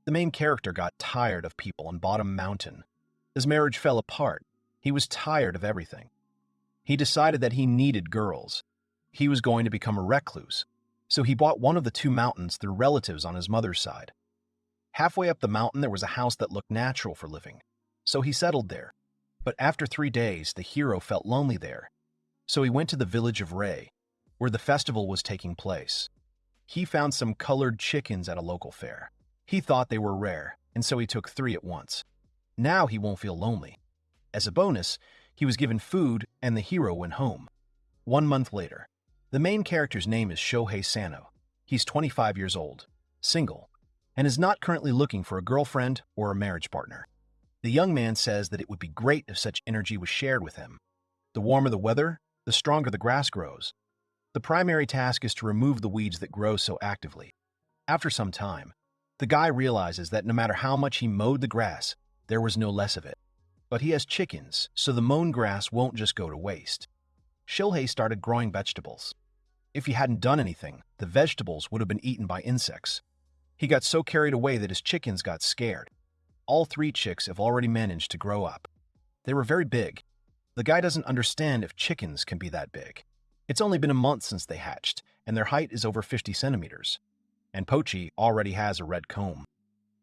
The main character got tired of people on Bottom Mountain. His marriage fell apart. He was tired of everything. He decided that he needed girls. He was going to become a recluse, so he bought one of the two mountains through relatives on his mother's side. Halfway up the mountain, there was a house that looked natural for living, so he settled there. But after 3 days, the hero felt lonely there, so he went to the village of Ray, where the festival was taking place. He found some colored chickens at a local fair. He thought they were rare, and so he took 3 at once. Now he won't feel lonely. As a bonus, he was given food, and the hero went home. 1 month later, the main character's name is Shohei Sano. He's 25 years old, single, and is not currently looking for a girlfriend or a marriage partner. The young man says that it would be great if such energy was shared with him. The warmer the weather, the stronger the grass grows. The primary task is to remove the weeds that grow so actively. After some time, the guy realizes that no matter how much he mowed the grass, there was no less of it. But he has chickens, so the mown grass won't just go to waste. Shohei started growing vegetables. If he hadn't done anything, the vegetables would have been eaten by insects. He got so carried away that his chickens got scared. All 3 chicks have already managed to grow up. They were very big. The guy doesn't understand if chickens can be that big. It's only been a month since they hatched, and their height is over 50 centimeters. And Pochi already has a red comb.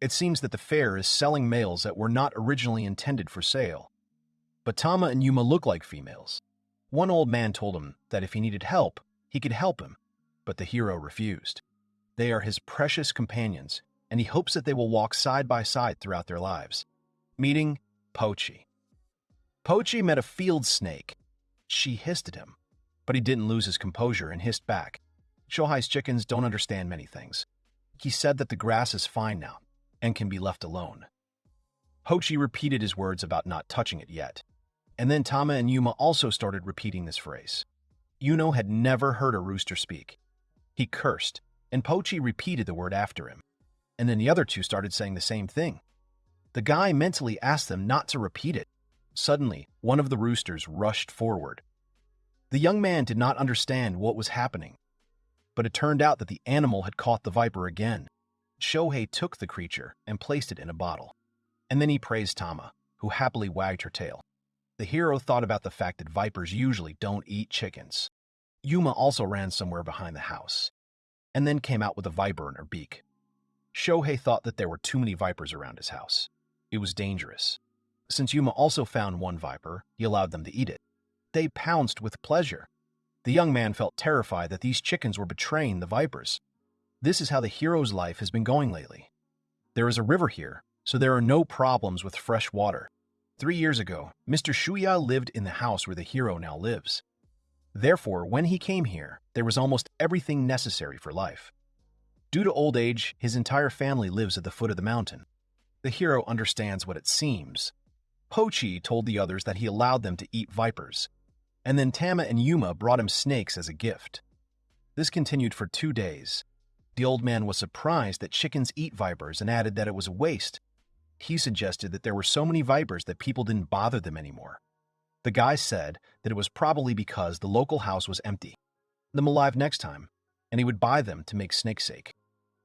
It seems that the fair is selling males that were not originally intended for sale. But Tama and Yuma look like females. One old man told him that if he needed help, he could help him, but the hero refused. They are his precious companions, and he hopes that they will walk side by side throughout their lives. Meeting Pochi. Pochi met a field snake. She hissed at him, but he didn't lose his composure and hissed back. Shohei's chickens don't understand many things. He said that the grass is fine now and can be left alone. Pochi repeated his words about not touching it yet, and then Tama and Yuma also started repeating this phrase. Yuno had never heard a rooster speak. He cursed, and Pochi repeated the word after him, and then the other 2 started saying the same thing. The guy mentally asked them not to repeat it. Suddenly, one of the roosters rushed forward. The young man did not understand what was happening, but it turned out that the animal had caught the viper again. Shohei took the creature and placed it in a bottle, and then he praised Tama, who happily wagged her tail. The hero thought about the fact that vipers usually don't eat chickens. Yuma also ran somewhere behind the house, and then came out with a viper in her beak. Shohei thought that there were too many vipers around his house. It was dangerous. Since Yuma also found one viper, he allowed them to eat it. They pounced with pleasure. The young man felt terrified that these chickens were betraying the vipers. This is how the hero's life has been going lately. There is a river here, so there are no problems with fresh water. 3 years ago, Mr. Shuya lived in the house where the hero now lives. Therefore, when he came here, there was almost everything necessary for life. Due to old age, his entire family lives at the foot of the mountain. The hero understands what it seems. Pochi told the others that he allowed them to eat vipers, and then Tama and Yuma brought him snakes as a gift. This continued for 2 days. The old man was surprised that chickens eat vipers and added that it was a waste. He suggested that there were so many vipers that people didn't bother them anymore. The guy said that it was probably because the local house was empty. Them alive next time, and he would buy them to make snakesake.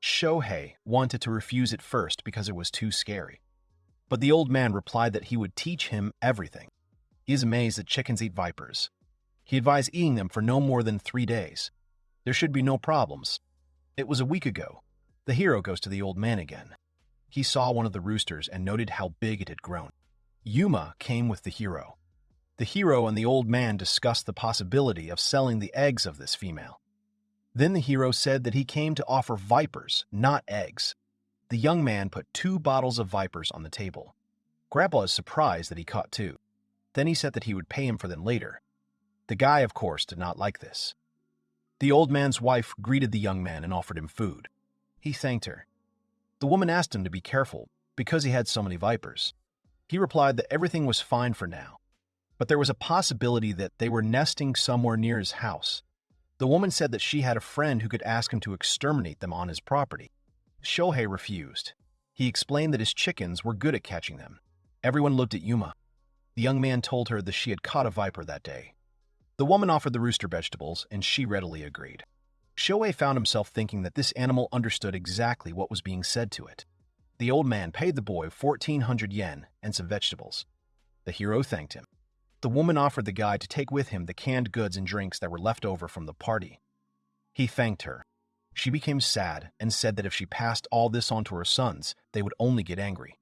Shohei wanted to refuse at first because it was too scary. But the old man replied that he would teach him everything. He is amazed that chickens eat vipers. He advised eating them for no more than 3 days. There should be no problems. It was a week ago. The hero goes to the old man again. He saw one of the roosters and noted how big it had grown. Yuma came with the hero. The hero and the old man discussed the possibility of selling the eggs of this female. Then the hero said that he came to offer vipers, not eggs. The young man put 2 bottles of vipers on the table. Grandpa is surprised that he caught 2. Then he said that he would pay him for them later. The guy, of course, did not like this. The old man's wife greeted the young man and offered him food. He thanked her. The woman asked him to be careful because he had so many vipers. He replied that everything was fine for now, but there was a possibility that they were nesting somewhere near his house. The woman said that she had a friend who could ask him to exterminate them on his property. Shohei refused. He explained that his chickens were good at catching them. Everyone looked at Yuma. The young man told her that she had caught a viper that day. The woman offered the rooster vegetables, and she readily agreed. Shohei found himself thinking that this animal understood exactly what was being said to it. The old man paid the boy 1,400 yen and some vegetables. The hero thanked him. The woman offered the guy to take with him the canned goods and drinks that were left over from the party. He thanked her. She became sad and said that if she passed all this on to her sons, they would only get angry.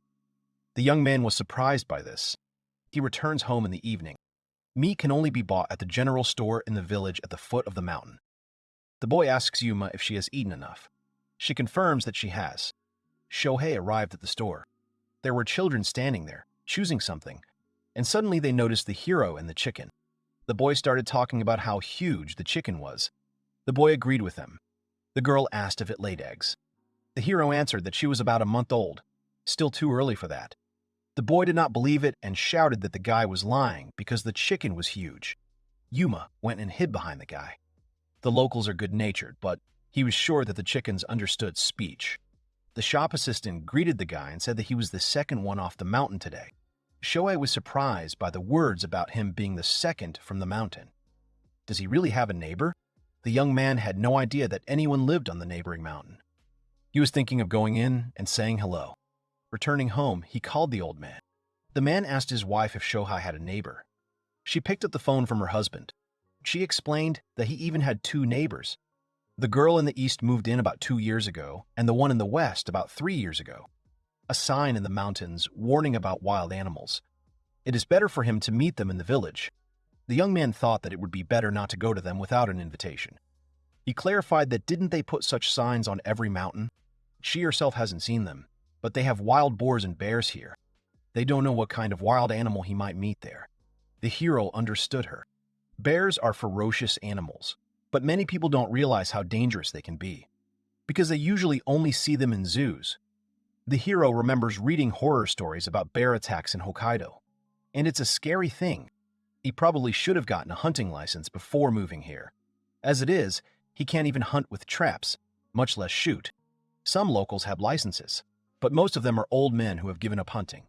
The young man was surprised by this. He returns home in the evening. Meat can only be bought at the general store in the village at the foot of the mountain. The boy asks Yuma if she has eaten enough. She confirms that she has. Shohei arrived at the store. There were children standing there, choosing something, and suddenly they noticed the hero and the chicken. The boy started talking about how huge the chicken was. The boy agreed with them. The girl asked if it laid eggs. The hero answered that she was about a month old, still too early for that. The boy did not believe it and shouted that the guy was lying because the chicken was huge. Yuma went and hid behind the guy. The locals are good-natured, but he was sure that the chickens understood speech. The shop assistant greeted the guy and said that he was the second one off the mountain today. Shohei was surprised by the words about him being the second from the mountain. Does he really have a neighbor? The young man had no idea that anyone lived on the neighboring mountain. He was thinking of going in and saying hello. Returning home, he called the old man. The man asked his wife if Shohei had a neighbor. She picked up the phone from her husband. She explained that he even had 2 neighbors. The girl in the east moved in about 2 years ago, and the one in the west about 3 years ago. A sign in the mountains warning about wild animals. It is better for him to meet them in the village. The young man thought that it would be better not to go to them without an invitation. He clarified that didn't they put such signs on every mountain? She herself hasn't seen them, but they have wild boars and bears here. They don't know what kind of wild animal he might meet there. The hero understood her. Bears are ferocious animals, but many people don't realize how dangerous they can be, because they usually only see them in zoos. The hero remembers reading horror stories about bear attacks in Hokkaido, and it's a scary thing. He probably should have gotten a hunting license before moving here. As it is, he can't even hunt with traps, much less shoot. Some locals have licenses, but most of them are old men who have given up hunting.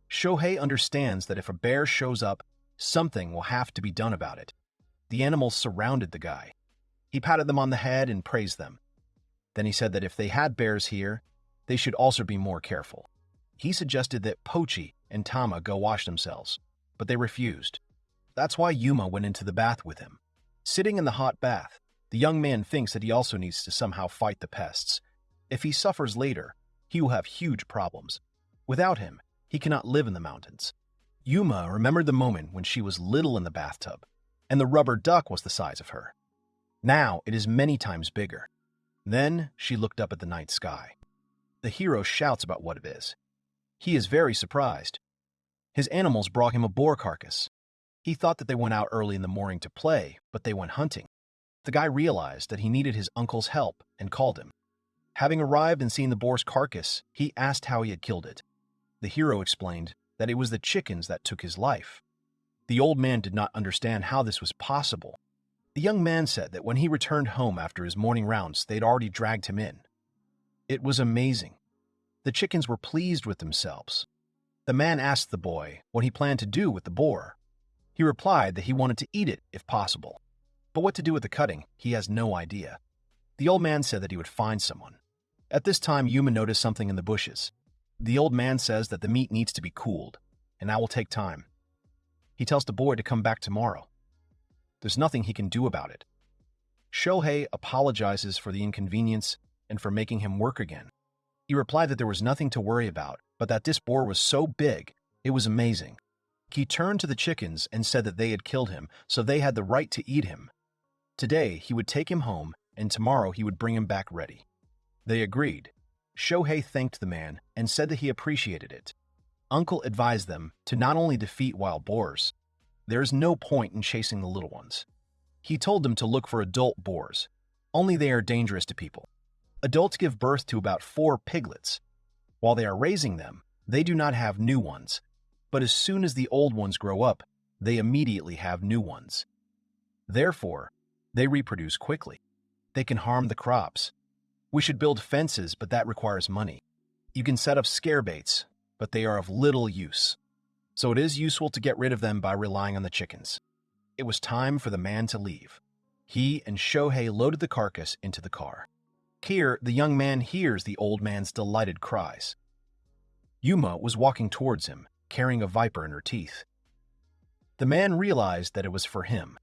Shohei understands that if a bear shows up, something will have to be done about it. The animals surrounded the guy. He patted them on the head and praised them. Then he said that if they had bears here, they should also be more careful. He suggested that Pochi and Tama go wash themselves, but they refused. That's why Yuma went into the bath with him. Sitting in the hot bath, the young man thinks that he also needs to somehow fight the pests. If he suffers later, he will have huge problems. Without him, he cannot live in the mountains. Yuma remembered the moment when she was little in the bathtub, and the rubber duck was the size of her. Now it is many times bigger. Then she looked up at the night sky. The hero shouts about what it is. He is very surprised. His animals brought him a boar carcass. He thought that they went out early in the morning to play, but they went hunting. The guy realized that he needed his uncle's help and called him. Having arrived and seen the boar's carcass, he asked how he had killed it. The hero explained that it was the chickens that took his life. The old man did not understand how this was possible. The young man said that when he returned home after his morning rounds, they'd already dragged him in. It was amazing. The chickens were pleased with themselves. The man asked the boy what he planned to do with the boar. He replied that he wanted to eat it if possible, but what to do with the cutting, he has no idea. The old man said that he would find someone. At this time, Yuma noticed something in the bushes. The old man says that the meat needs to be cooled, and that will take time. He tells the boy to come back tomorrow. There's nothing he can do about it. Shohei apologizes for the inconvenience and for making him work again. He replied that there was nothing to worry about, but that this boar was so big, it was amazing. He turned to the chickens and said that they had killed him, so they had the right to eat him. Today, he would take him home, and tomorrow he would bring him back ready. They agreed. Shohei thanked the man and said that he appreciated it. Uncle advised them to not only defeat wild boars. There is no point in chasing the little ones. He told them to look for adult boars. Only they are dangerous to people. Adults give birth to about 4 piglets. While they are raising them, they do not have new ones. But as soon as the old ones grow up, they immediately have new ones. Therefore, they reproduce quickly. They can harm the crops. We should build fences, but that requires money. You can set up scare baits, but they are of little use. So it is useful to get rid of them by relying on the chickens. It was time for the man to leave. He and Shohei loaded the carcass into the car. Here, the young man hears the old man's delighted cries. Yuma was walking towards him, carrying a viper in her teeth. The man realized that it was for him.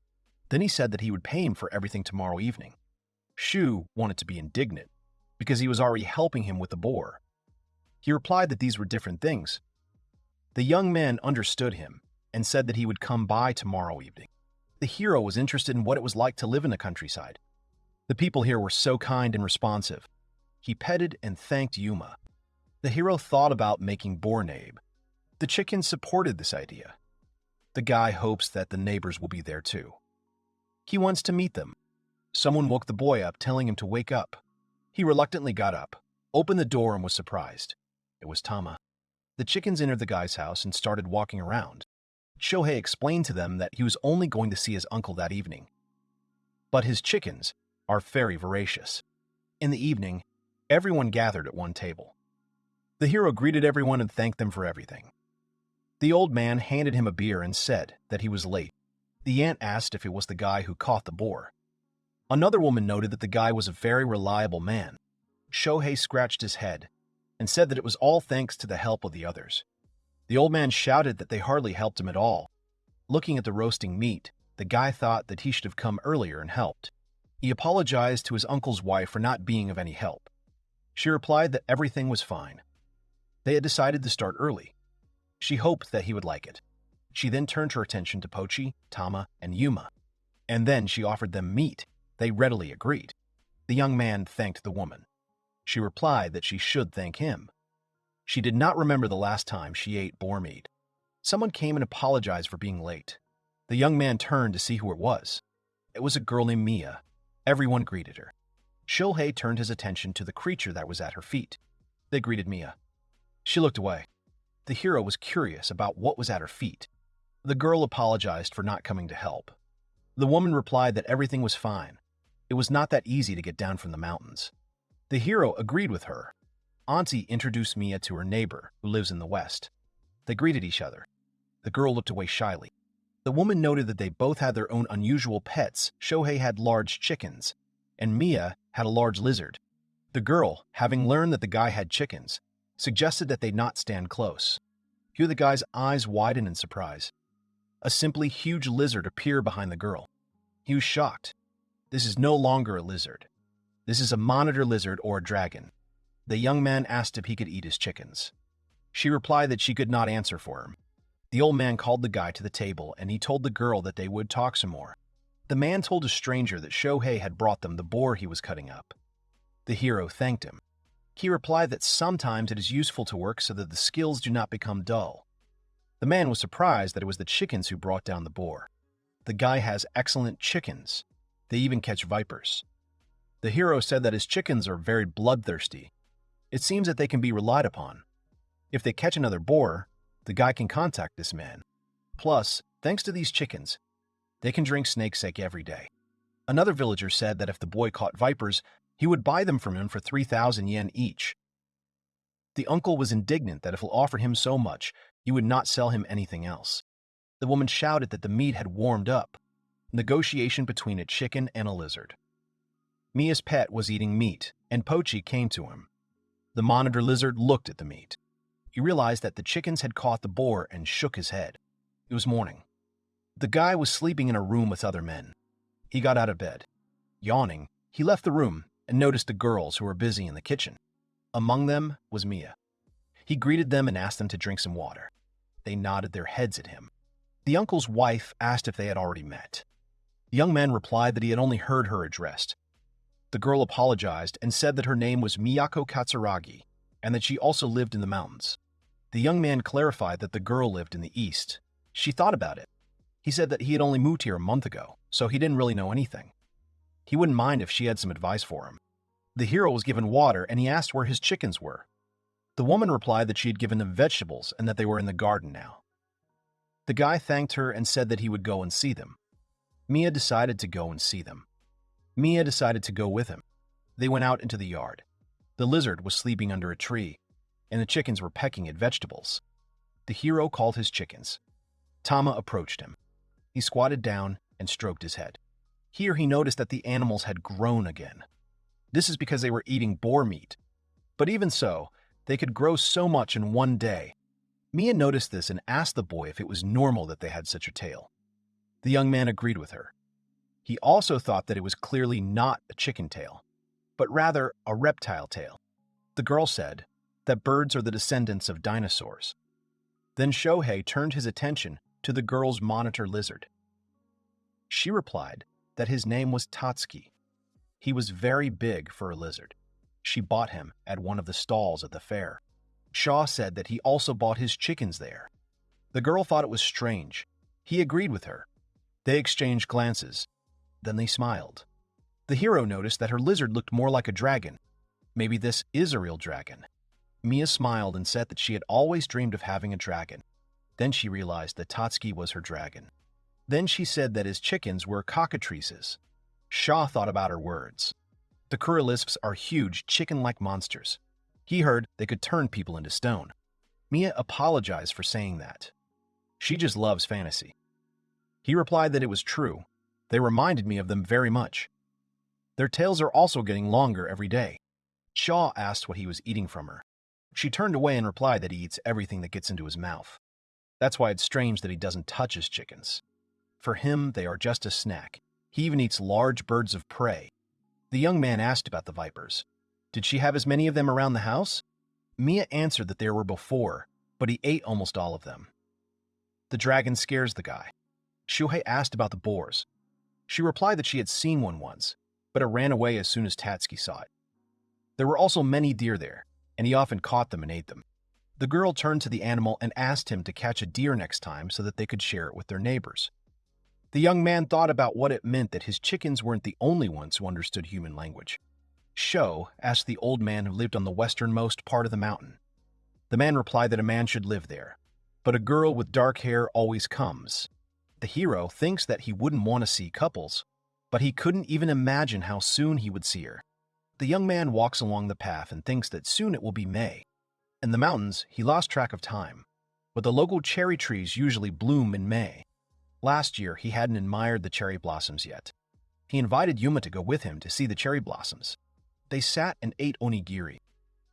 Then he said that he would pay him for everything tomorrow evening. Shu wanted to be indignant, because he was already helping him with the boar. He replied that these were different things. The young man understood him and said that he would come by tomorrow evening. The hero was interested in what it was like to live in the countryside. The people here were so kind and responsive. He petted and thanked Yuma. The hero thought about making boar nabe. The chicken supported this idea. The guy hopes that the neighbors will be there too. He wants to meet them. Someone woke the boy up, telling him to wake up. He reluctantly got up, opened the door, and was surprised. It was Tama. The chickens entered the guy's house and started walking around. Shohei explained to them that he was only going to see his uncle that evening. But his chickens are very voracious. In the evening, everyone gathered at one table. The hero greeted everyone and thanked them for everything. The old man handed him a beer and said that he was late. The aunt asked if it was the guy who caught the boar. Another woman noted that the guy was a very reliable man. Shohei scratched his head and said that it was all thanks to the help of the others. The old man shouted that they hardly helped him at all. Looking at the roasting meat, the guy thought that he should have come earlier and helped. He apologized to his uncle's wife for not being of any help. She replied that everything was fine. They had decided to start early. She hoped that he would like it. She then turned her attention to Pochi, Tama, and Yuma. And then she offered them meat. They readily agreed. The young man thanked the woman. She replied that she should thank him. She did not remember the last time she ate boar meat. Someone came and apologized for being late. The young man turned to see who it was. It was a girl named Mia. Everyone greeted her. Shohei turned his attention to the creature that was at her feet. They greeted Mia. She looked away. The hero was curious about what was at her feet. The girl apologized for not coming to help. The woman replied that everything was fine. It was not that easy to get down from the mountains. The hero agreed with her. Auntie introduced Mia to her neighbor, who lives in the west. They greeted each other. The girl looked away shyly. The woman noted that they both had their own unusual pets. Shohei had large chickens, and Mia had a large lizard. The girl, having learned that the guy had chickens, suggested that they not stand close. Here the guy's eyes widened in surprise. A simply huge lizard appeared behind the girl. He was shocked. This is no longer a lizard. This is a monitor lizard or a dragon. The young man asked if he could eat his chickens. She replied that she could not answer for him. The old man called the guy to the table and he told the girl that they would talk some more. The man told a stranger that Shohei had brought them the boar he was cutting up. The hero thanked him. He replied that sometimes it is useful to work so that the skills do not become dull. The man was surprised that it was the chickens who brought down the boar. The guy has excellent chickens. They even catch vipers. The hero said that his chickens are very bloodthirsty. It seems that they can be relied upon. If they catch another boar, the guy can contact this man. Plus, thanks to these chickens, they can drink snake sake every day. Another villager said that if the boy caught vipers, he would buy them from him for 3,000 yen each. The uncle was indignant that if he offered him so much, he would not sell him anything else. The woman shouted that the meat had warmed up. Negotiation between a chicken and a lizard. Mia's pet was eating meat, and Pochi came to him. The monitor lizard looked at the meat. He realized that the chickens had caught the boar and shook his head. It was morning. The guy was sleeping in a room with other men. He got out of bed. Yawning, he left the room and noticed the girls who were busy in the kitchen. Among them was Mia. He greeted them and asked them to drink some water. They nodded their heads at him. The uncle's wife asked if they had already met. The young man replied that he had only heard her addressed. The girl apologized and said that her name was Miyako Katsuragi and that she also lived in the mountains. The young man clarified that the girl lived in the east. She thought about it. He said that he had only moved here a month ago, so he didn't really know anything. He wouldn't mind if she had some advice for him. The hero was given water and he asked where his chickens were. The woman replied that she had given them vegetables and that they were in the garden now. The guy thanked her and said that he would go and see them. Mia decided to go and see them. Mia decided to go with him. They went out into the yard. The lizard was sleeping under a tree, and the chickens were pecking at vegetables. The hero called his chickens. Tama approached him. He squatted down and stroked his head. Here he noticed that the animals had grown again. This is because they were eating boar meat. But even so, They could grow so much in one day. Mia noticed this and asked the boy if it was normal that they had such a tail. The young man agreed with her. He also thought that it was clearly not a chicken tail, but rather a reptile tail. The girl said that birds are the descendants of dinosaurs. Then Shohei turned his attention to the girl's monitor lizard. She replied that his name was Tatsuki. He was very big for a lizard. She bought him at one of the stalls at the fair. Shaw said that he also bought his chickens there. The girl thought it was strange. He agreed with her. They exchanged glances. Then they smiled. The hero noticed that her lizard looked more like a dragon. Maybe this is a real dragon. Mia smiled and said that she had always dreamed of having a dragon. Then she realized that Tatsuki was her dragon. Then she said that his chickens were cockatrices. Shaw thought about her words. The Kuralisps are huge, chicken-like monsters. He heard they could turn people into stone. Mia apologized for saying that. She just loves fantasy. He replied that it was true. They reminded me of them very much. Their tails are also getting longer every day. Shaw asked what he was eating from her. She turned away and replied that he eats everything that gets into his mouth. That's why it's strange that he doesn't touch his chickens. For him, they are just a snack. He even eats large birds of prey. The young man asked about the vipers. Did she have as many of them around the house? Mia answered that there were before, but he ate almost all of them. The dragon scares the guy. Shuhei asked about the boars. She replied that she had seen one once, but it ran away as soon as Tatsuki saw it. There were also many deer there, and he often caught them and ate them. The girl turned to the animal and asked him to catch a deer next time so that they could share it with their neighbors. The young man thought about what it meant that his chickens weren't the only ones who understood human language. Sho asked the old man who lived on the westernmost part of the mountain. The man replied that a man should live there, but a girl with dark hair always comes. The hero thinks that he wouldn't want to see couples, but he couldn't even imagine how soon he would see her. The young man walks along the path and thinks that soon it will be May. In the mountains, he lost track of time, but the local cherry trees usually bloom in May. Last year, he hadn't admired the cherry blossoms yet. He invited Yuma to go with him to see the cherry blossoms. They sat and ate onigiri.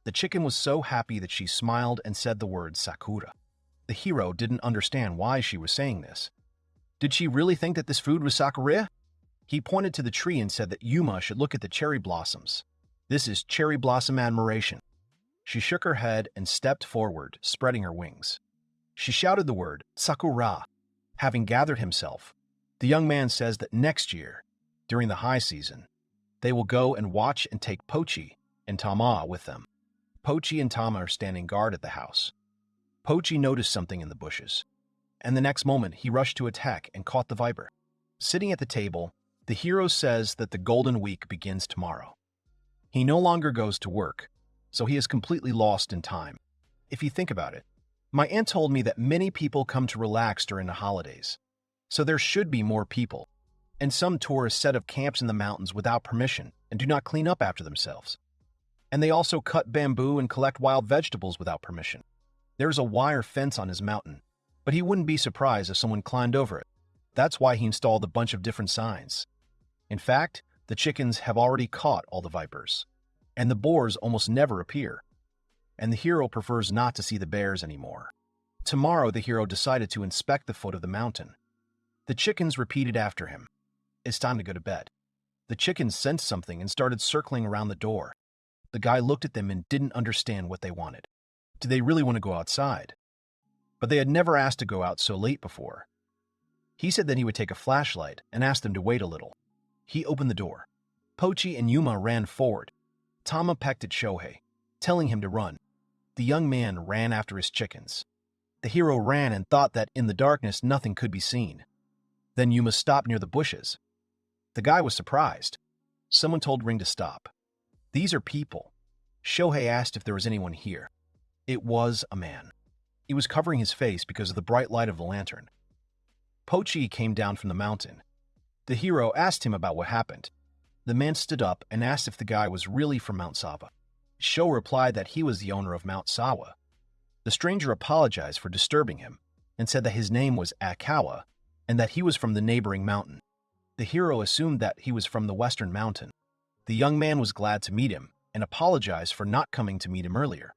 The chicken was so happy that she smiled and said the word sakura. The hero didn't understand why she was saying this. Did she really think that this food was sakura? He pointed to the tree and said that Yuma should look at the cherry blossoms. This is cherry blossom admiration. She shook her head and stepped forward, spreading her wings. She shouted the word sakura. Having gathered himself, the young man says that next year, during the high season, they will go and watch and take Pochi and Tama with them. Pochi and Tama are standing guard at the house. Pochi noticed something in the bushes, and the next moment he rushed to attack and caught the viper. Sitting at the table, the hero says that the Golden Week begins tomorrow. He no longer goes to work, so he is completely lost in time. If you think about it, my aunt told me that many people come to relax during the holidays, so there should be more people. And some tourists set up camps in the mountains without permission and do not clean up after themselves. And they also cut bamboo and collect wild vegetables without permission. There's a wire fence on his mountain, but he wouldn't be surprised if someone climbed over it. That's why he installed a bunch of different signs. In fact, the chickens have already caught all the vipers, and the boars almost never appear. And the hero prefers not to see the bears anymore. Tomorrow, the hero decided to inspect the foot of the mountain. The chickens repeated after him. It's time to go to bed. The chickens sensed something and started circling around the door. The guy looked at them and didn't understand what they wanted. Did they really want to go outside? But they had never asked to go out so late before. He said that he would take a flashlight and asked them to wait a little. He opened the door. Pochi and Yuma ran forward. Tama pecked at Shohei, telling him to run. The young man ran after his chickens. The hero ran and thought that in the darkness nothing could be seen. Then Yuma stopped near the bushes. The guy was surprised. Someone told Ring to stop. These are people. Shohei asked if there was anyone here. It was a man. He was covering his face because of the bright light of the lantern. Pochi came down from the mountain. The hero asked him about what happened. The man stood up and asked if the guy was really from Mount Saba. Sho replied that he was the owner of Mount Sawa. The stranger apologized for disturbing him and said that his name was Akawa and that he was from the neighboring mountain. The hero assumed that he was from the western mountain. The young man was glad to meet him and apologized for not coming to meet him earlier.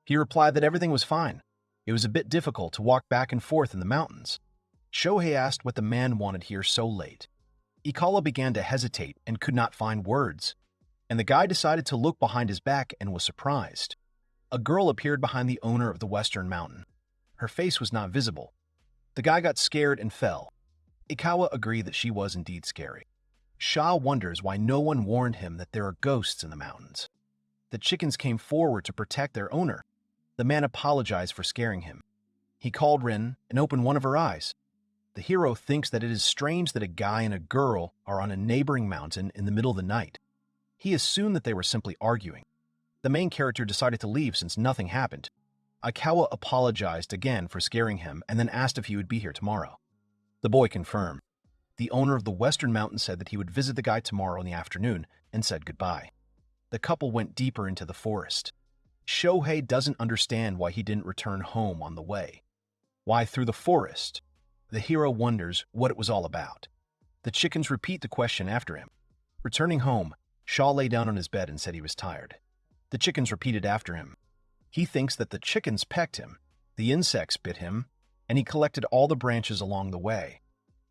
He replied that everything was fine. It was a bit difficult to walk back and forth in the mountains. Shohei asked what the man wanted here so late. Ikawa began to hesitate and could not find words, and the guy decided to look behind his back and was surprised. A girl appeared behind the owner of the western mountain. Her face was not visible. The guy got scared and fell. Ikawa agreed that she was indeed scary. Sha wonders why no one warned him that there are ghosts in the mountains. The chickens came forward to protect their owner. The man apologized for scaring him. He called Rin and opened one of her eyes. The hero thinks that it is strange that a guy and a girl are on a neighboring mountain in the middle of the night. He assumed that they were simply arguing. The main character decided to leave since nothing happened. Ikawa apologized again for scaring him and then asked if he would be here tomorrow. The boy confirmed. The owner of the western mountain said that he would visit the guy tomorrow in the afternoon and said goodbye. The couple went deeper into the forest. Shohei doesn't understand why he didn't return home on the way. Why through the forest? The hero wonders what it was all about. The chickens repeat the question after him. Returning home, Shaw lay down on his bed and said he was tired. The chickens repeated after him. He thinks that the chickens pecked him, the insects bit him, and he collected all the branches along the way.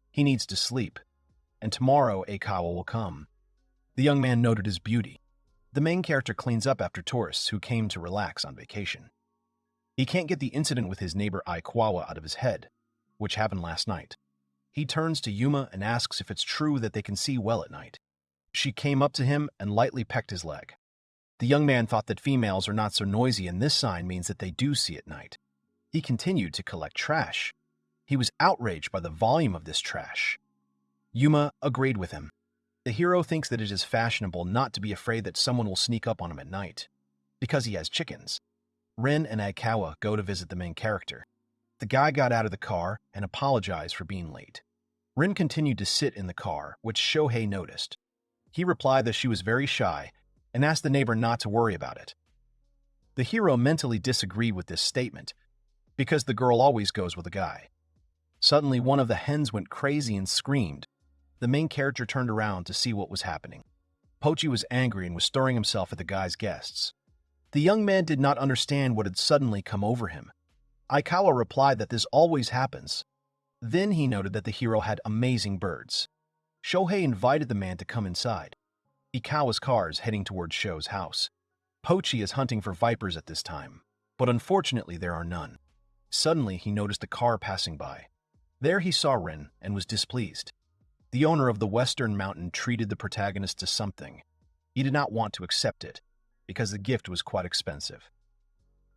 He needs to sleep, and tomorrow Ikawa will come. The young man noted his beauty. The main character cleans up after tourists who came to relax on vacation. He can't get the incident with his neighbor Aikawa out of his head, which happened last night. He turns to Yuma and asks if it's true that they can see well at night. She came up to him and lightly pecked his leg. The young man thought that females are not so noisy, and this sign means that they do see at night. He continued to collect trash. He was outraged by the volume of this trash. Yuma agreed with him. The hero thinks that it is fashionable not to be afraid that someone will sneak up on him at night, because he has chickens. Rin and Aikawa go to visit the main character. The guy got out of the car and apologized for being late. Rin continued to sit in the car, which Shohei noticed. He replied that she was very shy and asked the neighbor not to worry about it. The hero mentally disagreed with this statement because the girl always goes with a guy. Suddenly, one of the hens went crazy and screamed. The main character turned around to see what was happening. Pochi was angry and was throwing himself at the guy's guests. The young man did not understand what had suddenly come over him. Aikawa replied that this always happens. Then he noted that the hero had amazing birds. Shohei invited the man to come inside. Ikawa's car is heading towards Sho's house. Pochi is hunting for vipers at this time, but unfortunately there are none. Suddenly he noticed a car passing by. There he saw Rin and was displeased. The owner of the western mountain treated the protagonist to something. He did not want to accept it, because the gift was quite expensive.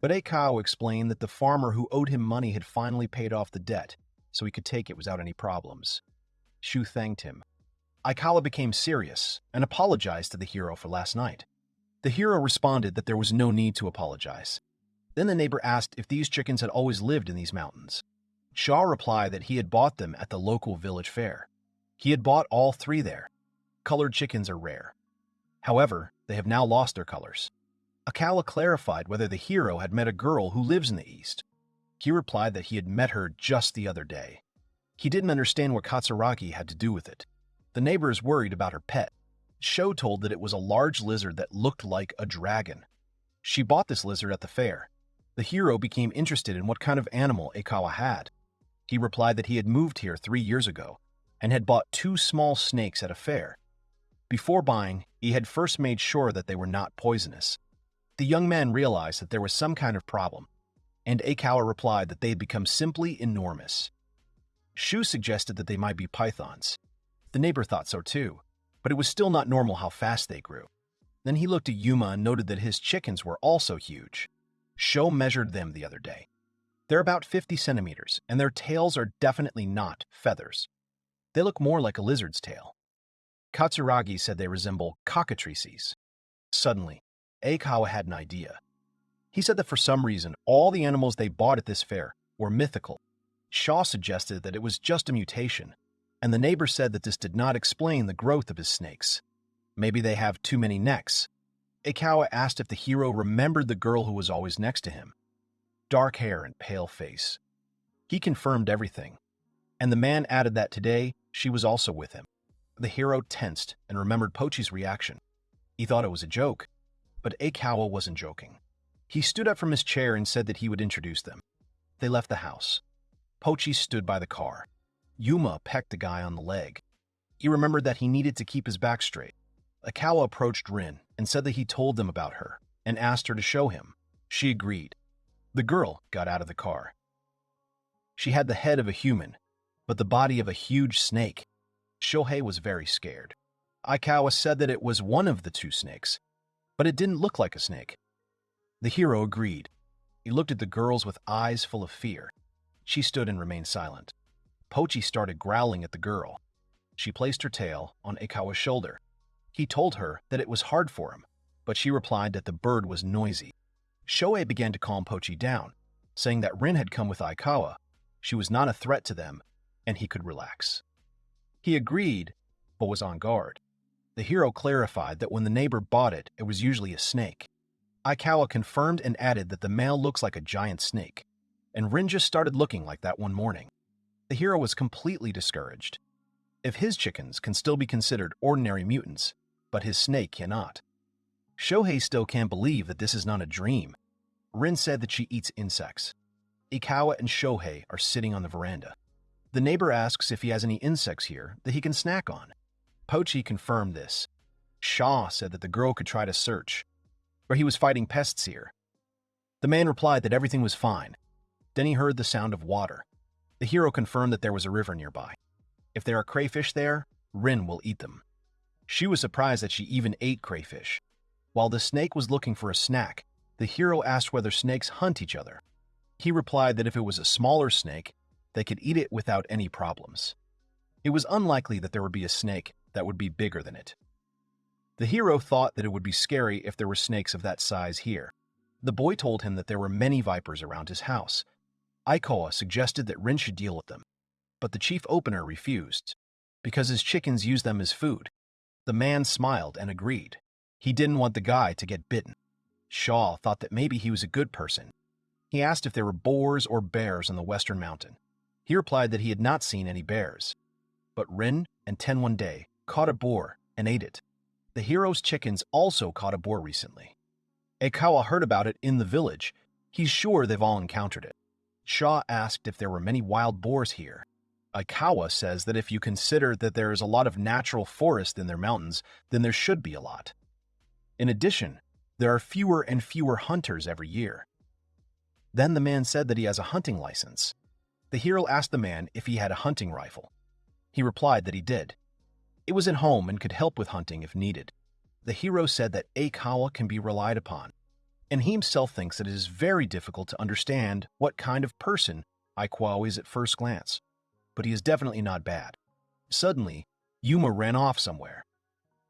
But Aikawa explained that the farmer who owed him money had finally paid off the debt, so he could take it without any problems. Shu thanked him. Aikawa became serious and apologized to the hero for last night. The hero responded that there was no need to apologize. Then the neighbor asked if these chickens had always lived in these mountains. Shaw replied that he had bought them at the local village fair. He had bought all 3 there. Colored chickens are rare. However, they have now lost their colors. Aikawa clarified whether the hero had met a girl who lives in the east. He replied that he had met her just the other day. He didn't understand what Katsuragi had to do with it. The neighbor is worried about her pet. Sho told that it was a large lizard that looked like a dragon. She bought this lizard at the fair. The hero became interested in what kind of animal Aikawa had. He replied that he had moved here 3 years ago and had bought 2 small snakes at a fair. Before buying, he had first made sure that they were not poisonous. The young man realized that there was some kind of problem, and Aikawa replied that they had become simply enormous. Shu suggested that they might be pythons. The neighbor thought so too, but it was still not normal how fast they grew. Then he looked at Yuma and noted that his chickens were also huge. Sho measured them the other day. They're about 50 centimeters, and their tails are definitely not feathers. They look more like a lizard's tail. Katsuragi said they resemble cockatrices. Suddenly, Aikawa had an idea. He said that for some reason, all the animals they bought at this fair were mythical. Shaw suggested that it was just a mutation, and the neighbor said that this did not explain the growth of his snakes. Maybe they have too many necks. Aikawa asked if the hero remembered the girl who was always next to him. Dark hair and pale face. He confirmed everything, and the man added that today she was also with him. The hero tensed and remembered Pochi's reaction. He thought it was a joke, but Aikawa wasn't joking. He stood up from his chair and said that he would introduce them. They left the house. Pochi stood by the car. Yuma pecked the guy on the leg. He remembered that he needed to keep his back straight. Aikawa approached Rin and said that he told them about her and asked her to show him. She agreed. The girl got out of the car. She had the head of a human, but the body of a huge snake. Shohei was very scared. Aikawa said that it was one of the two snakes, but it didn't look like a snake. The hero agreed. He looked at the girls with eyes full of fear. She stood and remained silent. Pochi started growling at the girl. She placed her tail on Aikawa's shoulder. He told her that it was hard for him, but she replied that the bird was noisy. Shohei began to calm Pochi down, saying that Rin had come with Aikawa. She was not a threat to them, and he could relax. He agreed, but was on guard. The hero clarified that when the neighbor bought it, it was usually a snake. Aikawa confirmed and added that the male looks like a giant snake, and Rin just started looking like that one morning. The hero was completely discouraged. If his chickens can still be considered ordinary mutants, but his snake cannot. Shohei still can't believe that this is not a dream. Rin said that she eats insects. Aikawa and Shohei are sitting on the veranda. The neighbor asks if he has any insects here that he can snack on. Pochi confirmed this. Shaw said that the girl could try to search, or he was fighting pests here. The man replied that everything was fine. Then he heard the sound of water. The hero confirmed that there was a river nearby. If there are crayfish there, Rin will eat them. She was surprised that she even ate crayfish. While the snake was looking for a snack, the hero asked whether snakes hunt each other. He replied that if it was a smaller snake, they could eat it without any problems. It was unlikely that there would be a snake that would be bigger than it. The hero thought that it would be scary if there were snakes of that size here. The boy told him that there were many vipers around his house. Aikawa suggested that Rin should deal with them, but the chief opener refused, because his chickens use them as food. The man smiled and agreed. He didn't want the guy to get bitten. Shaw thought that maybe he was a good person. He asked if there were boars or bears on the western mountain. He replied that he had not seen any bears. But Rin and Ten one day caught a boar and ate it. The hero's chickens also caught a boar recently. Aikawa heard about it in the village. He's sure they've all encountered it. Shaw asked if there were many wild boars here. Aikawa says that if you consider that there is a lot of natural forest in their mountains, then there should be a lot. In addition, there are fewer and fewer hunters every year. Then the man said that he has a hunting license. The hero asked the man if he had a hunting rifle. He replied that he did. It was at home and could help with hunting if needed. The hero said that Aikawa can be relied upon, and he himself thinks that it is very difficult to understand what kind of person Aikawa is at first glance, but he is definitely not bad. Suddenly, Yuma ran off somewhere,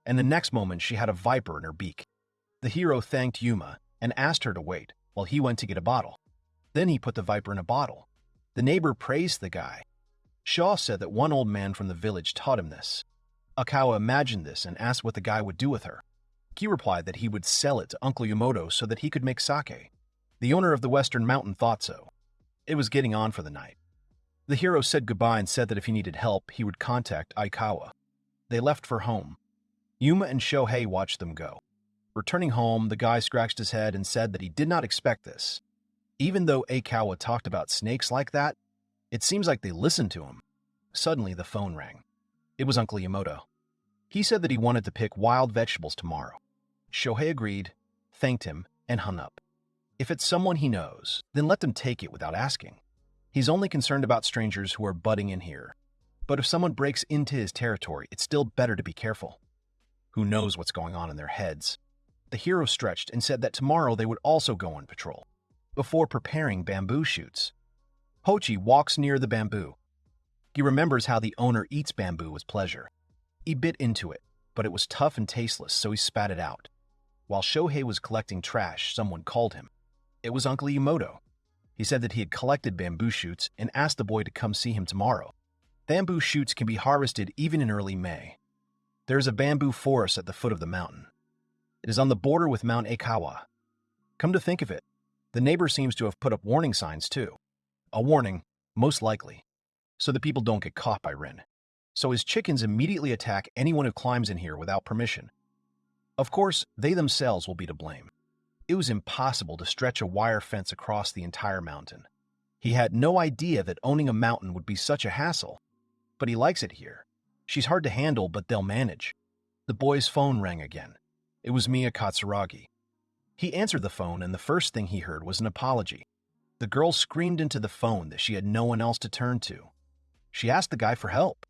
and the next moment she had a viper in her beak. The hero thanked Yuma and asked her to wait while he went to get a bottle. Then he put the viper in a bottle. The neighbor praised the guy. Shaw said that one old man from the village taught him this. Aikawa imagined this and asked what the guy would do with her. He replied that he would sell it to Uncle Yumoto so that he could make sake. The owner of the western mountain thought so. It was getting on for the night. The hero said goodbye and said that if he needed help, he would contact Aikawa. They left for home. Yuma and Shohei watched them go. Returning home, the guy scratched his head and said that he did not expect this. Even though Aikawa talked about snakes like that, it seems like they listened to him. Suddenly, the phone rang. It was Uncle Yumoto. He said that he wanted to pick wild vegetables tomorrow. Shohei agreed, thanked him, and hung up. If it's someone he knows, then let them take it without asking. He's only concerned about strangers who are butting in here. But if someone breaks into his territory, it's still better to be careful. Who knows what's going on in their heads? The hero stretched and said that tomorrow they would also go on patrol, before preparing bamboo shoots. Pochi walks near the bamboo. He remembers how the owner eats bamboo with pleasure. He bit into it, but it was tough and tasteless, so he spat it out. While Shohei was collecting trash, someone called him. It was Uncle Yumoto. He said that he had collected bamboo shoots and asked the boy to come see him tomorrow. Bamboo shoots can be harvested even in early May. There is a bamboo forest at the foot of the mountain. It is on the border with Mount Aikawa. Come to think of it, the neighbor seems to have put up warning signs too. A warning, most likely, so that people don't get caught by Rin. So his chickens immediately attack anyone who climbs in here without permission. Of course, they themselves will be to blame. It was impossible to stretch a wire fence across the entire mountain. He had no idea that owning a mountain would be such a hassle. But he likes it here. She's hard to handle, but they'll manage. The boy's phone rang again. It was Mia Katsuragi. He answered the phone, and the first thing he heard was an apology. The girl screamed into the phone that she had no one else to turn to. She asked the guy for help.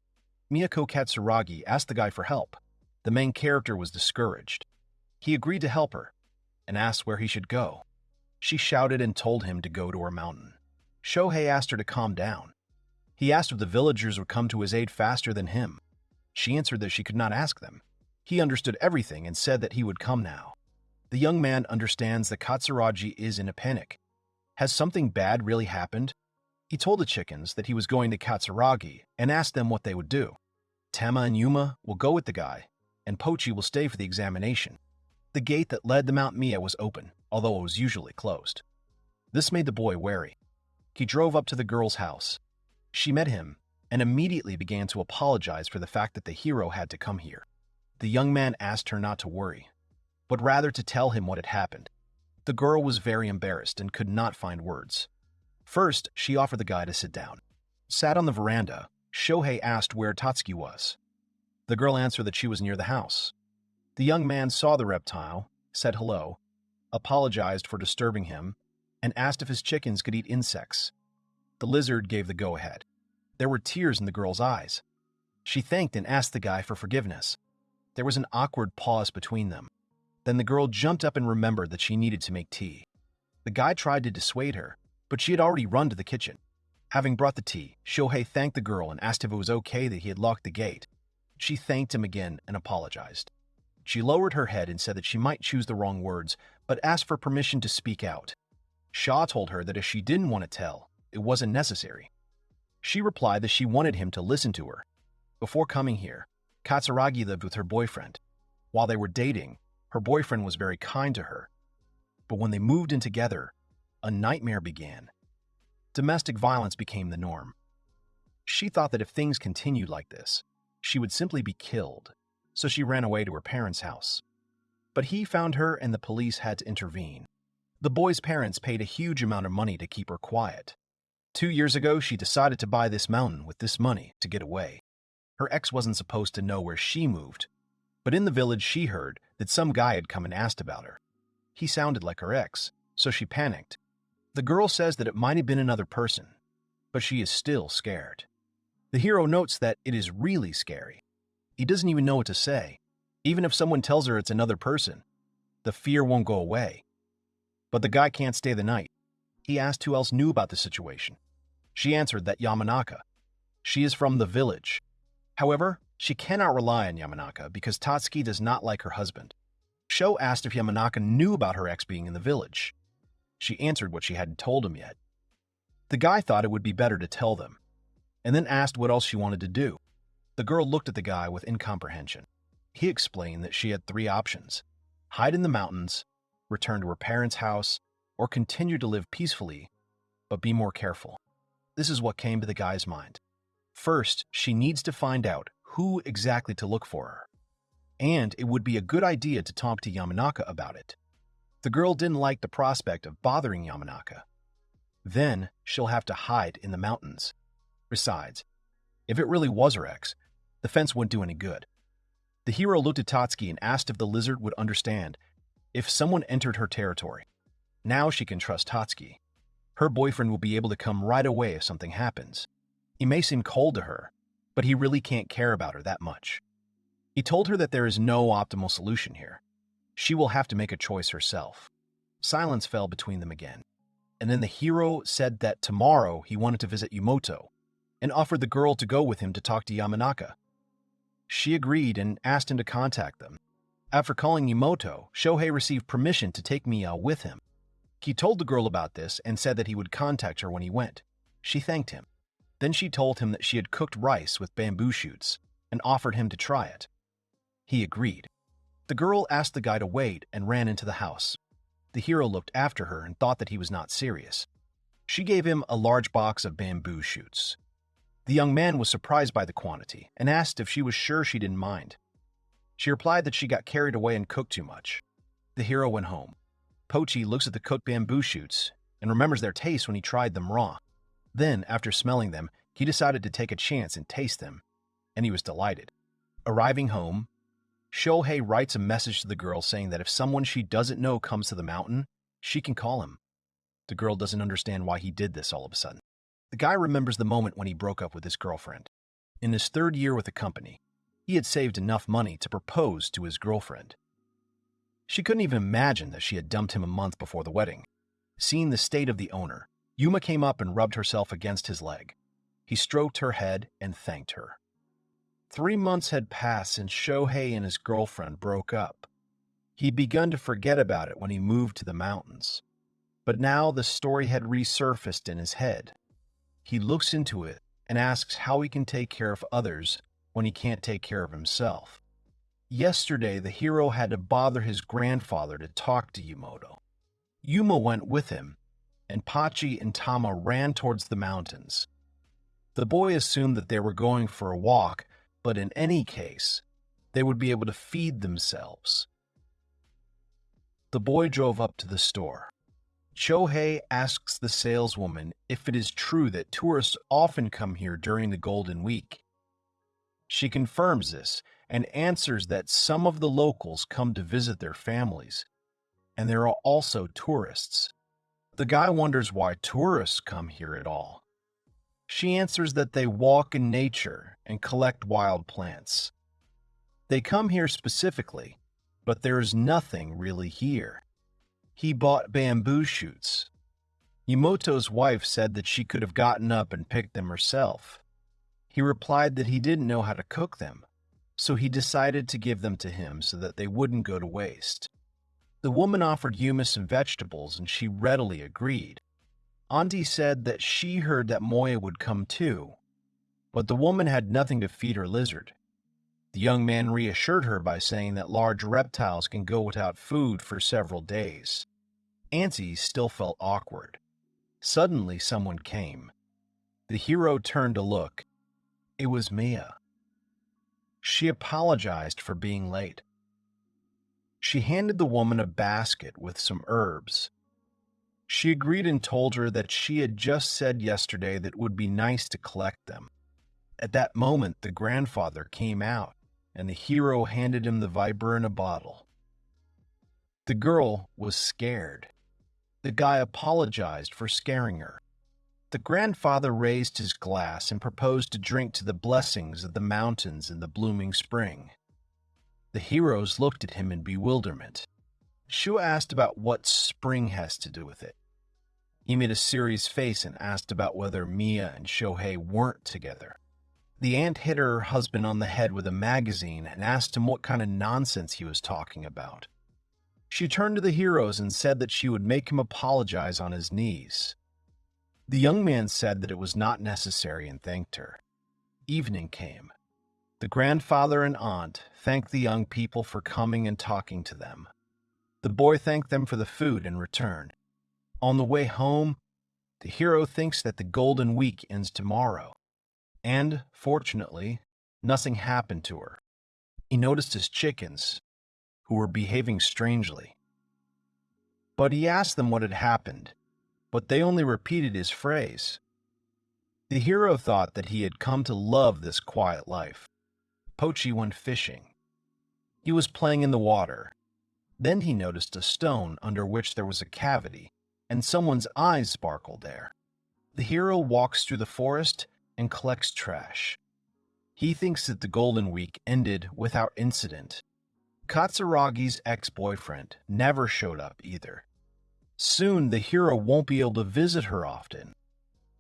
Miyako Katsuragi asked the guy for help. The main character was discouraged. He agreed to help her and asked where he should go. She shouted and told him to go to her mountain. Shohei asked her to calm down. He asked if the villagers would come to his aid faster than him. She answered that she could not ask them. He understood everything and said that he would come now. The young man understands that Katsuragi is in a panic. Has something bad really happened? He told the chickens that he was going to Katsuragi and asked them what they would do. Tama and Yuma will go with the guy, and Pochi will stay for the examination. The gate that led to Mount Mia was open, although it was usually closed. This made the boy wary. He drove up to the girl's house. She met him and immediately began to apologize for the fact that the hero had to come here. The young man asked her not to worry, but rather to tell him what had happened. The girl was very embarrassed and could not find words. First, she offered the guy to sit down. Sat on the veranda, Shohei asked where Tatsuki was. The girl answered that she was near the house. The young man saw the reptile, said hello, apologized for disturbing him, and asked if his chickens could eat insects. The lizard gave the go-ahead. There were tears in the girl's eyes. She thanked and asked the guy for forgiveness. There was an awkward pause between them. Then the girl jumped up and remembered that she needed to make tea. The guy tried to dissuade her, but she had already run to the kitchen. Having brought the tea, Shohei thanked the girl and asked if it was okay that he had locked the gate. She thanked him again and apologized. She lowered her head and said that she might choose the wrong words, but asked for permission to speak out. Shaw told her that if she didn't want to tell, it wasn't necessary. She replied that she wanted him to listen to her. Before coming here, Katsuragi lived with her boyfriend. While they were dating, her boyfriend was very kind to her. But when they moved in together, a nightmare began. Domestic violence became the norm. She thought that if things continued like this, she would simply be killed, so she ran away to her parents' house. But he found her and the police had to intervene. The boy's parents paid a huge amount of money to keep her quiet. 2 years ago, she decided to buy this mountain with this money to get away. Her ex wasn't supposed to know where she moved, but in the village she heard that some guy had come and asked about her. He sounded like her ex, so she panicked. The girl says that it might have been another person, but she is still scared. The hero notes that it is really scary. He doesn't even know what to say. Even if someone tells her it's another person, the fear won't go away. But the guy can't stay the night. He asked who else knew about the situation. She answered that Yamanaka. She is from the village. However, she cannot rely on Yamanaka because Tatsuki does not like her husband. Sho asked if Yamanaka knew about her ex being in the village. She answered what she hadn't told him yet. The guy thought it would be better to tell them, and then asked what else she wanted to do. The girl looked at the guy with incomprehension. He explained that she had 3 options: hide in the mountains, return to her parents' house, or continue to live peacefully, but be more careful. This is what came to the guy's mind. First, she needs to find out who exactly to look for her, and it would be a good idea to talk to Yamanaka about it. The girl didn't like the prospect of bothering Yamanaka. Then, she'll have to hide in the mountains. Besides, if it really was her ex, the fence wouldn't do any good. The hero looked at Tatsuki and asked if the lizard would understand if someone entered her territory. Now she can trust Tatsuki. Her boyfriend will be able to come right away if something happens. He may seem cold to her, but he really can't care about her that much. He told her that there is no optimal solution here. She will have to make a choice herself. Silence fell between them again, and then the hero said that tomorrow he wanted to visit Yumoto and offered the girl to go with him to talk to Yamanaka. She agreed and asked him to contact them. After calling Yumoto, Shohei received permission to take Mia with him. He told the girl about this and said that he would contact her when he went. She thanked him. Then she told him that she had cooked rice with bamboo shoots and offered him to try it. He agreed. The girl asked the guy to wait and ran into the house. The hero looked after her and thought that he was not serious. She gave him a large box of bamboo shoots. The young man was surprised by the quantity and asked if she was sure she didn't mind. She replied that she got carried away and cooked too much. The hero went home. Pochi looks at the cooked bamboo shoots and remembers their taste when he tried them raw. Then, after smelling them, he decided to take a chance and taste them, and he was delighted. Arriving home, Shohei writes a message to the girl saying that if someone she doesn't know comes to the mountain, she can call him. The girl doesn't understand why he did this all of a sudden. The guy remembers the moment when he broke up with his girlfriend. In his 3rd year with the company, he had saved enough money to propose to his girlfriend. She couldn't even imagine that she had dumped him a month before the wedding. Seeing the state of the owner, Yuma came up and rubbed herself against his leg. He stroked her head and thanked her. 3 months had passed since Shohei and his girlfriend broke up. He'd begun to forget about it when he moved to the mountains. But now the story had resurfaced in his head. He looks into it and asks how he can take care of others when he can't take care of himself. Yesterday, the hero had to bother his grandfather to talk to Yumoto. Yuma went with him, and Pochi and Tama ran towards the mountains. The boy assumed that they were going for a walk, but in any case, they would be able to feed themselves. The boy drove up to the store. Shohei asks the saleswoman if it is true that tourists often come here during the Golden Week. She confirms this and answers that some of the locals come to visit their families, and there are also tourists. The guy wonders why tourists come here at all. She answers that they walk in nature and collect wild plants. They come here specifically, but there is nothing really here. He bought bamboo shoots. Yumoto's wife said that she could have gotten up and picked them herself. He replied that he didn't know how to cook them, so he decided to give them to him so that they wouldn't go to waste. The woman offered Yuma some vegetables, and she readily agreed. Auntie said that she heard that Moya would come too, but the woman had nothing to feed her lizard. The young man reassured her by saying that large reptiles can go without food for several days. Auntie still felt awkward. Suddenly someone came. The hero turned to look. It was Mia. She apologized for being late. She handed the woman a basket with some herbs. She agreed and told her that she had just said yesterday that it would be nice to collect them. At that moment, the grandfather came out, and the hero handed him the viper in a bottle. The girl was scared. The guy apologized for scaring her. The grandfather raised his glass and proposed to drink to the blessings of the mountains in the blooming spring. The heroes looked at him in bewilderment. Shua asked about what spring has to do with it. He made a serious face and asked about whether Mia and Shohei weren't together. The aunt hit her husband on the head with a magazine and asked him what kind of nonsense he was talking about. She turned to the heroes and said that she would make him apologize on his knees. The young man said that it was not necessary and thanked her. Evening came. The grandfather and aunt thanked the young people for coming and talking to them. The boy thanked them for the food in return. On the way home, the hero thinks that the Golden Week ends tomorrow. And, fortunately, nothing happened to her. He noticed his chickens, who were behaving strangely. But he asked them what had happened, but they only repeated his phrase. The hero thought that he had come to love this quiet life. Pochi went fishing. He was playing in the water. Then he noticed a stone under which there was a cavity, and someone's eyes sparkled there. The hero walks through the forest and collects trash. He thinks that the Golden Week ended without incident. Katsuragi's ex-boyfriend never showed up either. Soon the hero won't be able to visit her often.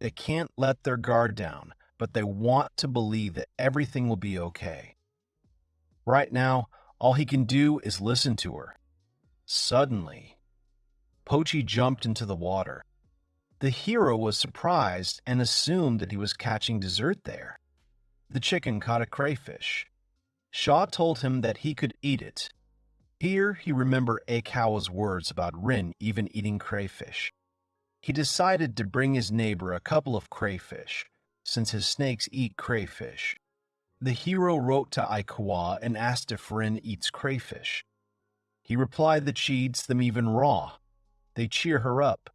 They can't let their guard down, but they want to believe that everything will be okay. Right now, all he can do is listen to her. Suddenly, Pochi jumped into the water. The hero was surprised and assumed that he was catching dessert there. The chicken caught a crayfish. Shaw told him that he could eat it. Here he remembered Aikawa's words about Rin even eating crayfish. He decided to bring his neighbor a couple of crayfish, since his snakes eat crayfish. The hero wrote to Aikawa and asked if Rin eats crayfish. He replied that she eats them even raw. They cheer her up.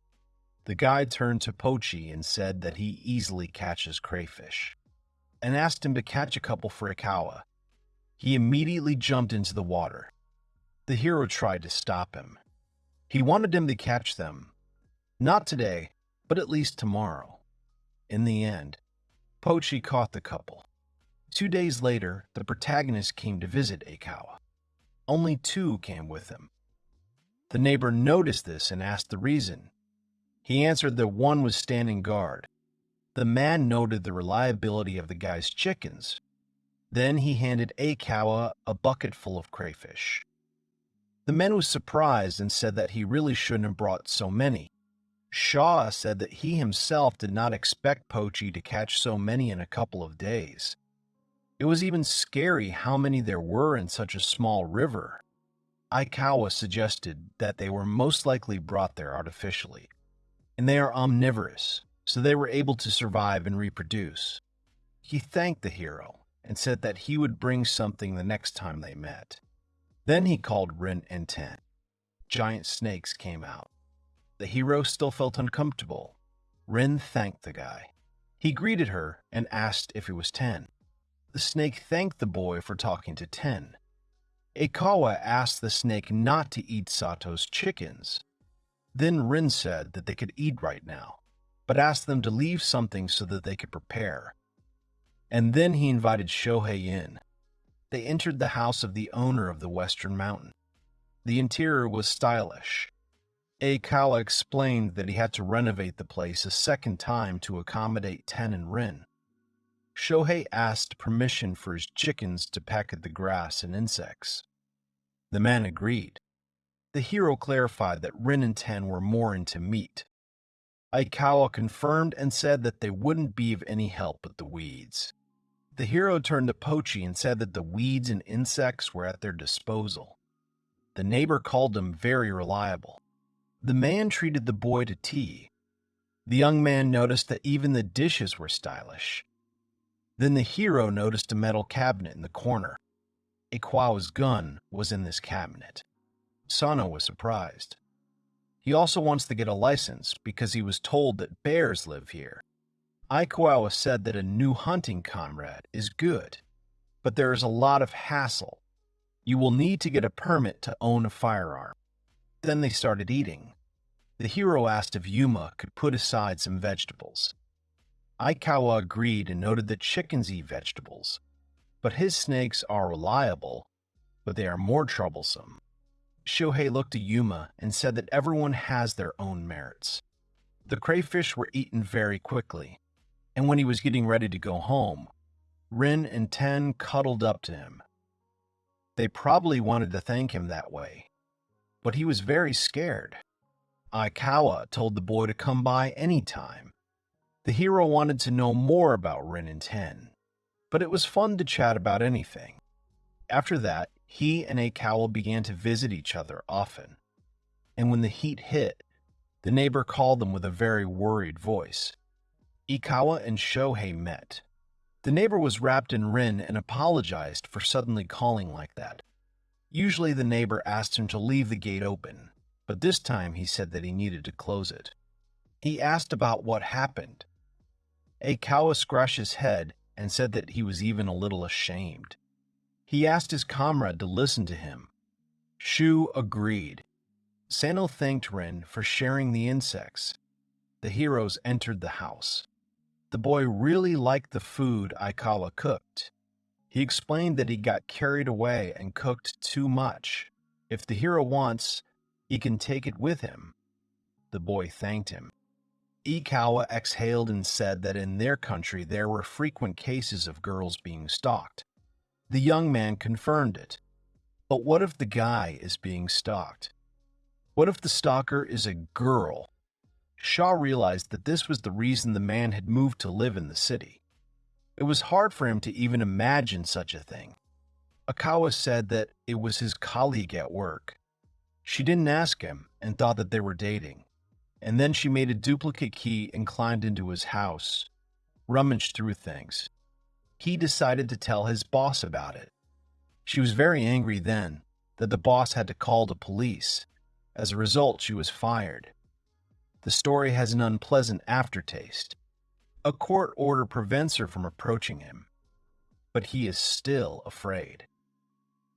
The guy turned to Pochi and said that he easily catches crayfish, and asked him to catch a couple for Ikawa. He immediately jumped into the water. The hero tried to stop him. He wanted him to catch them. Not today, but at least tomorrow. In the end, Pochi caught the couple. 2 days later, the protagonist came to visit Ikawa. Only 2 came with him. The neighbor noticed this and asked the reason. He answered that one was standing guard. The man noted the reliability of the guy's chickens. Then he handed Ikawa a bucket full of crayfish. The man was surprised and said that he really shouldn't have brought so many. Shaw said that he himself did not expect Pochi to catch so many in a couple of days. It was even scary how many there were in such a small river. Ikawa suggested that they were most likely brought there artificially, and they are omnivorous, so they were able to survive and reproduce. He thanked the hero and said that he would bring something the next time they met. Then he called Rin and Ten. Giant snakes came out. The hero still felt uncomfortable. Rin thanked the guy. He greeted her and asked if it was Ten. The snake thanked the boy for talking to Ten. Ikawa asked the snake not to eat Sato's chickens. Then Rin said that they could eat right now, but asked them to leave something so that they could prepare. And then he invited Shohei in. They entered the house of the owner of the Western Mountain. The interior was stylish. Ikawa explained that he had to renovate the place a second time to accommodate Ten and Rin. Shohei asked permission for his chickens to peck at the grass and insects. The man agreed. The hero clarified that Rin and Ten were more into meat. Ikawa confirmed and said that they wouldn't be of any help with the weeds. The hero turned to Pochi and said that the weeds and insects were at their disposal. The neighbor called them very reliable. The man treated the boy to tea. The young man noticed that even the dishes were stylish. Then the hero noticed a metal cabinet in the corner. Ikawa's gun was in this cabinet. Sano was surprised. He also wants to get a license because he was told that bears live here. Ikawa said that a new hunting comrade is good, but there is a lot of hassle. You will need to get a permit to own a firearm. Then they started eating. The hero asked if Yuma could put aside some vegetables. Ikawa agreed and noted that chickens eat vegetables, but his snakes are reliable, but they are more troublesome. Shohei looked at Yuma and said that everyone has their own merits. The crayfish were eaten very quickly, and when he was getting ready to go home, Rin and Ten cuddled up to him. They probably wanted to thank him that way, but he was very scared. Ikawa told the boy to come by any time. The hero wanted to know more about Rin and Ten, but it was fun to chat about anything. After that, he and Ikawa began to visit each other often, and when the heat hit, the neighbor called them with a very worried voice. Ikawa and Shohei met. The neighbor was wrapped in Rin and apologized for suddenly calling like that. Usually the neighbor asked him to leave the gate open, but this time he said that he needed to close it. He asked about what happened. Ikawa scratched his head and said that he was even a little ashamed. He asked his comrade to listen to him. Shu agreed. Sano thanked Rin for sharing the insects. The heroes entered the house. The boy really liked the food Ikawa cooked. He explained that he got carried away and cooked too much. If the hero wants, he can take it with him. The boy thanked him. Ikawa exhaled and said that in their country there were frequent cases of girls being stalked. The young man confirmed it. But what if the guy is being stalked? What if the stalker is a girl? Shaw realized that this was the reason the man had moved to live in the city. It was hard for him to even imagine such a thing. Ikawa said that it was his colleague at work. She didn't ask him and thought that they were dating. And then she made a duplicate key and climbed into his house, rummaged through things. He decided to tell his boss about it. She was very angry then that the boss had to call the police. As a result, she was fired. The story has an unpleasant aftertaste. A court order prevents her from approaching him, but he is still afraid.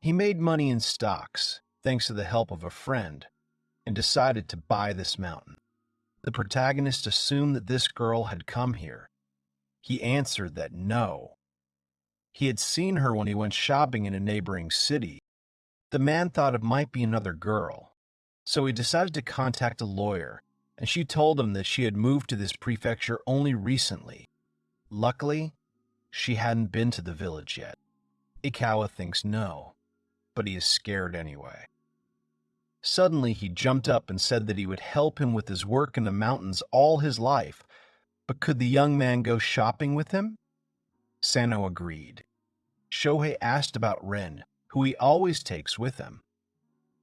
He made money in stocks, thanks to the help of a friend, and decided to buy this mountain. The protagonist assumed that this girl had come here. He answered that no. He had seen her when he went shopping in a neighboring city. The man thought it might be another girl, so he decided to contact a lawyer, and she told him that she had moved to this prefecture only recently. Luckily, she hadn't been to the village yet. Ikawa thinks no, but he is scared anyway. Suddenly, he jumped up and said that he would help him with his work in the mountains all his life, but could the young man go shopping with him? Sano agreed. Shohei asked about Rin, who he always takes with him.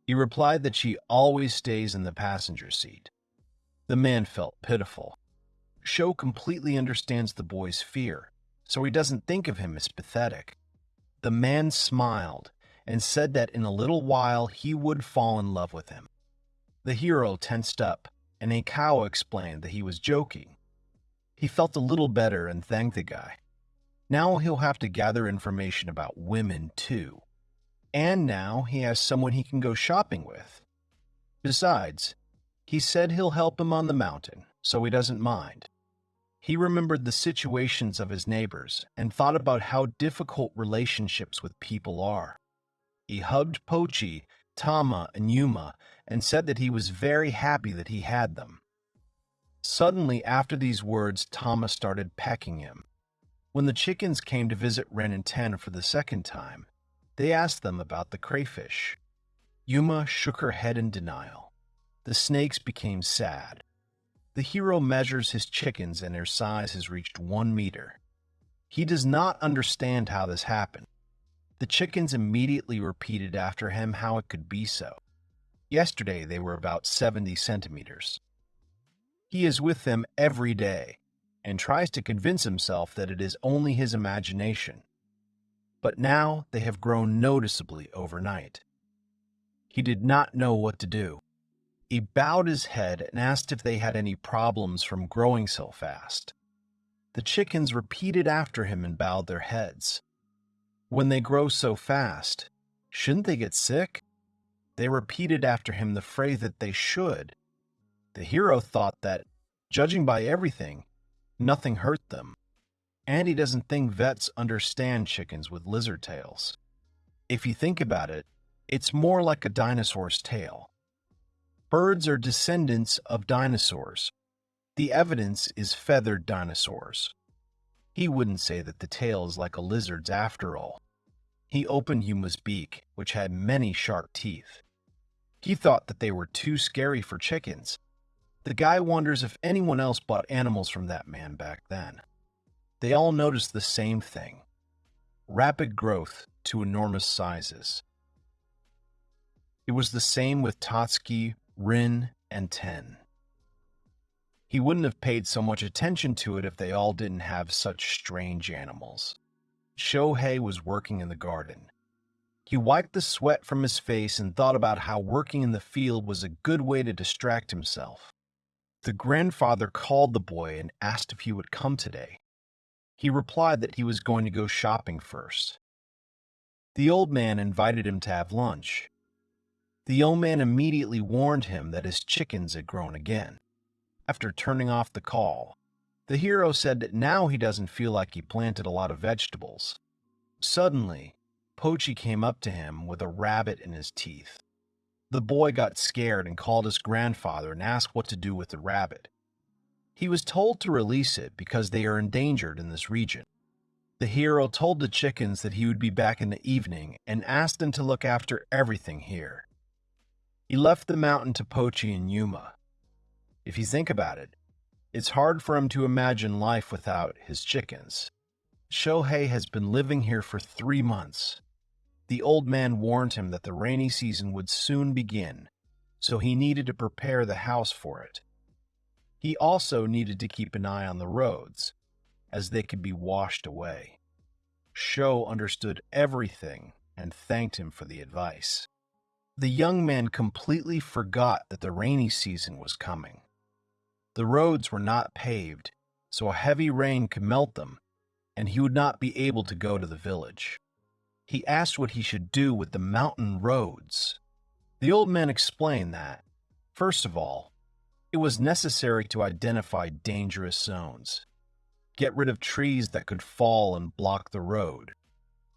He replied that she always stays in the passenger seat. The man felt pitiful. Sho completely understands the boy's fear, so he doesn't think of him as pathetic. The man smiled and said that in a little while he would fall in love with him. The hero tensed up, and Eikawa explained that he was joking. He felt a little better and thanked the guy. Now he'll have to gather information about women too. And now he has someone he can go shopping with. Besides, he said he'll help him on the mountain, so he doesn't mind. He remembered the situations of his neighbors and thought about how difficult relationships with people are. He hugged Pochi, Tama, and Yuma and said that he was very happy that he had them. Suddenly, after these words, Tama started pecking him. When the chickens came to visit Ren and Ten for the second time, they asked them about the crayfish. Yuma shook her head in denial. The snakes became sad. The hero measures his chickens and their size has reached 1 meter. He does not understand how this happened. The chickens immediately repeated after him how it could be so. Yesterday they were about 70 centimeters. He is with them every day and tries to convince himself that it is only his imagination. But now they have grown noticeably overnight. He did not know what to do. He bowed his head and asked if they had any problems from growing so fast. The chickens repeated after him and bowed their heads. When they grow so fast, shouldn't they get sick? They repeated after him the phrase that they should. The hero thought that, judging by everything, nothing hurt them. And he doesn't think vets understand chickens with lizard tails. If you think about it, it's more like a dinosaur's tail. Birds are descendants of dinosaurs. The evidence is feathered dinosaurs. He wouldn't say that the tail is like a lizard's after all. He opened Yuma's beak, which had many sharp teeth. He thought that they were too scary for chickens. The guy wonders if anyone else bought animals from that man back then. They all noticed the same thing: rapid growth to enormous sizes. It was the same with Tatsuki, Rin, and Ten. He wouldn't have paid so much attention to it if they all didn't have such strange animals. Shohei was working in the garden. He wiped the sweat from his face and thought about how working in the field was a good way to distract himself. The grandfather called the boy and asked if he would come today. He replied that he was going to go shopping first. The old man invited him to have lunch. The old man immediately warned him that his chickens had grown again. After turning off the call, the hero said that now he doesn't feel like he planted a lot of vegetables. Suddenly, Pochi came up to him with a rabbit in his teeth. The boy got scared and called his grandfather and asked what to do with the rabbit. He was told to release it because they are endangered in this region. The hero told the chickens that he would be back in the evening and asked them to look after everything here. He left the mountain to Pochi and Yuma. If you think about it, it's hard for him to imagine life without his chickens. Shohei has been living here for 3 months. The old man warned him that the rainy season would soon begin, so he needed to prepare the house for it. He also needed to keep an eye on the roads, as they could be washed away. Sho understood everything and thanked him for the advice. The young man completely forgot that the rainy season was coming. The roads were not paved, so a heavy rain could melt them, and he would not be able to go to the village. He asked what he should do with the mountain roads. The old man explained that, first of all, it was necessary to identify dangerous zones, get rid of trees that could fall and block the road.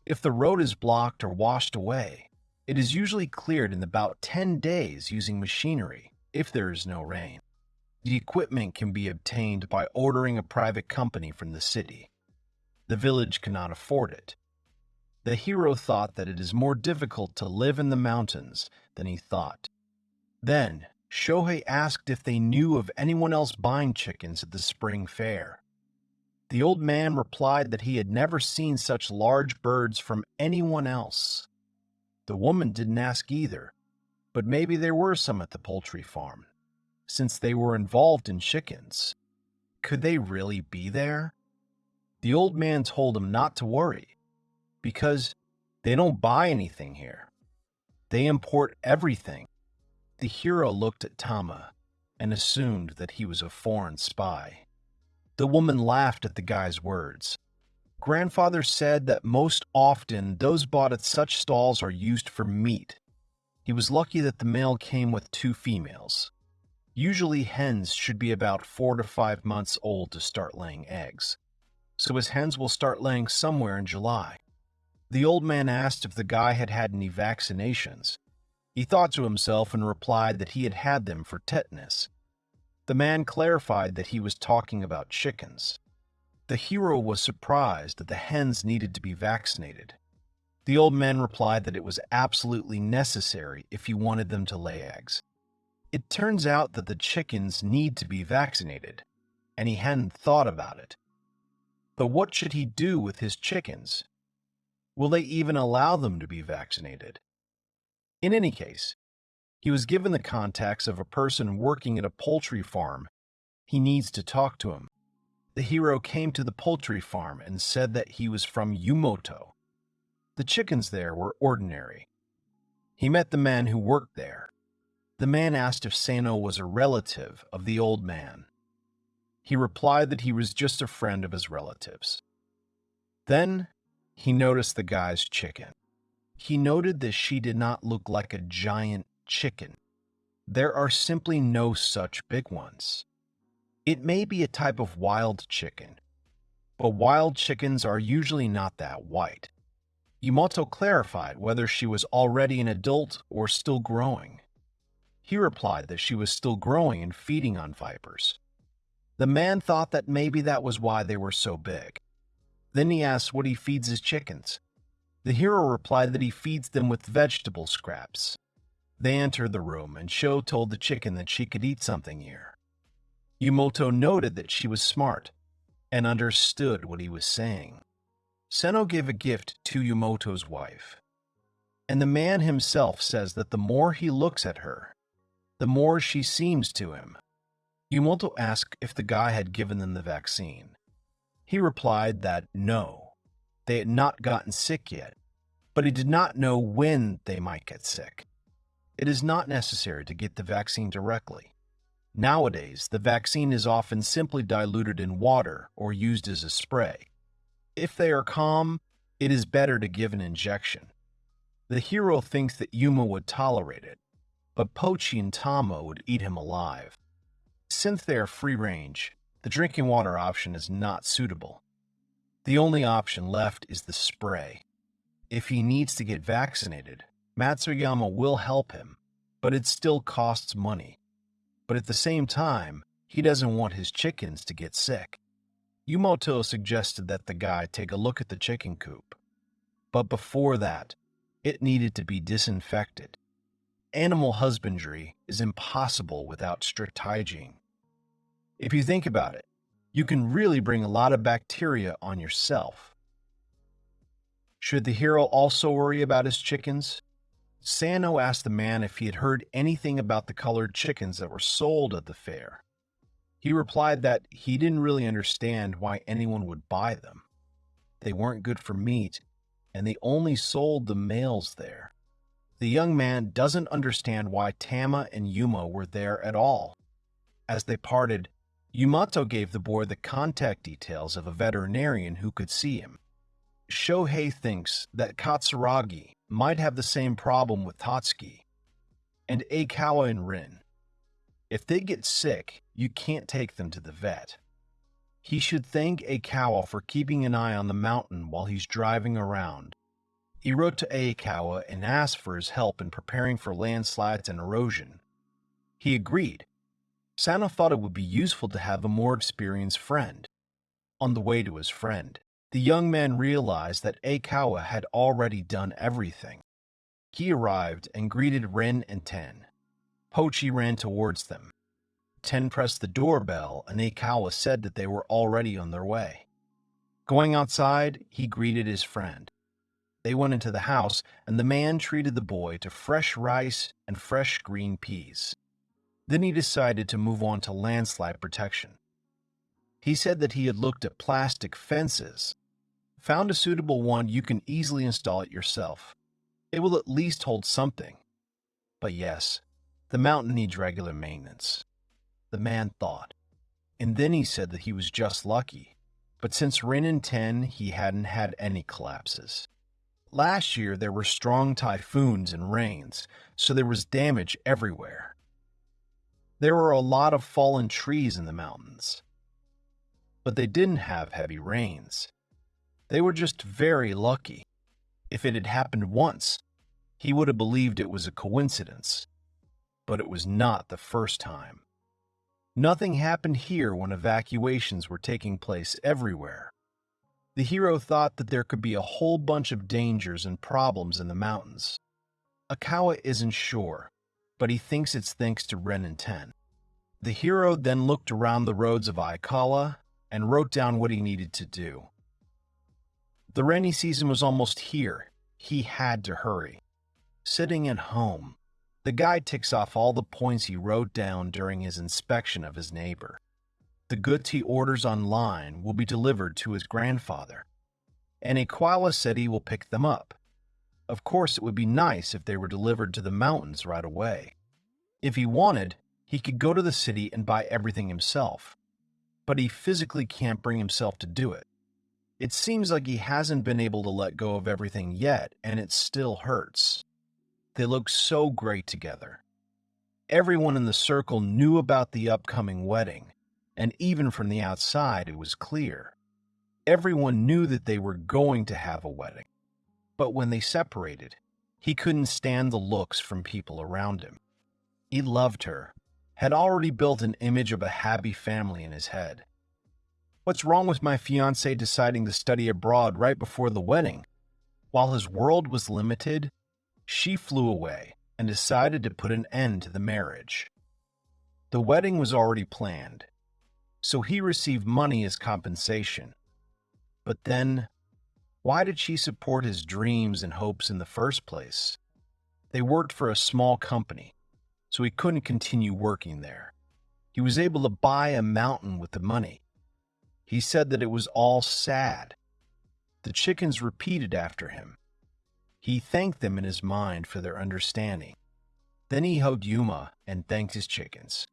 If the road is blocked or washed away, it is usually cleared in about 10 days using machinery if there is no rain. The equipment can be obtained by ordering a private company from the city. The village cannot afford it. The hero thought that it is more difficult to live in the mountains than he thought. Then, Shohei asked if they knew of anyone else buying chickens at the spring fair. The old man replied that he had never seen such large birds from anyone else. The woman didn't ask either, but maybe there were some at the poultry farm, since they were involved in chickens. Could they really be there? The old man told him not to worry, because they don't buy anything here. They import everything. The hero looked at Tama and assumed that he was a foreign spy. The woman laughed at the guy's words. Grandfather said that most often those bought at such stalls are used for meat. He was lucky that the male came with 2 females. Usually hens should be about 4 to 5 months old to start laying eggs, so his hens will start laying somewhere in July. The old man asked if the guy had had any vaccinations. He thought to himself and replied that he had had them for tetanus. The man clarified that he was talking about chickens. The hero was surprised that the hens needed to be vaccinated. The old man replied that it was absolutely necessary if he wanted them to lay eggs. It turns out that the chickens need to be vaccinated, and he hadn't thought about it. But what should he do with his chickens? Will they even allow them to be vaccinated? In any case, he was given the contacts of a person working at a poultry farm. He needs to talk to him. The hero came to the poultry farm and said that he was from Yumoto. The chickens there were ordinary. He met the man who worked there. The man asked if Sano was a relative of the old man. He replied that he was just a friend of his relatives. Then he noticed the guy's chicken. He noted that she did not look like a giant chicken. There are simply no such big ones. It may be a type of wild chicken, but wild chickens are usually not that white. Yumoto clarified whether she was already an adult or still growing. He replied that she was still growing and feeding on vipers. The man thought that maybe that was why they were so big. Then he asked what he feeds his chickens. The hero replied that he feeds them with vegetable scraps. They entered the room, and Sho told the chicken that she could eat something here. Yumoto noted that she was smart and understood what he was saying. Seno gave a gift to Yumoto's wife, and the man himself says that the more he looks at her, the more she seems to him. Yumoto asked if the guy had given them the vaccine. He replied that no, they had not gotten sick yet, but he did not know when they might get sick. It is not necessary to get the vaccine directly. Nowadays, the vaccine is often simply diluted in water or used as a spray. If they are calm, it is better to give an injection. The hero thinks that Yuma would tolerate it, but Pochi and Tama would eat him alive. Since they are free-range, the drinking water option is not suitable. The only option left is the spray. If he needs to get vaccinated, Matsuyama will help him, but it still costs money. But at the same time, he doesn't want his chickens to get sick. Yumoto suggested that the guy take a look at the chicken coop. But before that, it needed to be disinfected. Animal husbandry is impossible without strict hygiene. If you think about it, you can really bring a lot of bacteria on yourself. Should the hero also worry about his chickens? Sano asked the man if he had heard anything about the colored chickens that were sold at the fair. He replied that he didn't really understand why anyone would buy them. They weren't good for meat, and they only sold the males there. The young man doesn't understand why Tama and Yuma were there at all. As they parted, Yumato gave the boy the contact details of a veterinarian who could see him. Shohei thinks that Katsuragi might have the same problem with Tatsuki and Eikawa and Rin. If they get sick, you can't take them to the vet. He should thank Eikawa for keeping an eye on the mountain while he's driving around. He wrote to Eikawa and asked for his help in preparing for landslides and erosion. He agreed. Sano thought it would be useful to have a more experienced friend. On the way to his friend, the young man realized that Eikawa had already done everything. He arrived and greeted Ren and Ten. Pochi ran towards them. Ten pressed the doorbell and Eikawa said that they were already on their way. Going outside, he greeted his friend. They went into the house and the man treated the boy to fresh rice and fresh green peas. Then he decided to move on to landslide protection. He said that he had looked at plastic fences, found a suitable one you can easily install it yourself. It will at least hold something. But yes, the mountain needs regular maintenance. The man thought. And then he said that he was just lucky. But since Rin and Ten, he hadn't had any collapses. Last year, there were strong typhoons and rains, so there was damage everywhere. There were a lot of fallen trees in the mountains. But they didn't have heavy rains. They were just very lucky. If it had happened once, he would have believed it was a coincidence. But it was not the first time. Nothing happened here when evacuations were taking place everywhere. The hero thought that there could be a whole bunch of dangers and problems in the mountains. Akawa isn't sure, but he thinks it's thanks to Ren and Ten. The hero then looked around the roads of Aikawa and wrote down what he needed to do. The rainy season was almost here. He had to hurry. Sitting at home, the guy ticks off all the points he wrote down during his inspection of his neighbor. The goods he orders online will be delivered to his grandfather, and Eikawa said he will pick them up. Of course, it would be nice if they were delivered to the mountains right away. If he wanted, he could go to the city and buy everything himself, but he physically can't bring himself to do it. It seems like he hasn't been able to let go of everything yet, and it still hurts. They look so great together. Everyone in the circle knew about the upcoming wedding, and even from the outside it was clear. Everyone knew that they were going to have a wedding. But when they separated, he couldn't stand the looks from people around him. He loved her, had already built an image of a happy family in his head. What's wrong with my fiancé deciding to study abroad right before the wedding? While his world was limited, she flew away and decided to put an end to the marriage. The wedding was already planned, so he received money as compensation. But then, why did she support his dreams and hopes in the first place? They worked for a small company, so he couldn't continue working there. He was able to buy a mountain with the money. He said that it was all sad. The chickens repeated after him. He thanked them in his mind for their understanding. Then he hugged Yuma and thanked his chickens.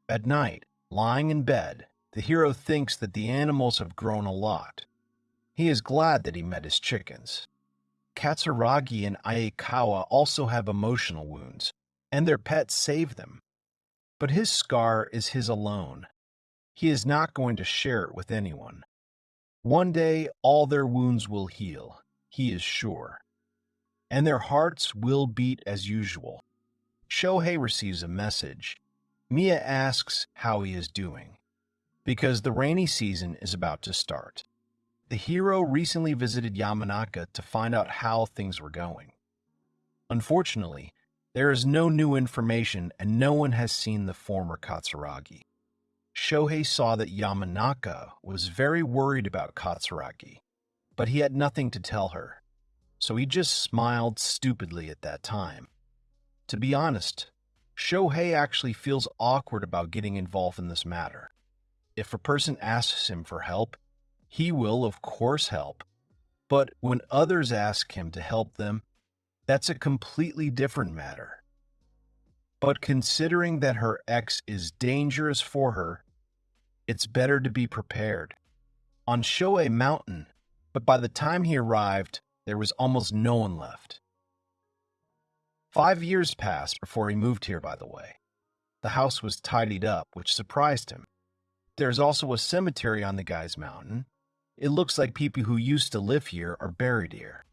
At night, lying in bed, the hero thinks that the animals have grown a lot. He is glad that he met his chickens. Katsuragi and Aikawa also have emotional wounds, and their pets saved them. But his scar is his alone. He is not going to share it with anyone. One day, all their wounds will heal, he is sure. And their hearts will beat as usual. Shohei receives a message. Mia asks how he is doing, because the rainy season is about to start. The hero recently visited Yamanaka to find out how things were going. Unfortunately, there is no new information and no one has seen the former Katsuragi. Shohei saw that Yamanaka was very worried about Katsuragi, but he had nothing to tell her, so he just smiled stupidly at that time. To be honest, Shohei actually feels awkward about getting involved in this matter. If a person asks him for help, he will of course help, but when others ask him to help them, That's a completely different matter. But considering that her ex is dangerous for her, it's better to be prepared. On Shohei Mountain, but by the time he arrived, there was almost no one left. 5 years passed before he moved here, by the way. The house was tidied up, which surprised him. There's also a cemetery on the guy's mountain. It looks like people who used to live here are buried here.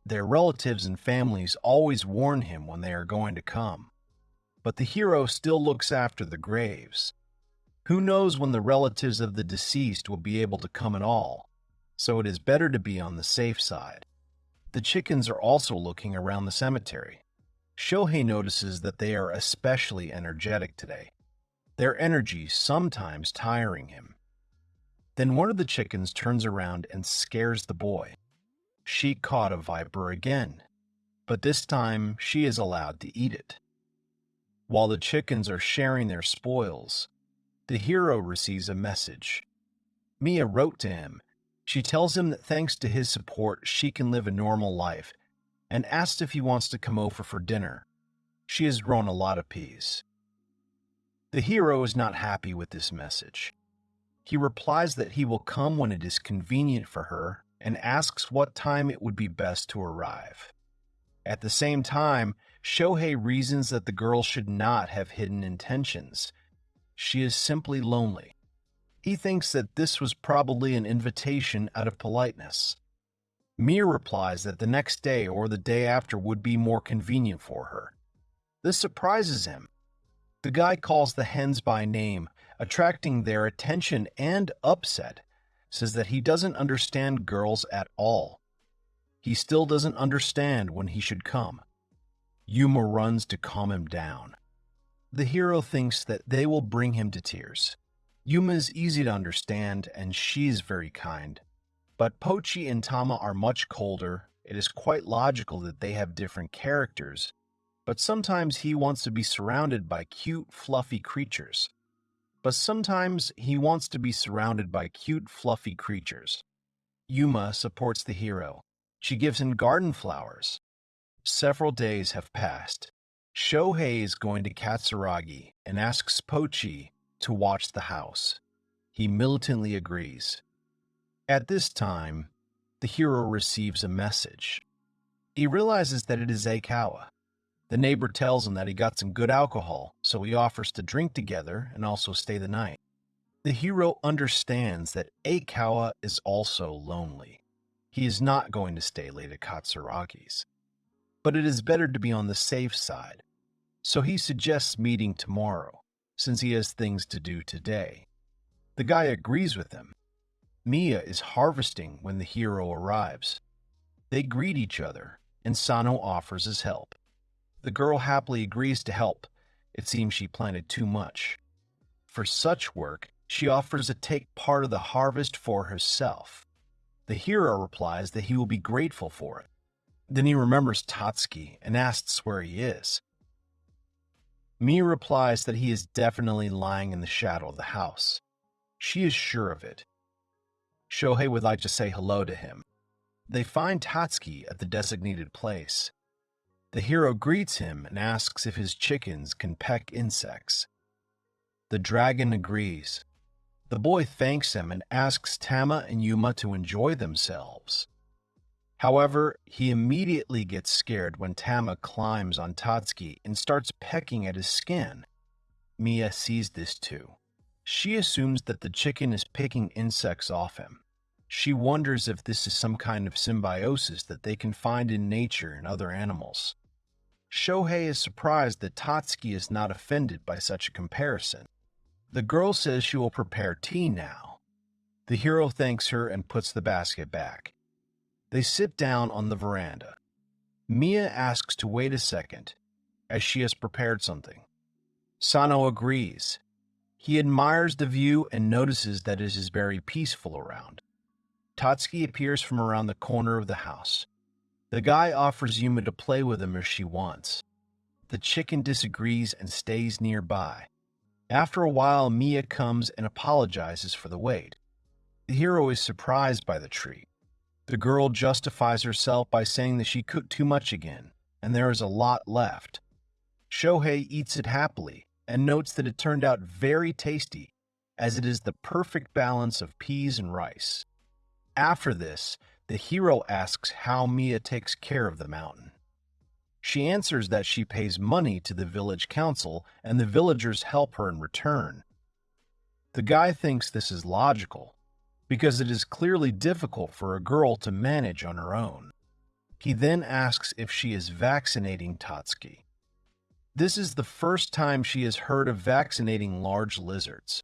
Their relatives and families always warn him when they are going to come. But the hero still looks after the graves. Who knows when the relatives of the deceased will be able to come at all, so it is better to be on the safe side. The chickens are also looking around the cemetery. Shohei notices that they are especially energetic today, their energy sometimes tiring him. Then one of the chickens turns around and scares the boy. She caught a viper again, but this time she is allowed to eat it. While the chickens are sharing their spoils, the hero receives a message. Mia wrote to him. She tells him that thanks to his support, she can live a normal life, and asks if he wants to come over for dinner. She has grown a lot of peas. The hero is not happy with this message. He replies that he will come when it is convenient for her and asks what time it would be best to arrive. At the same time, Shohei reasons that the girl should not have hidden intentions. She is simply lonely. He thinks that this was probably an invitation out of politeness. Mia replies that the next day or the day after would be more convenient for her. This surprises him. The guy calls the hens by name, attracting their attention and upset, says that he doesn't understand girls at all. He still doesn't understand when he should come. Yuma runs to calm him down. The hero thinks that they will bring him to tears. Yuma is easy to understand and she's very kind. But Pochi and Tama are much colder. It is quite logical that they have different characters, but sometimes he wants to be surrounded by cute, fluffy creatures. Yuma supports the hero. She gives him garden flowers. Several days have passed. Shohei is going to Katsuragi and asks Pochi to watch the house. He militantly agrees. At this time, the hero receives a message. He realizes that it is Aikawa. The neighbor tells him that he got some good alcohol, so he offers to drink together and also stay the night. The hero understands that Aikawa is also lonely. He is not going to stay late at Katsuragi's. But it is better to be on the safe side, so he suggests meeting tomorrow, since he has things to do today. The guy agrees with him. Mia is harvesting when the hero arrives. They greet each other, and Sano offers his help. The girl happily agrees to help. It seems she planted too much. For such work, she offers to take part of the harvest for herself. The hero replies that he will be grateful for it. Then he remembers Tatsuki and asks where he is. Mia replies that he is definitely lying in the shadow of the house. She is sure of it. Shohei would like to say hello to him. They find Tatsuki at the designated place. The hero greets him and asks if his chickens can peck insects. The dragon agrees. The boy thanks him and asks Tama and Yuma to enjoy themselves. However, he immediately gets scared when Tama climbs on Tatsuki and starts pecking at his skin. Mia sees this too. She assumes that the chicken is picking insects off him. She wonders if this is some kind of symbiosis that they can find in nature and other animals. Shohei is surprised that Tatsuki is not offended by such a comparison. The girl says she will prepare tea now. The hero thanks her and puts the basket back. They sit down on the veranda. Mia asks to wait a second, as she has prepared something. Sano agrees. He admires the view and notices that it is very peaceful around. Tatsuki appears from around the corner of the house. The guy offers Yuma to play with him if she wants. The chicken disagrees and stays nearby. After a while, Mia comes and apologizes for the wait. The hero is surprised by the treat. The girl justifies herself by saying that she cooked too much again. and there is a lot left. Shohei eats it happily and notes that it turned out very tasty, as it is the perfect balance of peas and rice. After this, the hero asks how Mia takes care of the mountain. She answers that she pays money to the village council and the villagers help her in return. The guy thinks this is logical, because it is clearly difficult for a girl to manage on her own. He then asks if she is vaccinating Tatsuki. This is the first time she has heard of vaccinating large lizards.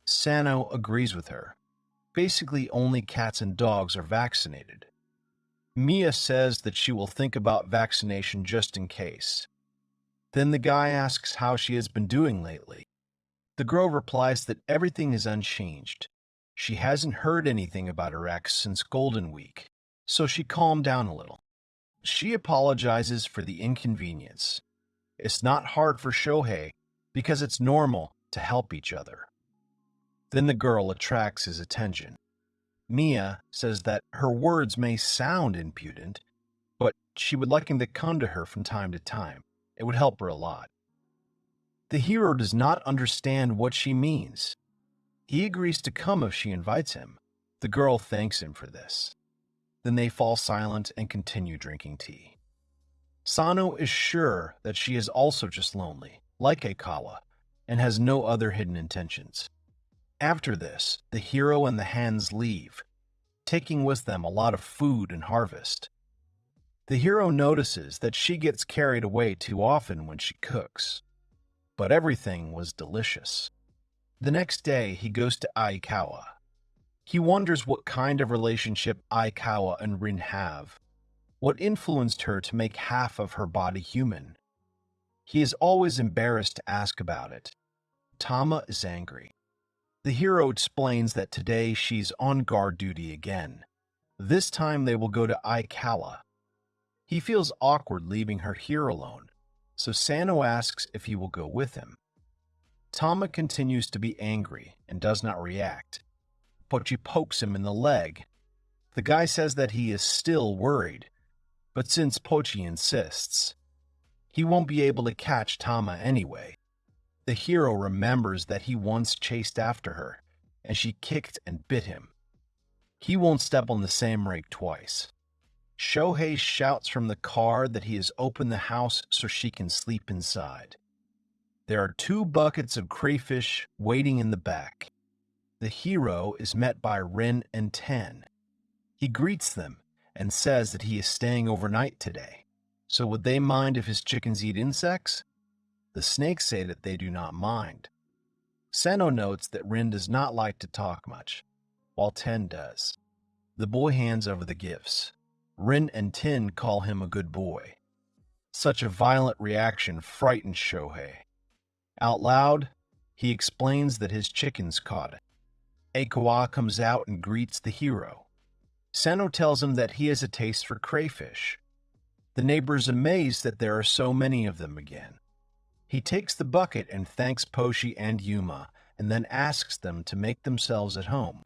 Sano agrees with her. Basically, only cats and dogs are vaccinated. Mia says that she will think about vaccination just in case. Then the guy asks how she has been doing lately. The girl replies that everything is unchanged. She hasn't heard anything about her ex since Golden Week, so she calmed down a little. She apologizes for the inconvenience. It's not hard for Shohei because it's normal to help each other. Then the girl attracts his attention. Mia says that her words may sound impudent, but she would like him to come to her from time to time. It would help her a lot. The hero does not understand what she means. He agrees to come if she invites him. The girl thanks him for this. Then they fall silent and continue drinking tea. Sano is sure that she is also just lonely, like Aikawa, and has no other hidden intentions. After this, the hero and the hands leave, taking with them a lot of food and harvest. The hero notices that she gets carried away too often when she cooks, but everything was delicious. The next day, he goes to Aikawa. He wonders what kind of relationship Aikawa and Rin have, what influenced her to make half of her body human. He is always embarrassed to ask about it. Tama is angry. The hero explains that today she's on guard duty again. This time they will go to Aikawa. He feels awkward leaving her here alone, so Sano asks if he will go with him. Tama continues to be angry and does not react. Pochi pokes him in the leg. The guy says that he is still worried, but since Pochi insists, he won't be able to catch Tama anyway. The hero remembers that he once chased after her, and she kicked and bit him. He won't step on the same rake twice. Shohei shouts from the car that he has opened the house so she can sleep inside. There are 2 buckets of crayfish waiting in the back. The hero is met by Rin and Ten. He greets them and says that he is staying overnight today. So would they mind if his chickens eat insects? The snakes say that they do not mind. Seno notes that Rin does not like to talk much, while Ten does. The boy hands over the gifts. Rin and Ten call him a good boy. Such a violent reaction frightens Shohei. Out loud, he explains that his chickens caught it. Aikawa comes out and greets the hero. Seno tells him that he has a taste for crayfish. The neighbor is amazed that there are so many of them again. He takes the bucket and thanks Pochi and Yuma, and then asks them to make themselves at home.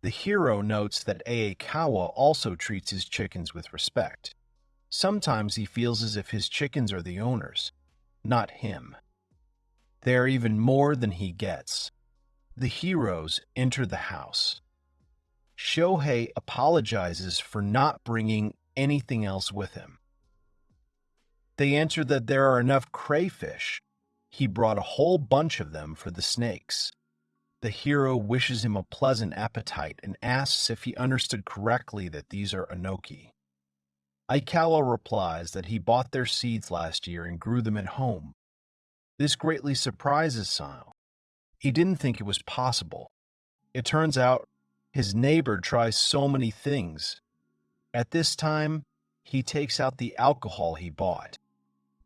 The hero notes that Aikawa also treats his chickens with respect. Sometimes he feels as if his chickens are the owners, not him. They are even more than he gets. The heroes enter the house. Shohei apologizes for not bringing anything else with him. They answer that there are enough crayfish. He brought a whole bunch of them for the snakes. The hero wishes him a pleasant appetite and asks if he understood correctly that these are enoki. Aikawa replies that he bought their seeds last year and grew them at home. This greatly surprises Sano. He didn't think it was possible. It turns out his neighbor tries so many things. At this time, he takes out the alcohol he bought.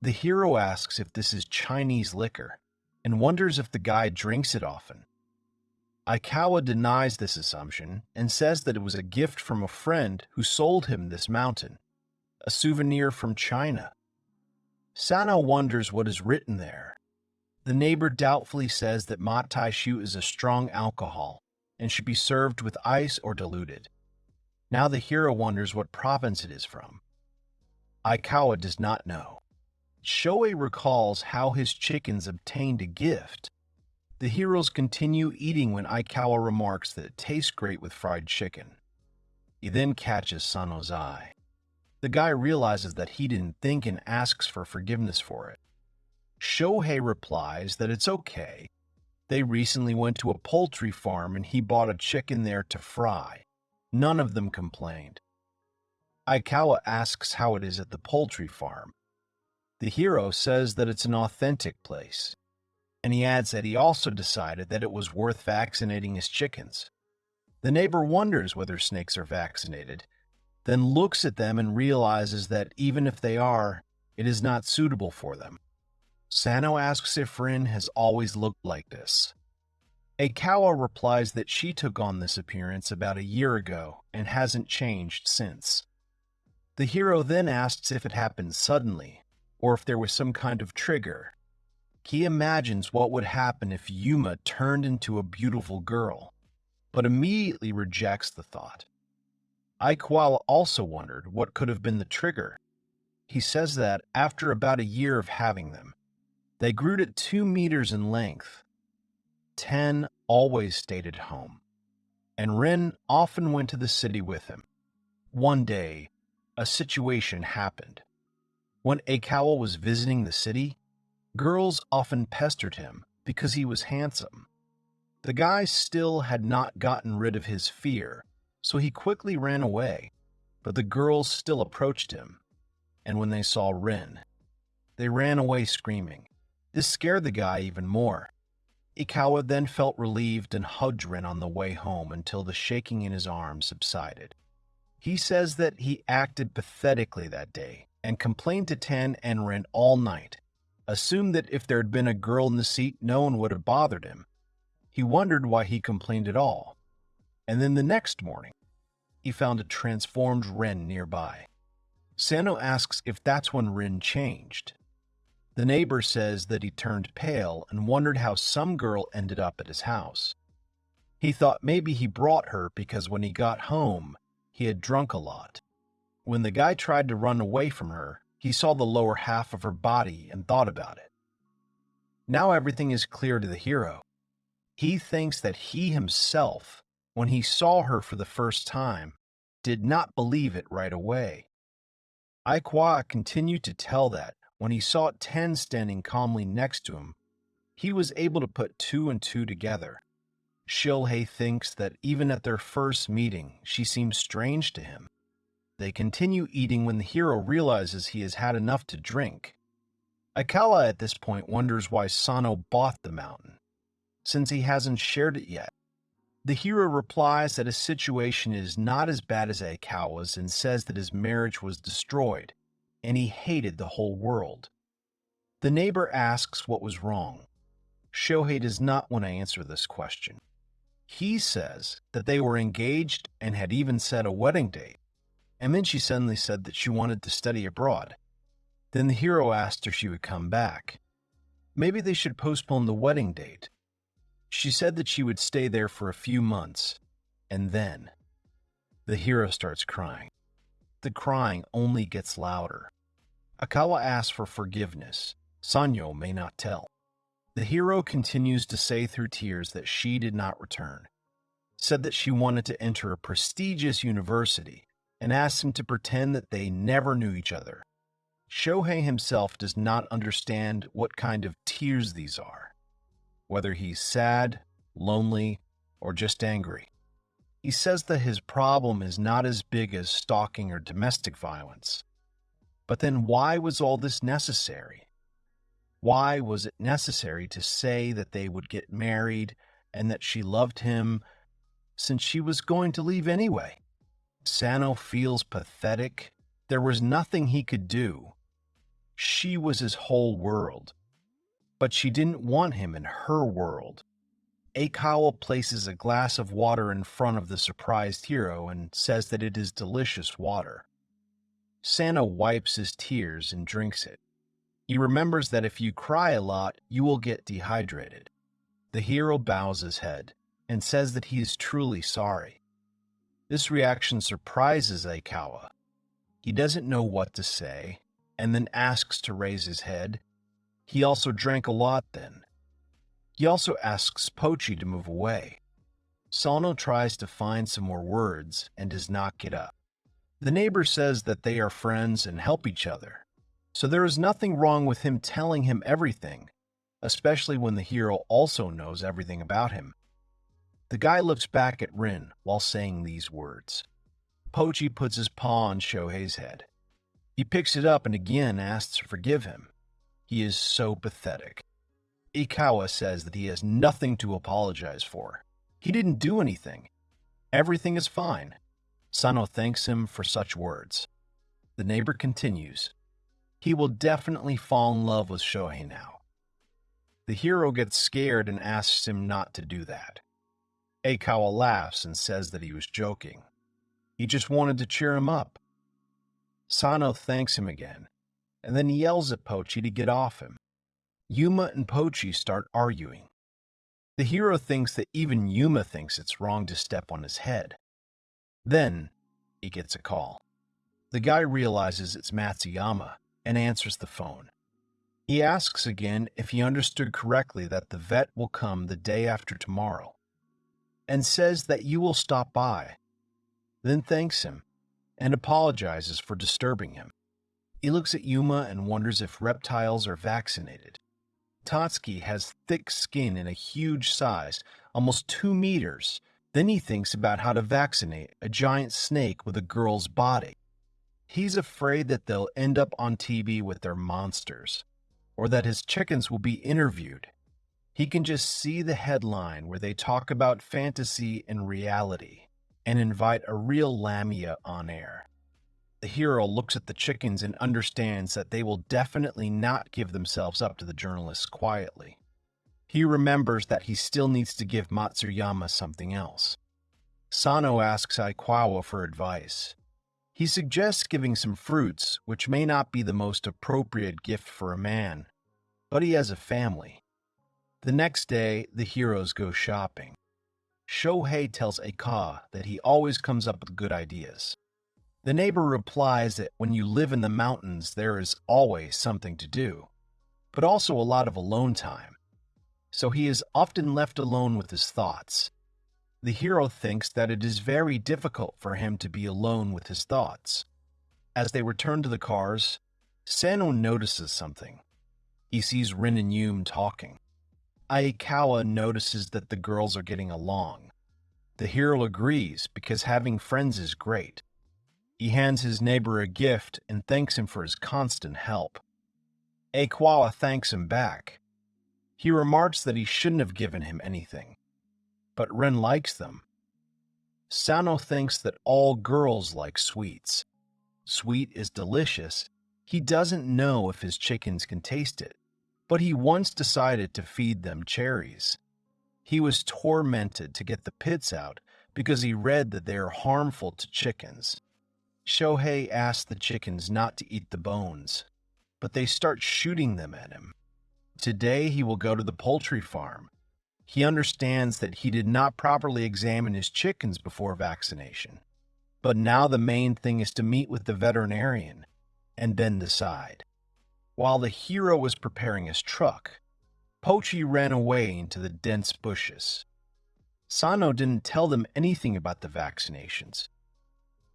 The hero asks if this is Chinese liquor and wonders if the guy drinks it often. Aikawa denies this assumption and says that it was a gift from a friend who sold him this mountain, a souvenir from China. Sano wonders what is written there. The neighbor doubtfully says that Mataishu is a strong alcohol and should be served with ice or diluted. Now the hero wonders what province it is from. Aikawa does not know. Shohei recalls how his chickens obtained a gift. The heroes continue eating when Aikawa remarks that it tastes great with fried chicken. He then catches Sano's eye. The guy realizes that he didn't think and asks for forgiveness for it. Shohei replies that it's okay. They recently went to a poultry farm and he bought a chicken there to fry. None of them complained. Aikawa asks how it is at the poultry farm. The hero says that it's an authentic place, and he adds that he also decided that it was worth vaccinating his chickens. The neighbor wonders whether snakes are vaccinated, then looks at them and realizes that even if they are, it is not suitable for them. Sano asks if Rin has always looked like this. Aikawa replies that she took on this appearance about a year ago and hasn't changed since. The hero then asks if it happened suddenly, or if there was some kind of trigger. He imagines what would happen if Yuma turned into a beautiful girl, but immediately rejects the thought. Aikawa also wondered what could have been the trigger. He says that after about a year of having them, they grew to 2 meters in length. 10 always stayed at home, and Rin often went to the city with him. One day, a situation happened. When Aikawa was visiting the city, girls often pestered him because he was handsome. The guy still had not gotten rid of his fear, so he quickly ran away, but the girls still approached him, and when they saw Rin, they ran away screaming. This scared the guy even more. Aikawa then felt relieved and hugged Rin on the way home until the shaking in his arms subsided. He says that he acted pathetically that day and complained to Ten and Rin all night, assumed that if there had been a girl in the seat, no one would have bothered him. He wondered why he complained at all. And then the next morning, he found a transformed Rin nearby. Sano asks if that's when Rin changed. The neighbor says that he turned pale and wondered how some girl ended up at his house. He thought maybe he brought her because when he got home, he had drunk a lot. When the guy tried to run away from her, he saw the lower half of her body and thought about it. Now everything is clear to the hero. He thinks that he himself, when he saw her for the first time, did not believe it right away. Aikawa continued to tell that when he saw Ten standing calmly next to him, he was able to put 2 and 2 together. Shohei thinks that even at their first meeting, she seems strange to him. They continue eating when the hero realizes he has had enough to drink. Aikawa at this point wonders why Sano bought the mountain, since he hasn't shared it yet. The hero replies that his situation is not as bad as Aikawa's and says that his marriage was destroyed, and he hated the whole world. The neighbor asks what was wrong. Shohei does not want to answer this question. He says that they were engaged and had even set a wedding date, and then she suddenly said that she wanted to study abroad. Then the hero asked if she would come back. Maybe they should postpone the wedding date. She said that she would stay there for a few months, and then the hero starts crying. The crying only gets louder. Aikawa asks for forgiveness. Sanyo may not tell. The hero continues to say through tears that she did not return, said that she wanted to enter a prestigious university, and asked him to pretend that they never knew each other. Shohei himself does not understand what kind of tears these are, whether he's sad, lonely, or just angry. He says that his problem is not as big as stalking or domestic violence. But then why was all this necessary? Why was it necessary to say that they would get married and that she loved him, since she was going to leave anyway? Sano feels pathetic. There was nothing he could do. She was his whole world. But she didn't want him in her world. Aikawa places a glass of water in front of the surprised hero and says that it is delicious water. Sano wipes his tears and drinks it. He remembers that if you cry a lot, you will get dehydrated. The hero bows his head and says that he is truly sorry. This reaction surprises Aikawa. He doesn't know what to say, and then asks to raise his head. He also drank a lot then. He also asks Pochi to move away. Sano tries to find some more words and does not get up. The neighbor says that they are friends and help each other, so there is nothing wrong with him telling him everything, especially when the hero also knows everything about him. The guy looks back at Rin while saying these words. Pochi puts his paw on Shohei's head. He picks it up and again asks to forgive him. He is so pathetic. Ikawa says that he has nothing to apologize for. He didn't do anything. Everything is fine. Sano thanks him for such words. The neighbor continues. He will definitely fall in love with Shohei now. The hero gets scared and asks him not to do that. Eikawa laughs and says that he was joking. He just wanted to cheer him up. Sano thanks him again, and then he yells at Pochi to get off him. Yuma and Pochi start arguing. The hero thinks that even Yuma thinks it's wrong to step on his head. Then, he gets a call. The guy realizes it's Matsuyama and answers the phone. He asks again if he understood correctly that the vet will come the day after tomorrow, and says that you will stop by, then thanks him and apologizes for disturbing him. He looks at Yuma and wonders if reptiles are vaccinated. Tatsuki has thick skin and a huge size, almost 2 meters. Then he thinks about how to vaccinate a giant snake with a girl's body. He's afraid that they'll end up on TV with their monsters, or that his chickens will be interviewed. He can just see the headline where they talk about fantasy and reality and invite a real Lamia on air. The hero looks at the chickens and understands that they will definitely not give themselves up to the journalists quietly. He remembers that he still needs to give Matsuyama something else. Sano asks Aikawa for advice. He suggests giving some fruits, which may not be the most appropriate gift for a man, but he has a family. The next day, the heroes go shopping. Shohei tells Aikawa that he always comes up with good ideas. The neighbor replies that when you live in the mountains, there is always something to do, but also a lot of alone time. So he is often left alone with his thoughts. The hero thinks that it is very difficult for him to be alone with his thoughts. As they return to the cars, Sano notices something. He sees Rin and Yuma talking. Aikawa notices that the girls are getting along. The hero agrees because having friends is great. He hands his neighbor a gift and thanks him for his constant help. Aikawa thanks him back. He remarks that he shouldn't have given him anything, but Rin likes them. Sano thinks that all girls like sweets. Sweet is delicious. He doesn't know if his chickens can taste it, but he once decided to feed them cherries. He was tormented to get the pits out because he read that they are harmful to chickens. Shohei asks the chickens not to eat the bones, but they start shooting them at him. Today he will go to the poultry farm. He understands that he did not properly examine his chickens before vaccination, but now the main thing is to meet with the veterinarian and then decide. While the hero was preparing his truck, Pochi ran away into the dense bushes. Sano didn't tell them anything about the vaccinations.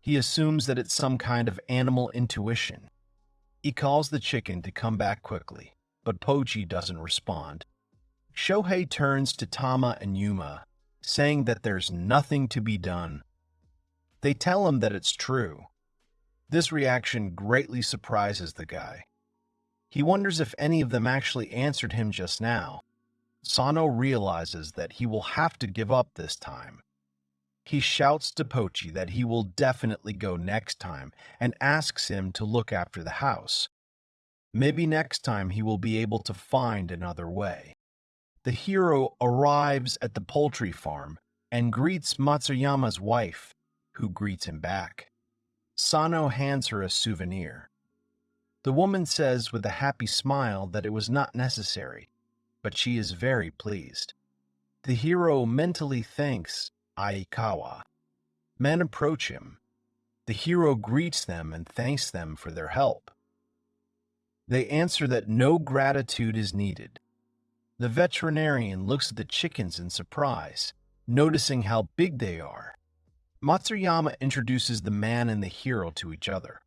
He assumes that it's some kind of animal intuition. He calls the chicken to come back quickly, but Pochi doesn't respond. Shohei turns to Tama and Yuma, saying that there's nothing to be done. They tell him that it's true. This reaction greatly surprises the guy. He wonders if any of them actually answered him just now. Sano realizes that he will have to give up this time. He shouts to Pochi that he will definitely go next time and asks him to look after the house. Maybe next time he will be able to find another way. The hero arrives at the poultry farm and greets Matsuyama's wife, who greets him back. Sano hands her a souvenir. The woman says with a happy smile that it was not necessary, but she is very pleased. The hero mentally thanks Aikawa. Men approach him. The hero greets them and thanks them for their help. They answer that no gratitude is needed. The veterinarian looks at the chickens in surprise, noticing how big they are. Matsuyama introduces the man and the hero to each other.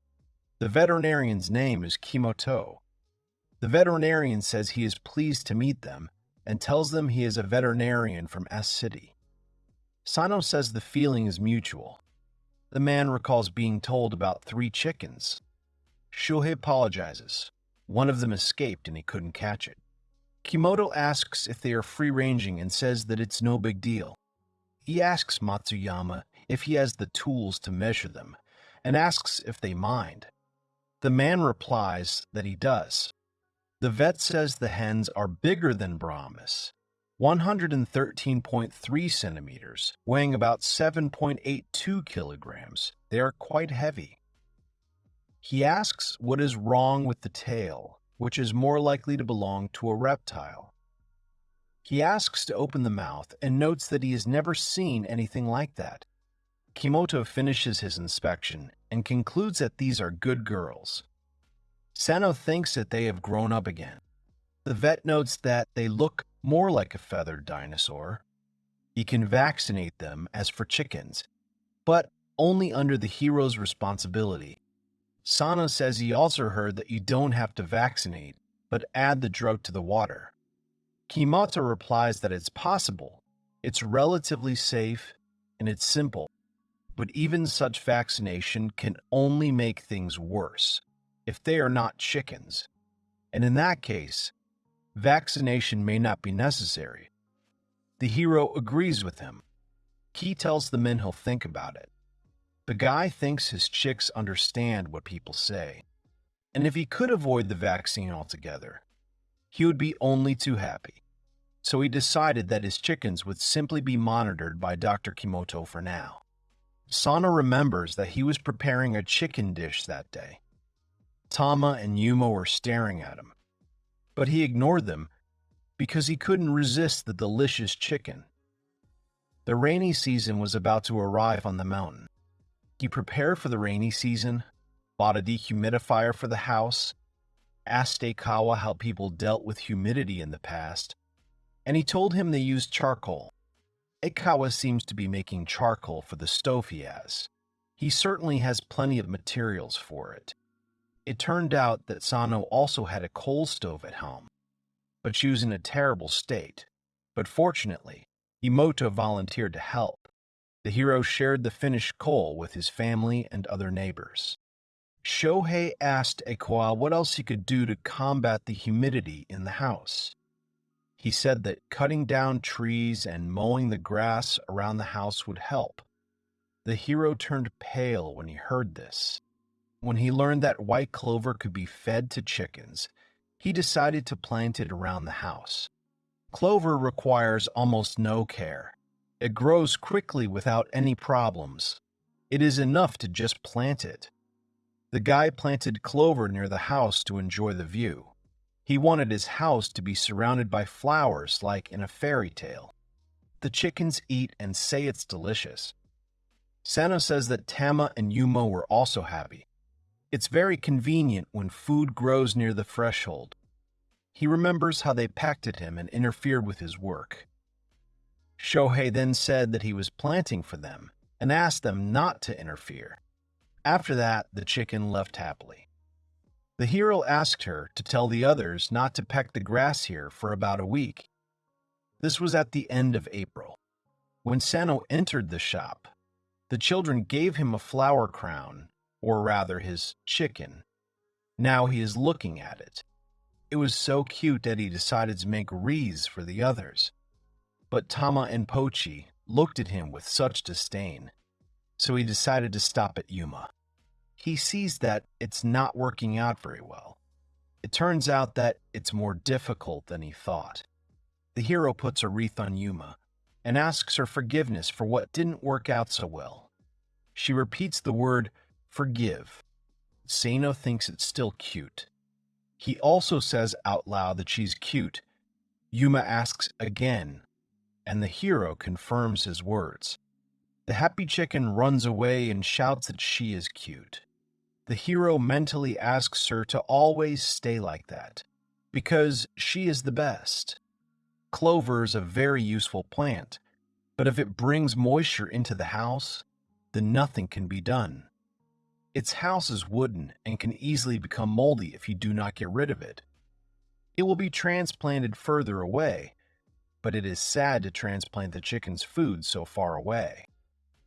The veterinarian's name is Kimoto. The veterinarian says he is pleased to meet them and tells them he is a veterinarian from S City. Sano says the feeling is mutual. The man recalls being told about 3 chickens. Shohei apologizes. One of them escaped and he couldn't catch it. Kimoto asks if they are free-ranging and says that it's no big deal. He asks Matsuyama if he has the tools to measure them and asks if they mind. The man replies that he does. The vet says the hens are bigger than Brahmas, 113.3 centimeters, weighing about 7.82 kilograms. They are quite heavy. He asks what is wrong with the tail, which is more likely to belong to a reptile. He asks to open the mouth and notes that he has never seen anything like that. Kimoto finishes his inspection and concludes that these are good girls. Sano thinks that they have grown up again. The vet notes that they look more like a feathered dinosaur. He can vaccinate them as for chickens, but only under the hero's responsibility. Sano says he also heard that you don't have to vaccinate, but add the drug to the water. Kimoto replies that it's possible, it's relatively safe, and it's simple. But even such vaccination can only make things worse if they are not chickens. And in that case, vaccination may not be necessary. The hero agrees with him. He tells the men he'll think about it. The guy thinks his chicks understand what people say, and if he could avoid the vaccine altogether, he would be only too happy. So he decided that his chickens would simply be monitored by Dr. Kimoto for now. Sano remembers that he was preparing a chicken dish that day. Tama and Yuma were staring at him, but he ignored them because he couldn't resist the delicious chicken. The rainy season was about to arrive on the mountain. He prepared for the rainy season, bought a dehumidifier for the house, asked Eikawa how people dealt with humidity in the past, and he told him they used charcoal. Eikawa seems to be making charcoal for the stove he has. He certainly has plenty of materials for it. It turned out that Sano also had a coal stove at home, but she was in a terrible state. But fortunately, Emoto volunteered to help. The hero shared the finished coal with his family and other neighbors. Shohei asked Eikawa what else he could do to combat the humidity in the house. He said that cutting down trees and mowing the grass around the house would help. The hero turned pale when he heard this. When he learned that white clover could be fed to chickens, he decided to plant it around the house. Clover requires almost no care. It grows quickly without any problems. It is enough to just plant it. The guy planted clover near the house to enjoy the view. He wanted his house to be surrounded by flowers like in a fairy tale. The chickens eat and say it's delicious. Sano says that Tama and Yuma were also happy. It's very convenient when food grows near the threshold. He remembers how they pecked at him and interfered with his work. Shohei then said that he was planting for them and asked them not to interfere. After that, the chicken left happily. The hero asked her to tell the others not to peck the grass here for about a week. This was at the end of April. When Sano entered the shop, the children gave him a flower crown, or rather his chicken. Now he is looking at it. It was so cute that he decided to make wreaths for the others. But Tama and Pochi looked at him with such disdain, so he decided to stop at Yuma. He sees that it's not working out very well. It turns out that it's more difficult than he thought. The hero puts a wreath on Yuma and asks her forgiveness for what didn't work out so well. She repeats the word forgive. Sano thinks it's still cute. He also says out loud that she's cute. Yuma asks again, and the hero confirms his words. The happy chicken runs away and shouts that she is cute. The hero mentally asks her to always stay like that, because she is the best. Clover is a very useful plant, but if it brings moisture into the house, then nothing can be done. Its house is wooden and can easily become moldy if you do not get rid of it. It will be transplanted further away, but it is sad to transplant the chicken's food so far away.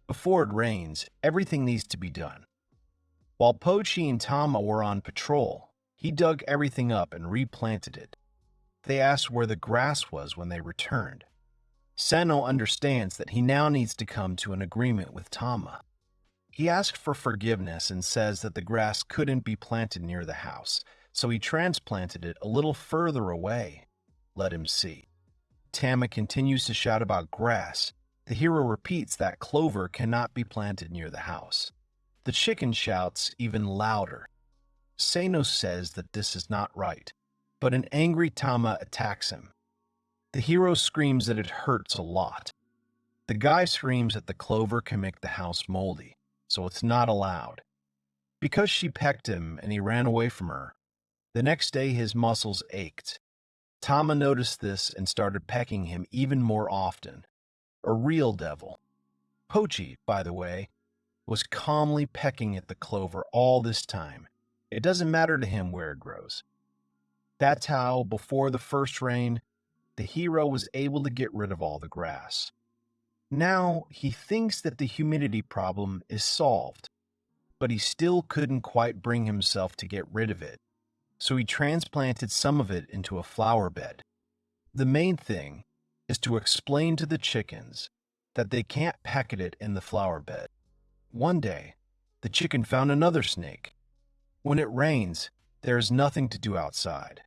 Before it rains, everything needs to be done. While Pochi and Tama were on patrol, he dug everything up and replanted it. They asked where the grass was when they returned. Seno understands that he now needs to come to an agreement with Tama. He asked for forgiveness and says that the grass couldn't be planted near the house, so he transplanted it a little further away. Let him see. Tama continues to shout about grass. The hero repeats that clover cannot be planted near the house. The chicken shouts even louder. Seno says that this is not right, but an angry Tama attacks him. The hero screams that it hurts a lot. The guy screams that the clover can make the house moldy, so it's not allowed. Because she pecked him and he ran away from her, the next day his muscles ached. Tama noticed this and started pecking him even more often. A real devil. Pochi, by the way, was calmly pecking at the clover all this time. It doesn't matter to him where it grows. That's how, before the first rain, the hero was able to get rid of all the grass. Now, he thinks that the humidity problem is solved, but he still couldn't quite bring himself to get rid of it, so he transplanted some of it into a flower bed. The main thing is to explain to the chickens that they can't peck at it in the flower bed. One day, the chicken found another snake. When it rains, there is nothing to do outside.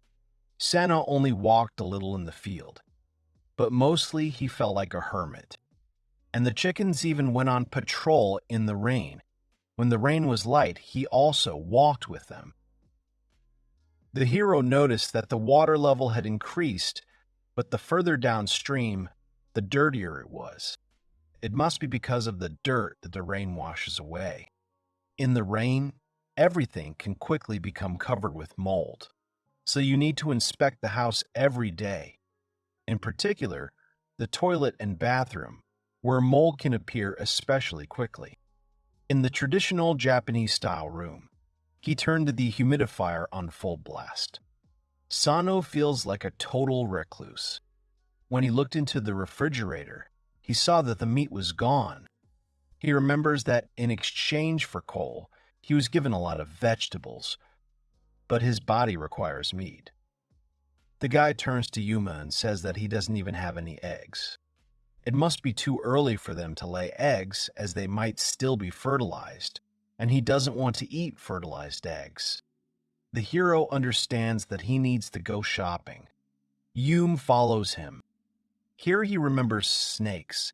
Santa only walked a little in the field, but mostly he felt like a hermit. And the chickens even went on patrol in the rain. When the rain was light, he also walked with them. The hero noticed that the water level had increased, but the further downstream, the dirtier it was. It must be because of the dirt that the rain washes away. In the rain, everything can quickly become covered with mold, so you need to inspect the house every day. In particular, the toilet and bathroom, where mold can appear especially quickly. In the traditional Japanese-style room, he turned the humidifier on full blast. Sano feels like a total recluse. When he looked into the refrigerator, he saw that the meat was gone. He remembers that in exchange for coal, he was given a lot of vegetables, but his body requires meat. The guy turns to Yuma and says that he doesn't even have any eggs. It must be too early for them to lay eggs, as they might still be fertilized, and he doesn't want to eat fertilized eggs. The hero understands that he needs to go shopping. Yuma follows him. Here he remembers snakes.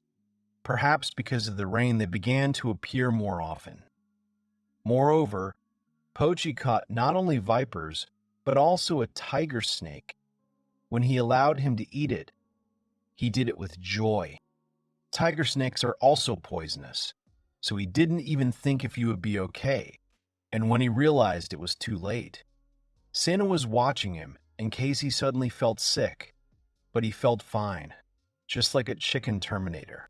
Perhaps because of the rain, they began to appear more often. Moreover, Pochi caught not only vipers, but also a tiger snake. When he allowed him to eat it, he did it with joy. Tiger snakes are also poisonous, so he didn't even think if he would be okay, and when he realized it was too late. Santa was watching him in case he suddenly felt sick, but he felt fine, just like a chicken terminator.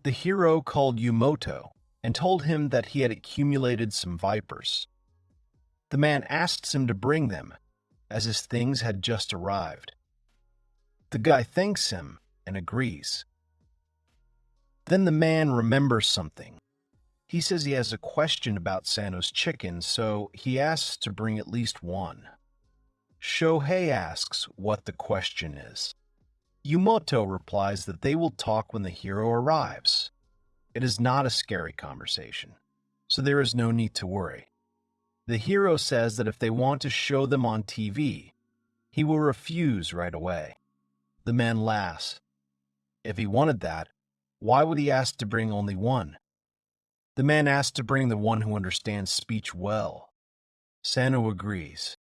The hero called Yumoto and told him that he had accumulated some vipers. The man asks him to bring them, as his things had just arrived. The guy thanks him and agrees. Then the man remembers something. He says he has a question about Sano's chicken, so he asks to bring at least one. Shohei asks what the question is. Yumoto replies that they will talk when the hero arrives. It is not a scary conversation, so there is no need to worry. The hero says that if they want to show them on TV, he will refuse right away. The man laughs. If he wanted that, why would he ask to bring only one? The man asks to bring the one who understands speech well. Sano agrees.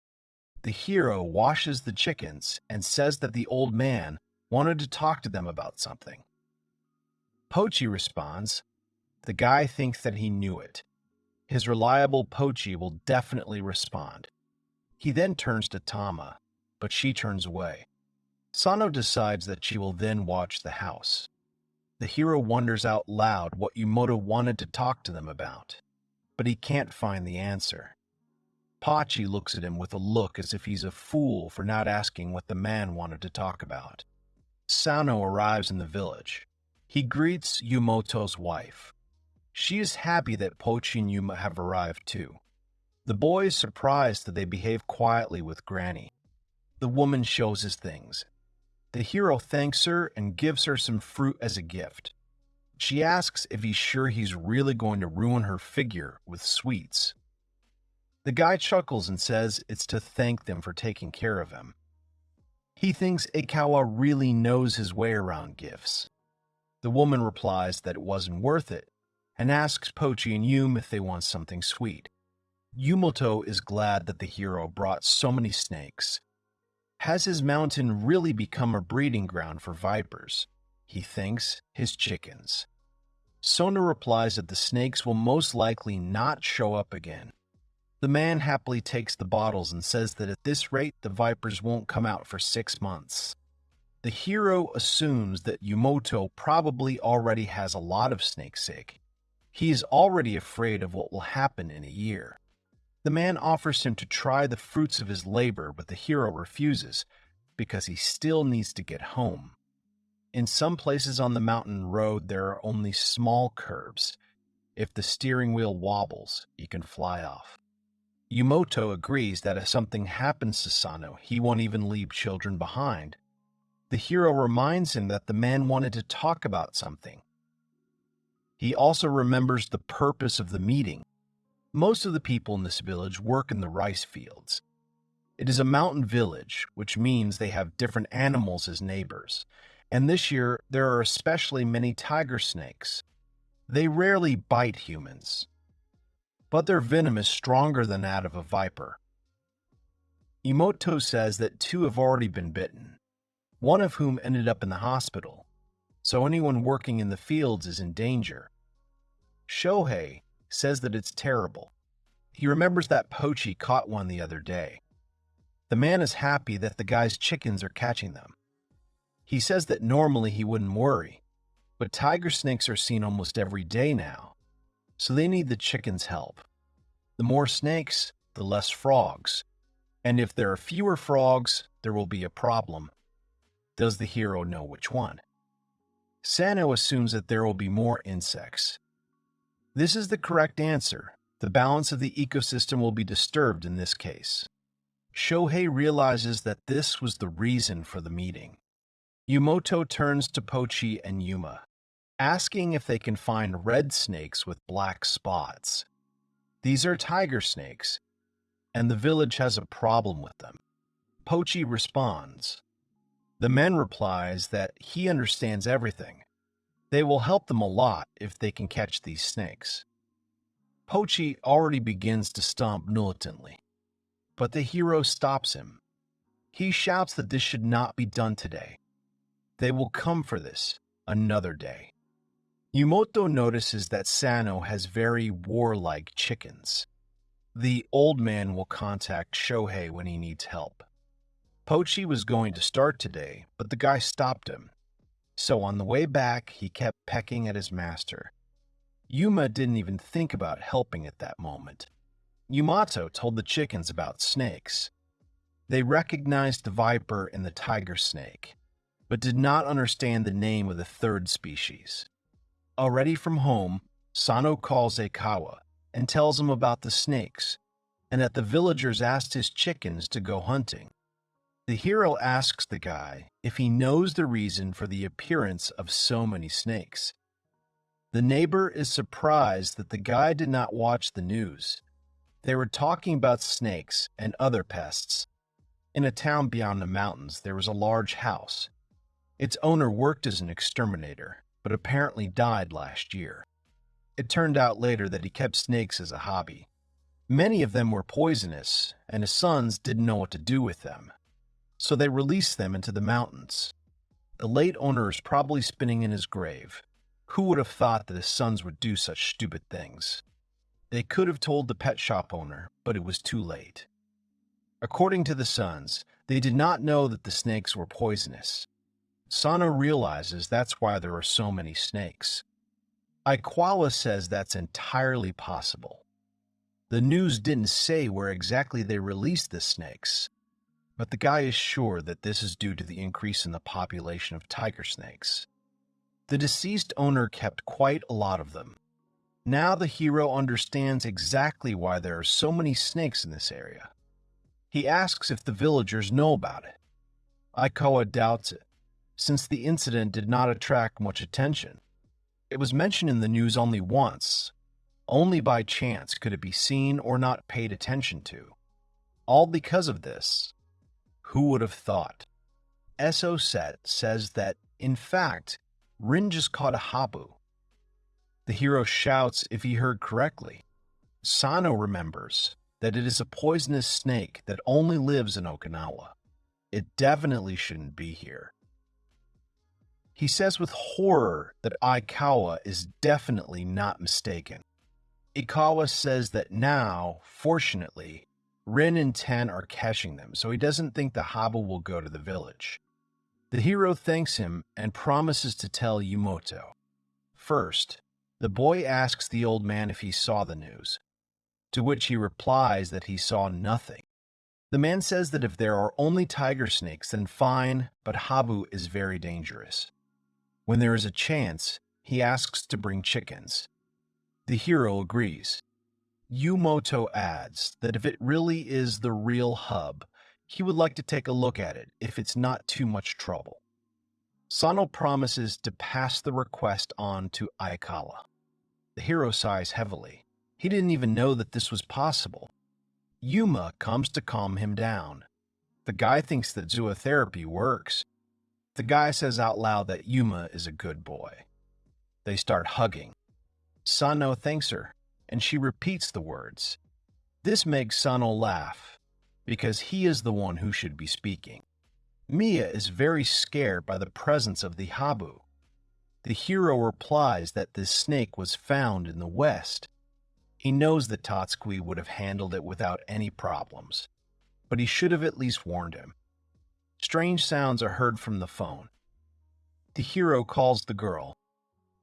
The hero washes the chickens and says that the old man wanted to talk to them about something. Pochi responds The guy thinks that he knew it. His reliable Pochi will definitely respond. He then turns to Tama, but she turns away. Sano decides that she will then watch the house. The hero wonders out loud what Yumoto wanted to talk to them about, but he can't find the answer. Pochi looks at him with a look as if he's a fool for not asking what the man wanted to talk about. Sano arrives in the village. He greets Yumoto's wife. She is happy that Pochi and Yuma have arrived too. The boy is surprised that they behave quietly with Granny. The woman shows his things. The hero thanks her and gives her some fruit as a gift. She asks if he's sure he's really going to ruin her figure with sweets. The guy chuckles and says it's to thank them for taking care of him. He thinks Ikawa really knows his way around gifts. The woman replies that it wasn't worth it and asks Pochi and Yuma if they want something sweet. Yumoto is glad that the hero brought so many snakes. Has his mountain really become a breeding ground for vipers? He thinks his chickens. Sona replies that the snakes will most likely not show up again. The man happily takes the bottles and says that at this rate the vipers won't come out for 6 months. The hero assumes that Yumoto probably already has a lot of snakesake. He is already afraid of what will happen in a year. The man offers him to try the fruits of his labor, but the hero refuses because he still needs to get home. In some places on the mountain road, there are only small curves. If the steering wheel wobbles, you can fly off. Yumoto agrees that if something happens to Sano, he won't even leave children behind. The hero reminds him that the man wanted to talk about something. He also remembers the purpose of the meeting. Most of the people in this village work in the rice fields. It is a mountain village, which means they have different animals as neighbors. And this year, there are especially many tiger snakes. They rarely bite humans, but their venom is stronger than that of a viper. Yumoto says that 2 have already been bitten, one of whom ended up in the hospital, so anyone working in the fields is in danger. Shohei says that it's terrible. He remembers that Pochi caught one the other day. The man is happy that the guy's chickens are catching them. He says that normally he wouldn't worry, but tiger snakes are seen almost every day now, so they need the chickens' help. The more snakes, the less frogs, and if there are fewer frogs, there will be a problem. Does the hero know which one? Sano assumes that there will be more insects. This is the correct answer. The balance of the ecosystem will be disturbed in this case. Shohei realizes that this was the reason for the meeting. Yumoto turns to Pochi and Yuma, asking if they can find red snakes with black spots. These are tiger snakes, and the village has a problem with them. Pochi responds. The man replies that he understands everything. They will help them a lot if they can catch these snakes. Pochi already begins to stomp militantly, but the hero stops him. He shouts that this should not be done today. They will come for this another day. Yumoto notices that Sano has very warlike chickens. The old man will contact Shohei when he needs help. Pochi was going to start today, but the guy stopped him. So on the way back, he kept pecking at his master. Yuma didn't even think about helping at that moment. Yumoto told the chickens about snakes. They recognized the viper and the tiger snake, but did not understand the name of the third species. Already from home, Sano calls Ikawa and tells him about the snakes, and that the villagers asked his chickens to go hunting. The hero asks the guy if he knows the reason for the appearance of so many snakes. The neighbor is surprised that the guy did not watch the news. They were talking about snakes and other pests. In a town beyond the mountains, there was a large house. Its owner worked as an exterminator, but apparently died last year. It turned out later that he kept snakes as a hobby. Many of them were poisonous, and his sons didn't know what to do with them, so they released them into the mountains. The late owner is probably spinning in his grave. Who would have thought that his sons would do such stupid things? They could have told the pet shop owner, but it was too late. According to the sons, they did not know that the snakes were poisonous. Sano realizes that's why there are so many snakes. Aikawa says that's entirely possible. The news didn't say where exactly they released the snakes, but the guy is sure that this is due to the increase in the population of tiger snakes. The deceased owner kept quite a lot of them. Now the hero understands exactly why there are so many snakes in this area. He asks if the villagers know about it. Aikawa doubts it, since the incident did not attract much attention. It was mentioned in the news only once. Only by chance could it be seen or not paid attention to. All because of this. Who would have thought? SO Set says that, in fact, Rin just caught a habu. The hero shouts if he heard correctly. Sano remembers that it is a poisonous snake that only lives in Okinawa. It definitely shouldn't be here. He says with horror that Aikawa is definitely not mistaken. Ikawa says that now, fortunately, Rin and Ten are catching them, so he doesn't think the habu will go to the village. The hero thanks him and promises to tell Yumoto. First, the boy asks the old man if he saw the news, to which he replies that he saw nothing. The man says that if there are only tiger snakes, then fine, but habu is very dangerous. When there is a chance, he asks to bring chickens. The hero agrees. Yumoto adds that if it really is the real hub, he would like to take a look at it if it's not too much trouble. Sano promises to pass the request on to Aikawa. The hero sighs heavily. He didn't even know that this was possible. Yuma comes to calm him down. The guy thinks that zootherapy works. The guy says out loud that Yuma is a good boy. They start hugging. Sano thanks her, and she repeats the words. This makes Sano laugh, because he is the one who should be speaking. Mia is very scared by the presence of the habu. The hero replies that this snake was found in the West. He knows that Tatsuki would have handled it without any problems, but he should have at least warned him. Strange sounds are heard from the phone. The hero calls the girl,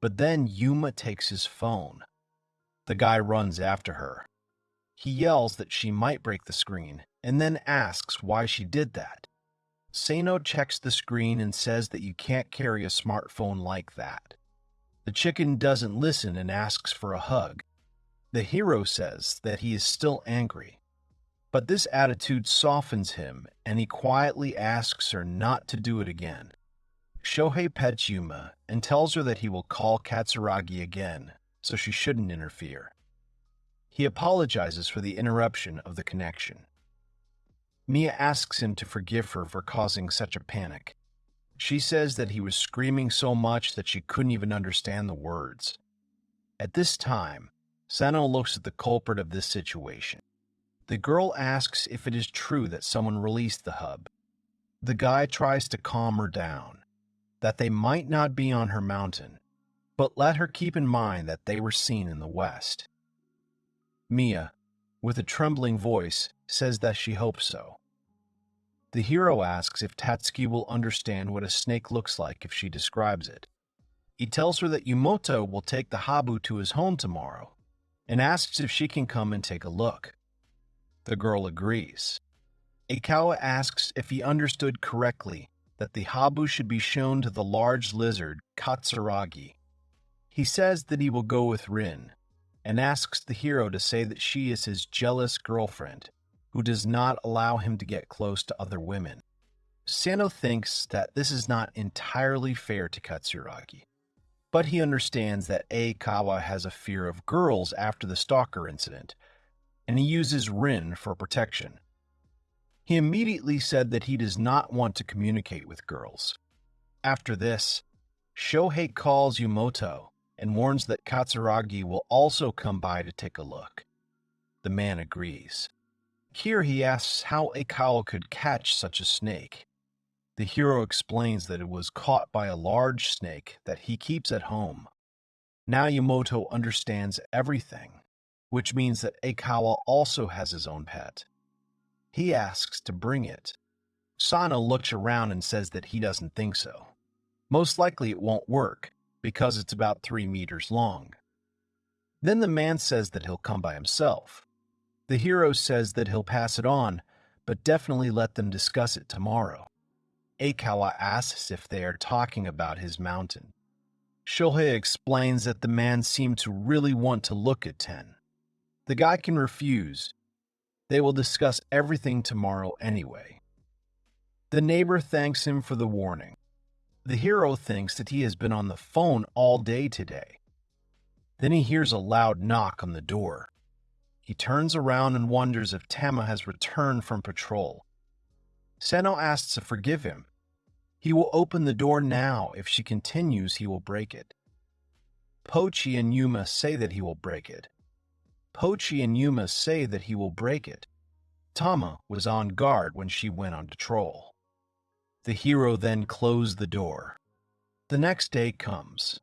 but then Yuma takes his phone. The guy runs after her. He yells that she might break the screen, and then asks why she did that. Sano checks the screen and says that you can't carry a smartphone like that. The chicken doesn't listen and asks for a hug. The hero says that he is still angry, but this attitude softens him and he quietly asks her not to do it again. Shohei pets Yuma and tells her that he will call Katsuragi again, so she shouldn't interfere. He apologizes for the interruption of the connection. Mia asks him to forgive her for causing such a panic. She says that he was screaming so much that she couldn't even understand the words. At this time, Sano looks at the culprit of this situation. The girl asks if it is true that someone released the hub. The guy tries to calm her down, that they might not be on her mountain, but let her keep in mind that they were seen in the West. Mia, with a trembling voice, says that she hopes so. The hero asks if Tatsuki will understand what a snake looks like if she describes it. He tells her that Yumoto will take the habu to his home tomorrow, and asks if she can come and take a look. The girl agrees. Aikawa asks if he understood correctly that the habu should be shown to the large lizard Katsuragi. He says that he will go with Rin, and asks the hero to say that she is his jealous girlfriend, who does not allow him to get close to other women. Sano thinks that this is not entirely fair to Katsuragi, but he understands that Aikawa has a fear of girls after the stalker incident, and he uses Rin for protection. He immediately said that he does not want to communicate with girls. After this, Shohei calls Yumoto and warns that Katsuragi will also come by to take a look. The man agrees. Here he asks how Aikawa could catch such a snake. The hero explains that it was caught by a large snake that he keeps at home. Now Yumoto understands everything, which means that Eikawa also has his own pet. He asks to bring it. Sano looks around and says that he doesn't think so. Most likely it won't work, because it's about 3 meters long. Then the man says that he'll come by himself. The hero says that he'll pass it on, but definitely let them discuss it tomorrow. Eikawa asks if they are talking about his mountain. Shohei explains that the man seemed to really want to look at Ten. The guy can refuse. They will discuss everything tomorrow anyway. The neighbor thanks him for the warning. The hero thinks that he has been on the phone all day today. Then he hears a loud knock on the door. He turns around and wonders if Tama has returned from patrol. Seno asks to forgive him. He will open the door now. If she continues, he will break it. Pochi and Yuma say that he will break it. Pochi and Yuma say that he will break it. Tama was on guard when she went on patrol. The hero then closed the door. The next day comes.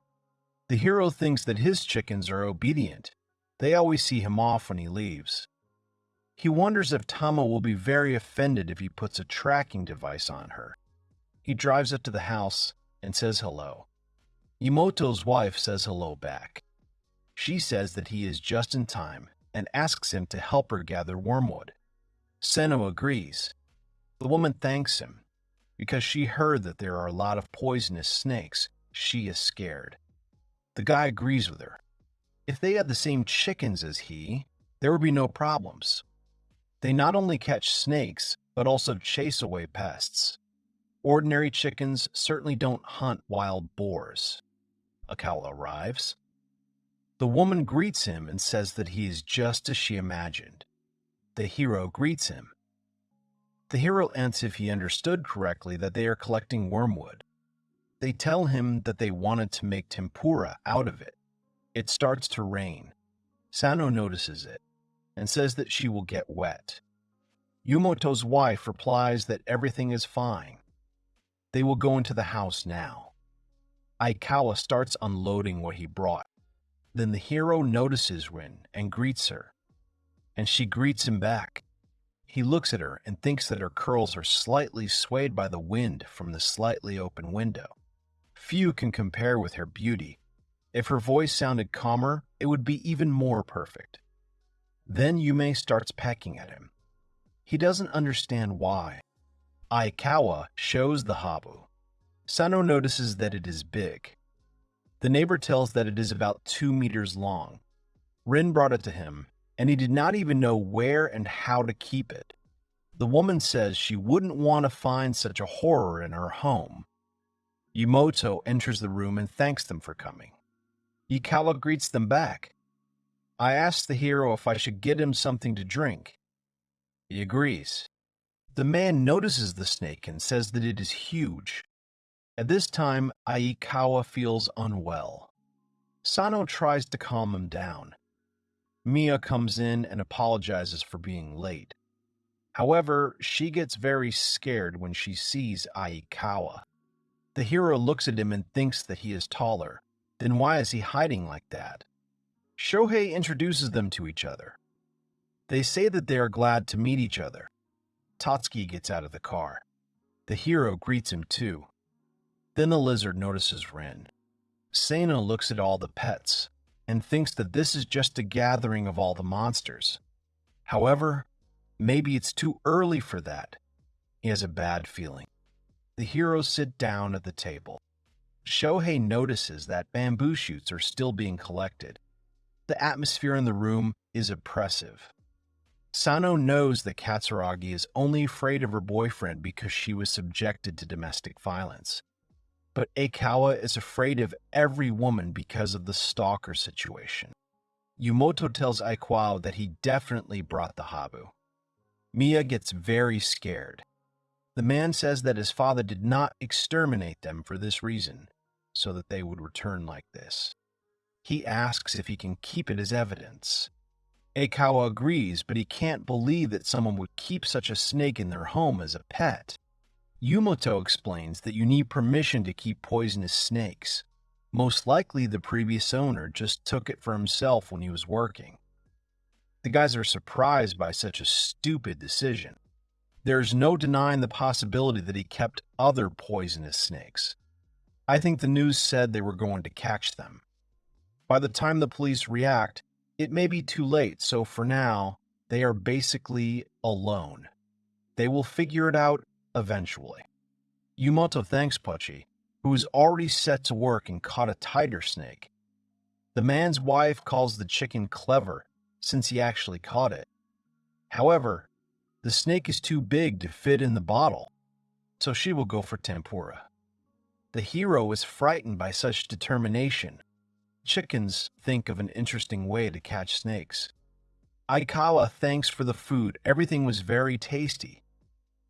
The hero thinks that his chickens are obedient. They always see him off when he leaves. He wonders if Tama will be very offended if he puts a tracking device on her. He drives up to the house and says hello. Yumoto's wife says hello back. She says that he is just in time and asks him to help her gather wormwood. Seno agrees. The woman thanks him. Because she heard that there are a lot of poisonous snakes, she is scared. The guy agrees with her. If they had the same chickens as he, there would be no problems. They not only catch snakes, but also chase away pests. Ordinary chickens certainly don't hunt wild boars. Eikawa arrives. The woman greets him and says that he is just as she imagined. The hero greets him. The hero asks if he understood correctly that they are collecting wormwood. They tell him that they wanted to make tempura out of it. It starts to rain. Sano notices it and says that she will get wet. Yumoto's wife replies that everything is fine. They will go into the house now. Eikawa starts unloading what he brought. Then the hero notices Rin and greets her, and she greets him back. He looks at her and thinks that her curls are slightly swayed by the wind from the slightly open window. Few can compare with her beauty. If her voice sounded calmer, it would be even more perfect. Then Yume starts pecking at him. He doesn't understand why. Eikawa shows the habu. Sano notices that it is big. The neighbor tells that it is about 2 meters long. Rin brought it to him, and he did not even know where and how to keep it. The woman says she wouldn't want to find such a horror in her home. Yumoto enters the room and thanks them for coming. Eikawa greets them back. I asked the hero if I should get him something to drink. He agrees. The man notices the snake and says that it is huge. At this time, Eikawa feels unwell. Sano tries to calm him down. Mia comes in and apologizes for being late. However, she gets very scared when she sees Eikawa. The hero looks at him and thinks that he is taller. Then why is he hiding like that? Shohei introduces them to each other. They say that they are glad to meet each other. Tatsuki gets out of the car. The hero greets him too. Then the lizard notices Rin. Seno looks at all the pets and thinks that this is just a gathering of all the monsters. However, maybe it's too early for that. He has a bad feeling. The heroes sit down at the table. Shohei notices that bamboo shoots are still being collected. The atmosphere in the room is oppressive. Sano knows that Katsuragi is only afraid of her boyfriend because she was subjected to domestic violence. But Eikawa is afraid of every woman because of the stalker situation. Yumoto tells Eikawa that he definitely brought the habu. Mia gets very scared. The man says that his father did not exterminate them for this reason, so that they would return like this. He asks if he can keep it as evidence. Eikawa agrees, but he can't believe that someone would keep such a snake in their home as a pet. Yumoto explains that you need permission to keep poisonous snakes. Most likely the previous owner just took it for himself when he was working. The guys are surprised by such a stupid decision. There's no denying the possibility that he kept other poisonous snakes. I think the news said they were going to catch them. By the time the police react, it may be too late, so for now, they are basically alone. They will figure it out eventually. Yumoto thanks Pochi, who is already set to work and caught a tiger snake. The man's wife calls the chicken clever since he actually caught it. However, the snake is too big to fit in the bottle, so she will go for tempura. The hero is frightened by such determination. Chickens think of an interesting way to catch snakes. Aikawa thanks for the food. Everything was very tasty.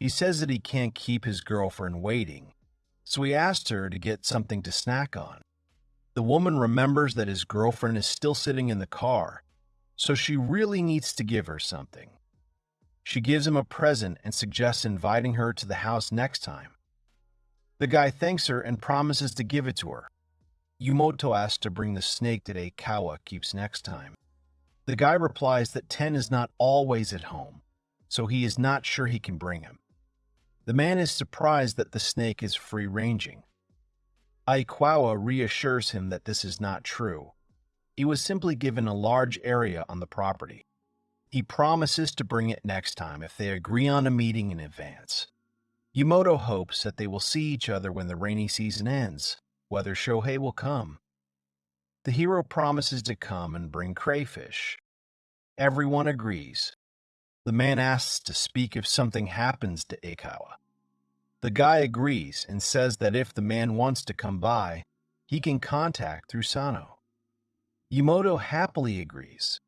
He says that he can't keep his girlfriend waiting, so he asked her to get something to snack on. The woman remembers that his girlfriend is still sitting in the car, so she really needs to give her something. She gives him a present and suggests inviting her to the house next time. The guy thanks her and promises to give it to her. Yumoto asks to bring the snake that Aikawa keeps next time. The guy replies that Ten is not always at home, so he is not sure he can bring him. The man is surprised that the snake is free-ranging. Aikawa reassures him that this is not true. He was simply given a large area on the property. He promises to bring it next time if they agree on a meeting in advance. Yumoto hopes that they will see each other when the rainy season ends, whether Shohei will come. The hero promises to come and bring crayfish. Everyone agrees. The man asks to speak if something happens to Aikawa. The guy agrees and says that if the man wants to come by, he can contact through Sano. Yumoto happily agrees.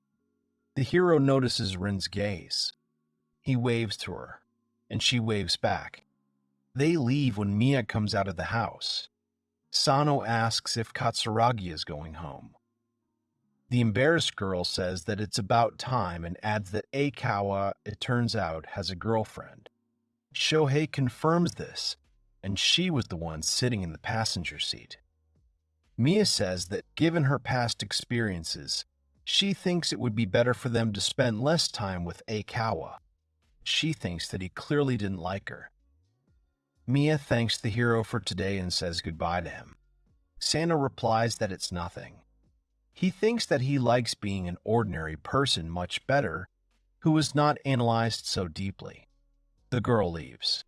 The hero notices Rin's gaze. He waves to her, and she waves back. They leave when Mia comes out of the house. Sano asks if Katsuragi is going home. The embarrassed girl says that it's about time and adds that Aikawa, it turns out, has a girlfriend. Shohei confirms this, and she was the one sitting in the passenger seat. Mia says that given her past experiences, she thinks it would be better for them to spend less time with Aikawa. She thinks that he clearly didn't like her. Mia thanks the hero for today and says goodbye to him. Sano replies that it's nothing. He thinks that he likes being an ordinary person much better, who is not analyzed so deeply. The girl leaves.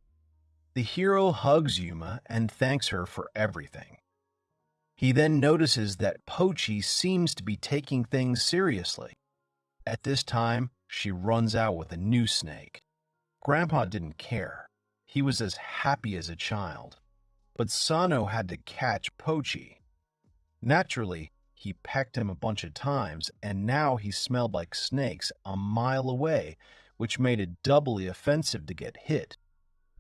The hero hugs Yuma and thanks her for everything. He then notices that Pochi seems to be taking things seriously. At this time, she runs out with a new snake. Grandpa didn't care. He was as happy as a child. But Sano had to catch Pochi. Naturally, he pecked him a bunch of times, and now he smelled like snakes a mile away, which made it doubly offensive to get hit.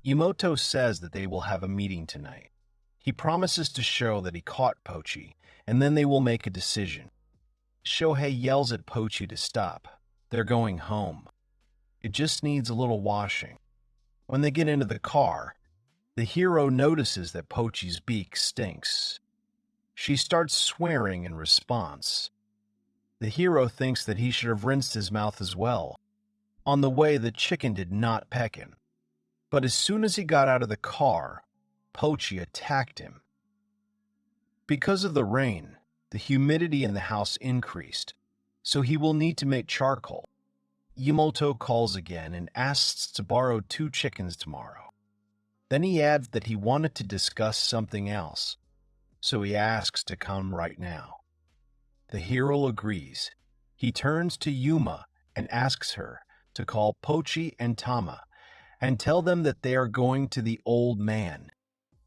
Yumoto says that they will have a meeting tonight. He promises to show that he caught Pochi, and then they will make a decision. Shohei yells at Pochi to stop. They're going home. It just needs a little washing. When they get into the car, the hero notices that Pochi's beak stinks. She starts swearing in response. The hero thinks that he should have rinsed his mouth as well. On the way, the chicken did not peck him. But as soon as he got out of the car, Pochi attacked him. Because of the rain, the humidity in the house increased, so he will need to make charcoal. Yumoto calls again and asks to borrow 2 chickens tomorrow. Then he adds that he wanted to discuss something else, so he asks to come right now. The hero agrees. He turns to Yuma and asks her to call Pochi and Tama and tell them that they are going to the old man.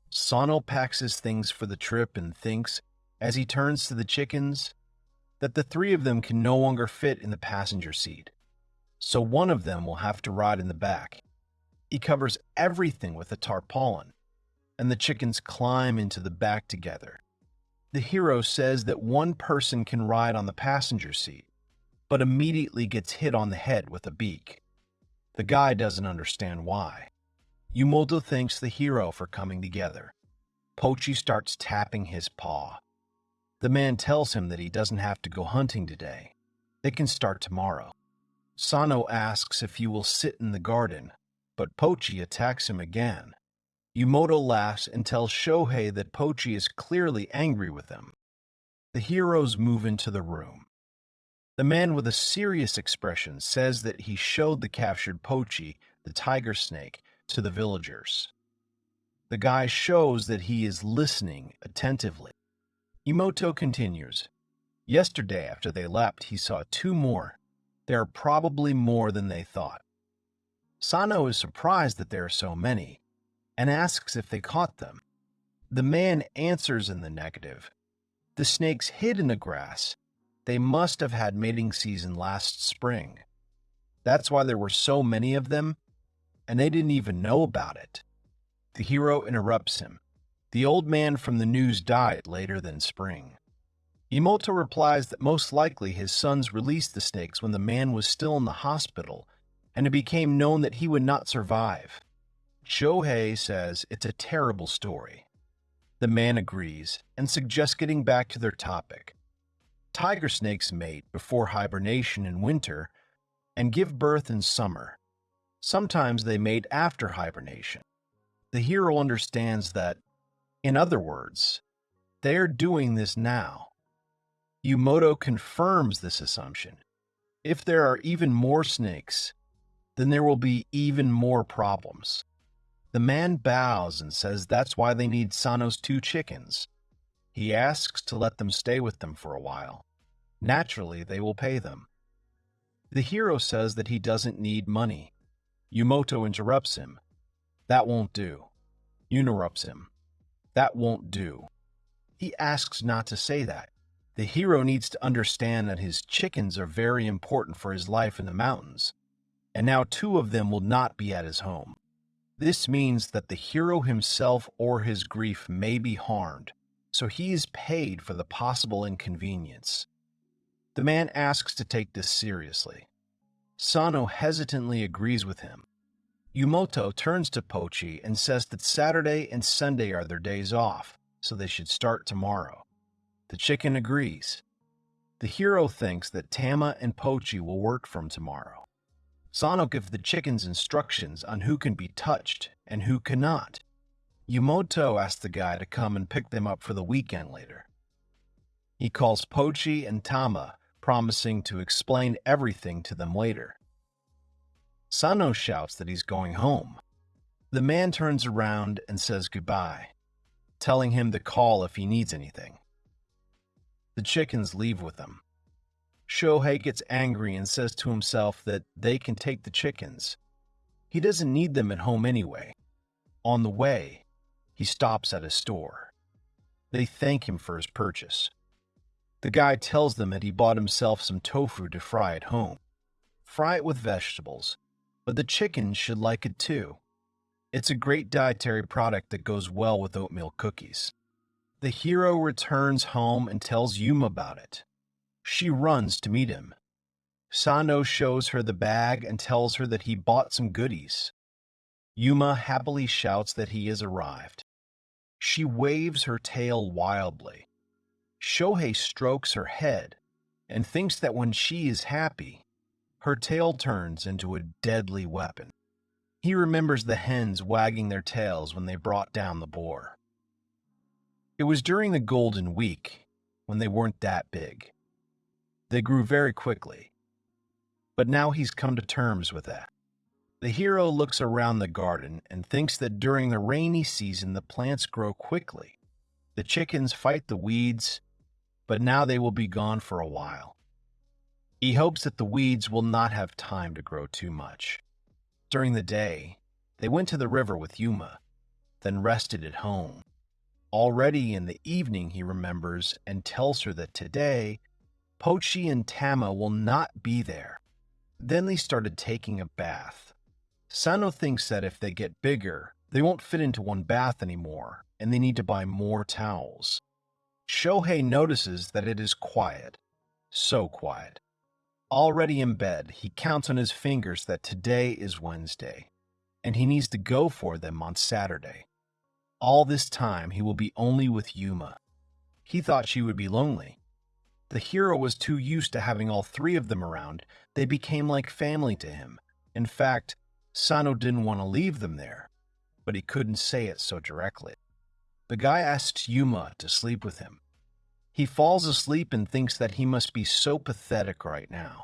Sano packs his things for the trip and thinks, as he turns to the chickens, that the 3 of them can no longer fit in the passenger seat, so one of them will have to ride in the back. He covers everything with a tarpaulin, and the chickens climb into the back together. The hero says that one person can ride on the passenger seat, but immediately gets hit on the head with a beak. The guy doesn't understand why. Yumoto thanks the hero for coming together. Pochi starts tapping his paw. The man tells him that he doesn't have to go hunting today. They can start tomorrow. Sano asks if he will sit in the garden, but Pochi attacks him again. Yumoto laughs and tells Shohei that Pochi is clearly angry with him. The heroes move into the room. The man with a serious expression says that he showed the captured Pochi, the tiger snake, to the villagers. The guy shows that he is listening attentively. Yumoto continues. Yesterday, after they left, he saw 2 more. There are probably more than they thought. Sano is surprised that there are so many, and asks if they caught them. The man answers in the negative. The snakes hid in the grass. They must have had mating season last spring. That's why there were so many of them, and they didn't even know about it. The hero interrupts him. The old man from the news died later than spring. Yumoto replies that most likely his sons released the snakes when the man was still in the hospital, and it became known that he would not survive. Shohei says it's a terrible story. The man agrees and suggests getting back to their topic. Tiger snakes mate before hibernation in winter and give birth in summer. Sometimes they mate after hibernation. The hero understands that, in other words, they are doing this now. Yumoto confirms this assumption. If there are even more snakes, then there will be even more problems. The man bows and says that's why they need Sano's 2 chickens. He asks to let them stay with them for a while. Naturally, they will pay them. The hero says that he doesn't need money. Yumoto interrupts him. That won't do. Interrupts him. That won't do. He asks not to say that. The hero needs to understand that his chickens are very important for his life in the mountains, and now 2 of them will not be at his home. This means that the hero himself or his grief may be harmed, so he is paid for the possible inconvenience. The man asks to take this seriously. Sano hesitantly agrees with him. Yumoto turns to Pochi and says that Saturday and Sunday are their days off, so they should start tomorrow. The chicken agrees. The hero thinks that Tama and Pochi will work from tomorrow. Sano gives the chickens instructions on who can be touched and who cannot. Yumoto asks the guy to come and pick them up for the weekend later. He calls Pochi and Tama, promising to explain everything to them later. Sano shouts that he's going home. The man turns around and says goodbye, telling him to call if he needs anything. The chickens leave with him. Shohei gets angry and says to himself that they can take the chickens. He doesn't need them at home anyway. On the way, he stops at a store. They thank him for his purchase. The guy tells them that he bought himself some tofu to fry at home. Fry it with vegetables, but the chickens should like it too. It's a great dietary product that goes well with oatmeal cookies. The hero returns home and tells Yuma about it. She runs to meet him. Sano shows her the bag and tells her that he bought some goodies. Yuma happily shouts that he has arrived. She waves her tail wildly. Shohei strokes her head and thinks that when she is happy, her tail turns into a deadly weapon. He remembers the hens wagging their tails when they brought down the boar. It was during the Golden Week, when they weren't that big. They grew very quickly, but now he's come to terms with that. The hero looks around the garden and thinks that during the rainy season the plants grow quickly. The chickens fight the weeds, but now they will be gone for a while. He hopes that the weeds will not have time to grow too much. During the day, they went to the river with Yuma, then rested at home. Already in the evening he remembers and tells her that today, Pochi and Tama will not be there. Then they started taking a bath. Sano thinks that if they get bigger, they won't fit into one bath anymore, and they need to buy more towels. Shohei notices that it is quiet. So quiet. Already in bed, he counts on his fingers that today is Wednesday, and he needs to go for them on Saturday. All this time, he will be only with Yuma. He thought she would be lonely. The hero was too used to having all three of them around, they became like family to him. In fact, Sano didn't want to leave them there, but he couldn't say it so directly. The guy asks Yuma to sleep with him. He falls asleep and thinks that he must be so pathetic right now.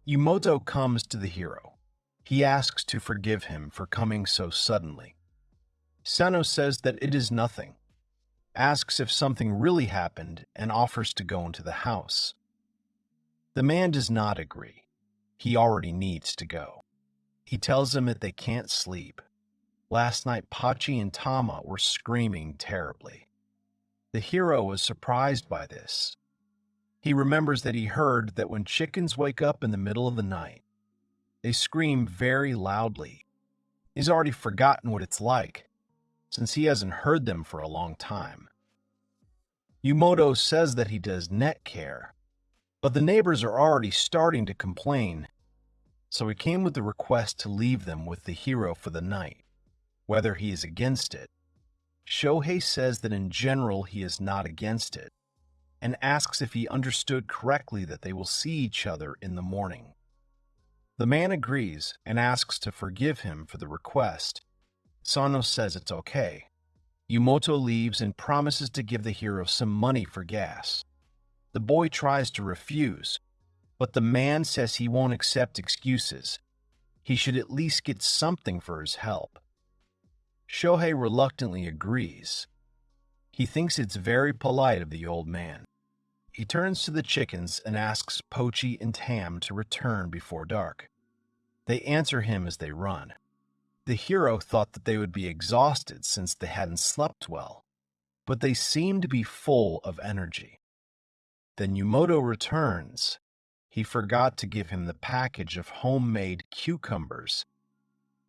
Yumoto comes to the hero. He asks to forgive him for coming so suddenly. Sano says that it is nothing, asks if something really happened, and offers to go into the house. The man does not agree. He already needs to go. He tells him that they can't sleep. Last night, Pochi and Tama were screaming terribly. The hero was surprised by this. He remembers that he heard that when chickens wake up in the middle of the night, they scream very loudly. He's already forgotten what it's like, since he hasn't heard them for a long time. Yumoto says that he does net care, but the neighbors are already starting to complain, so he came with the request to leave them with the hero for the night, whether he is against it. Shohei says that in general he is not against it, and asks if he understood correctly that they will see each other in the morning. The man agrees and asks to forgive him for the request. Sano says it's okay. Yumoto leaves and promises to give the hero some money for gas. The boy tries to refuse, but the man says he won't accept excuses. He should at least get something for his help. Shohei reluctantly agrees. He thinks it's very polite of the old man. He turns to the chickens and asks Pochi and Tam to return before dark. They answer him as they run. The hero thought that they would be exhausted since they hadn't slept well, but they seem to be full of energy. Then Yumoto returns. He forgot to give him the package of homemade cucumbers.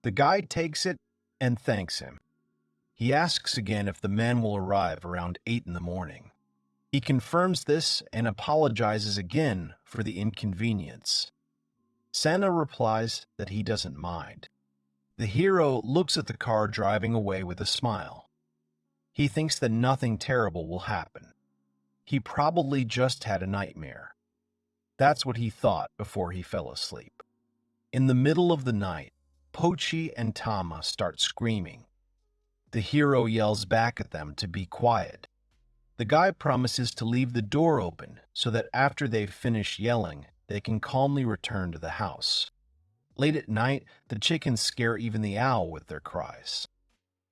The guide takes it and thanks him. He asks again if the men will arrive around 8 in the morning. He confirms this and apologizes again for the inconvenience. Sano replies that he doesn't mind. The hero looks at the car driving away with a smile. He thinks that nothing terrible will happen. He probably just had a nightmare. That's what he thought before he fell asleep. In the middle of the night, Pochi and Tama start screaming. The hero yells back at them to be quiet. The guy promises to leave the door open so that after they've finished yelling, they can calmly return to the house. Late at night, the chickens scare even the owl with their cries.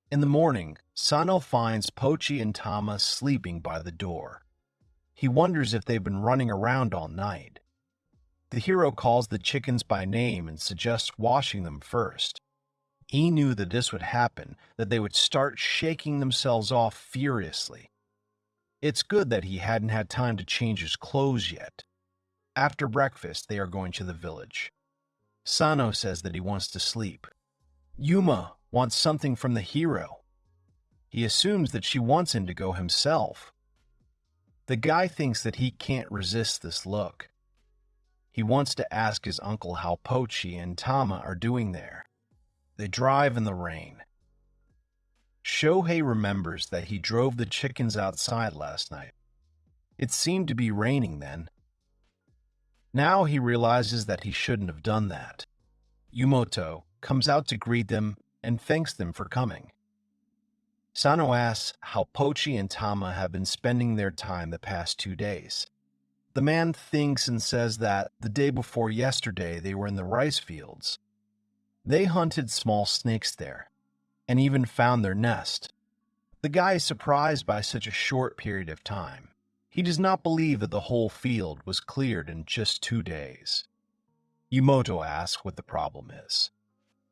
In the morning, Sano finds Pochi and Tama sleeping by the door. He wonders if they've been running around all night. The hero calls the chickens by name and suggests washing them first. He knew that this would happen, that they would start shaking themselves off furiously. It's good that he hadn't had time to change his clothes yet. After breakfast, they are going to the village. Sano says that he wants to sleep. Yuma wants something from the hero. He assumes that she wants him to go himself. The guy thinks that he can't resist this look. He wants to ask his uncle how Pochi and Tama are doing there. They drive in the rain. Shohei remembers that he drove the chickens outside last night. It seemed to be raining then. Now he realizes that he shouldn't have done that. Yumoto comes out to greet them and thanks them for coming. Sano asks how Pochi and Tama have been spending their time the past 2 days. The man thinks and says that the day before yesterday they were in the rice fields. They hunted small snakes there, and even found their nest. The guy is surprised by such a short period of time. He does not believe that the whole field was cleared in just 2 days. Yumoto asks what the problem is.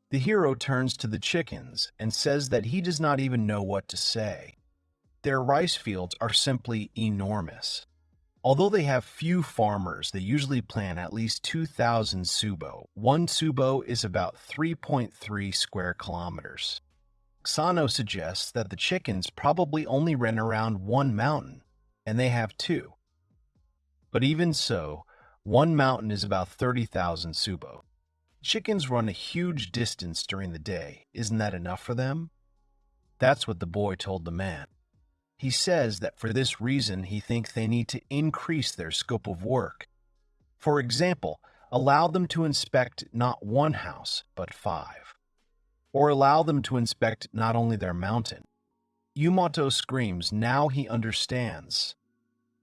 The hero turns to the chickens and says that he does not even know what to say. Their rice fields are simply enormous. Although they have few farmers, they usually plant at least 2,000 tsubo. One tsubo is about 3.3 square kilometers. Sano suggests that the chickens probably only ran around one mountain, and they have 2. But even so, one mountain is about 30,000 tsubo. Chickens run a huge distance during the day. Isn't that enough for them? That's what the boy told the man. He says that for this reason he thinks they need to increase their scope of work. For example, allow them to inspect not one house, but 5. Or allow them to inspect not only their mountain. Yumoto screams now he understands.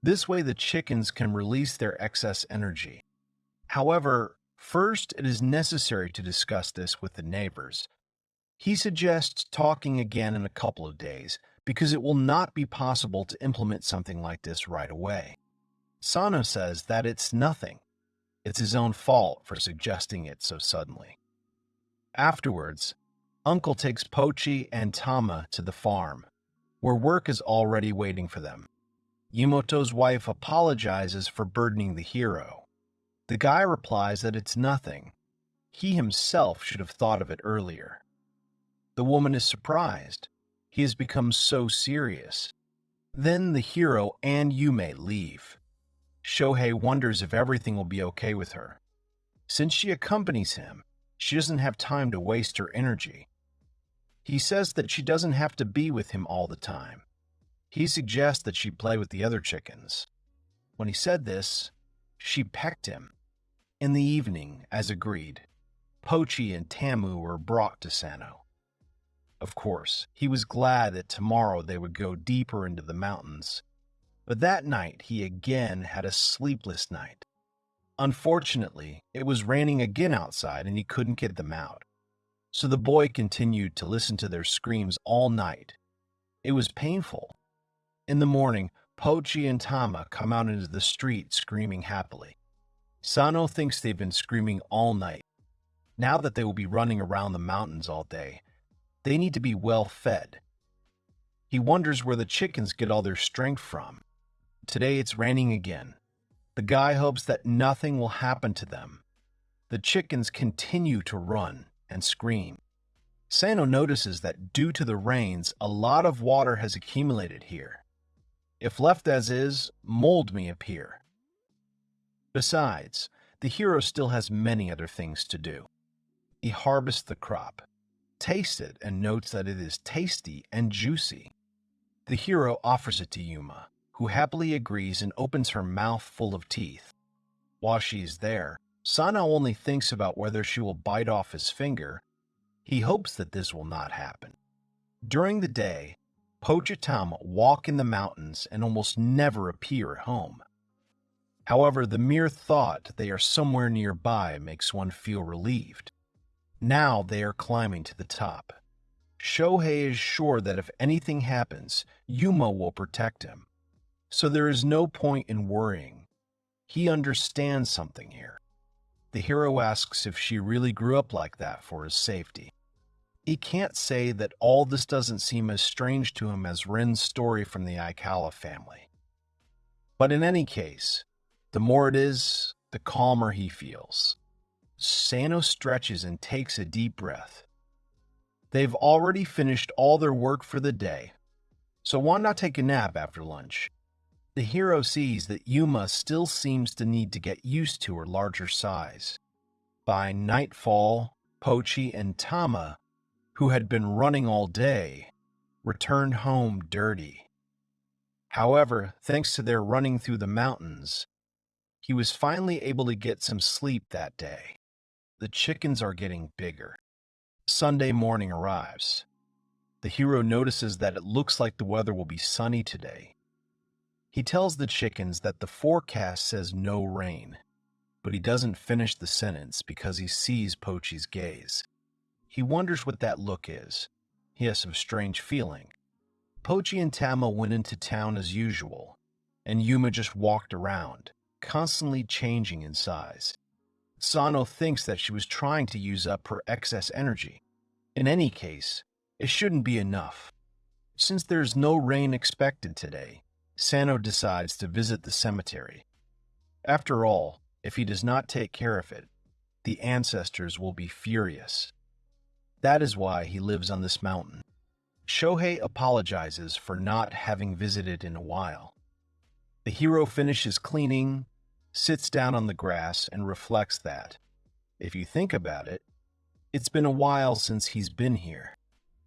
This way the chickens can release their excess energy. However, first it is necessary to discuss this with the neighbors. He suggests talking again in a couple of days because it will not be possible to implement something like this right away. Sano says that it's nothing. It's his own fault for suggesting it so suddenly. Afterwards, Uncle takes Pochi and Tama to the farm, where work is already waiting for them. Yumoto's wife apologizes for burdening the hero. The guy replies that it's nothing. He himself should have thought of it earlier. The woman is surprised. He has become so serious. Then the hero and Yuma leave. Shohei wonders if everything will be okay with her. Since she accompanies him, she doesn't have time to waste her energy. He says that she doesn't have to be with him all the time. He suggests that she play with the other chickens. When he said this, she pecked him. In the evening, as agreed, Pochi and Tamu were brought to Sano. Of course, he was glad that tomorrow they would go deeper into the mountains. But that night, he again had a sleepless night. Unfortunately, it was raining again outside and he couldn't get them out. So the boy continued to listen to their screams all night. It was painful. In the morning, Pochi and Tama come out into the street screaming happily. Sano thinks they've been screaming all night. Now that they will be running around the mountains all day, they need to be well fed. He wonders where the chickens get all their strength from. Today it's raining again. The guy hopes that nothing will happen to them. The chickens continue to run and scream. Sano notices that due to the rains, a lot of water has accumulated here. If left as is, mold may appear. Besides, the hero still has many other things to do. He harvests the crop, tastes it, and notes that it is tasty and juicy. The hero offers it to Yuma, who happily agrees and opens her mouth full of teeth. While she is there, Sano only thinks about whether she will bite off his finger. He hopes that this will not happen. During the day, Pochi and Tama walk in the mountains and almost never appear at home. However, the mere thought they are somewhere nearby makes one feel relieved. Now they are climbing to the top. Shohei is sure that if anything happens, Yuma will protect him. So there is no point in worrying. He understands something here. The hero asks if she really grew up like that for his safety. He can't say that all this doesn't seem as strange to him as Ren's story from the Aikawa family. But in any case, the more it is, the calmer he feels. Sano stretches and takes a deep breath. They've already finished all their work for the day, so why not take a nap after lunch? The hero sees that Yuma still seems to need to get used to her larger size. By nightfall, Pochi and Tama, who had been running all day, returned home dirty. However, thanks to their running through the mountains, he was finally able to get some sleep that day. The chickens are getting bigger. Sunday morning arrives. The hero notices that it looks like the weather will be sunny today. He tells the chickens that the forecast says no rain, but he doesn't finish the sentence because he sees Pochi's gaze. He wonders what that look is. He has some strange feeling. Pochi and Tama went into town as usual, and Yuma just walked around, constantly changing in size. Sano thinks that she was trying to use up her excess energy. In any case, it shouldn't be enough. Since there's no rain expected today, Sano decides to visit the cemetery. After all, if he does not take care of it, the ancestors will be furious. That is why he lives on this mountain. Shohei apologizes for not having visited in a while. The hero finishes cleaning, sits down on the grass, and reflects that, if you think about it, it's been a while since he's been here.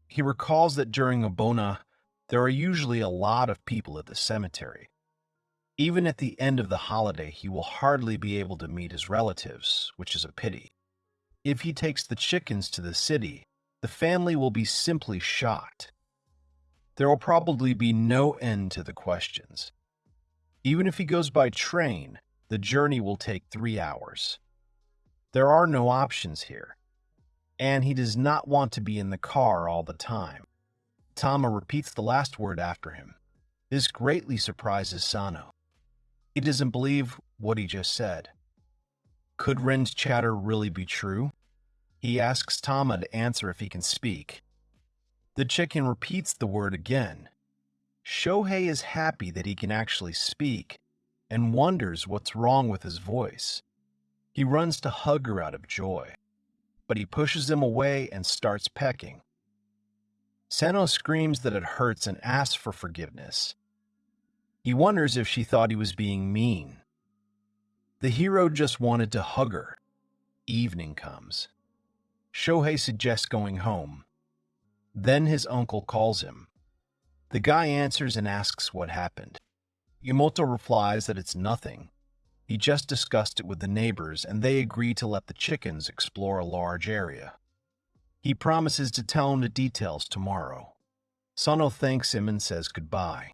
He recalls that during Obona, There are usually a lot of people at the cemetery. Even at the end of the holiday, he will hardly be able to meet his relatives, which is a pity. If he takes the chickens to the city, the family will be simply shocked. There will probably be no end to the questions. Even if he goes by train, the journey will take 3 hours. There are no options here, and he does not want to be in the car all the time. Tama repeats the last word after him. This greatly surprises Sano. He doesn't believe what he just said. Could Ren's chatter really be true? He asks Tama to answer if he can speak. The chicken repeats the word again. Shohei is happy that he can actually speak and wonders what's wrong with his voice. He runs to hug her out of joy, but he pushes him away and starts pecking. Sano screams that it hurts and asks for forgiveness. He wonders if she thought he was being mean. The hero just wanted to hug her. Evening comes. Shohei suggests going home. Then his uncle calls him. The guy answers and asks what happened. Yumoto replies that it's nothing. He just discussed it with the neighbors and they agree to let the chickens explore a large area. He promises to tell him the details tomorrow. Sano thanks him and says goodbye.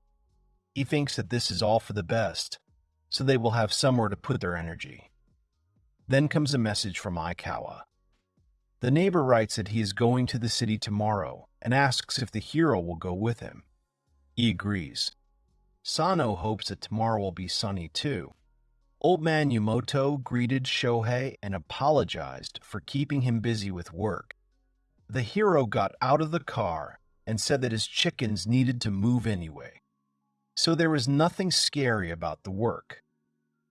He thinks that this is all for the best, so they will have somewhere to put their energy. Then comes a message from Aikawa. The neighbor writes that he is going to the city tomorrow and asks if the hero will go with him. He agrees. Sano hopes that tomorrow will be sunny too. Old man Yumoto greeted Shohei and apologized for keeping him busy with work. The hero got out of the car and said that his chickens needed to move anyway. So there was nothing scary about the work.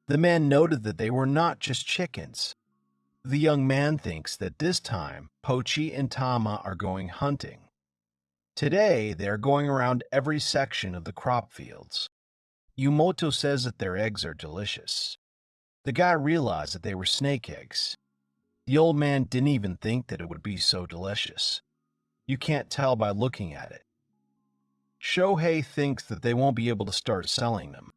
The man noted that they were not just chickens. The young man thinks that this time Pochi and Tama are going hunting. Today, they are going around every section of the crop fields. Yumoto says that their eggs are delicious. The guy realized that they were snake eggs. The old man didn't even think that it would be so delicious. You can't tell by looking at it. Shohei thinks that they won't be able to start selling them.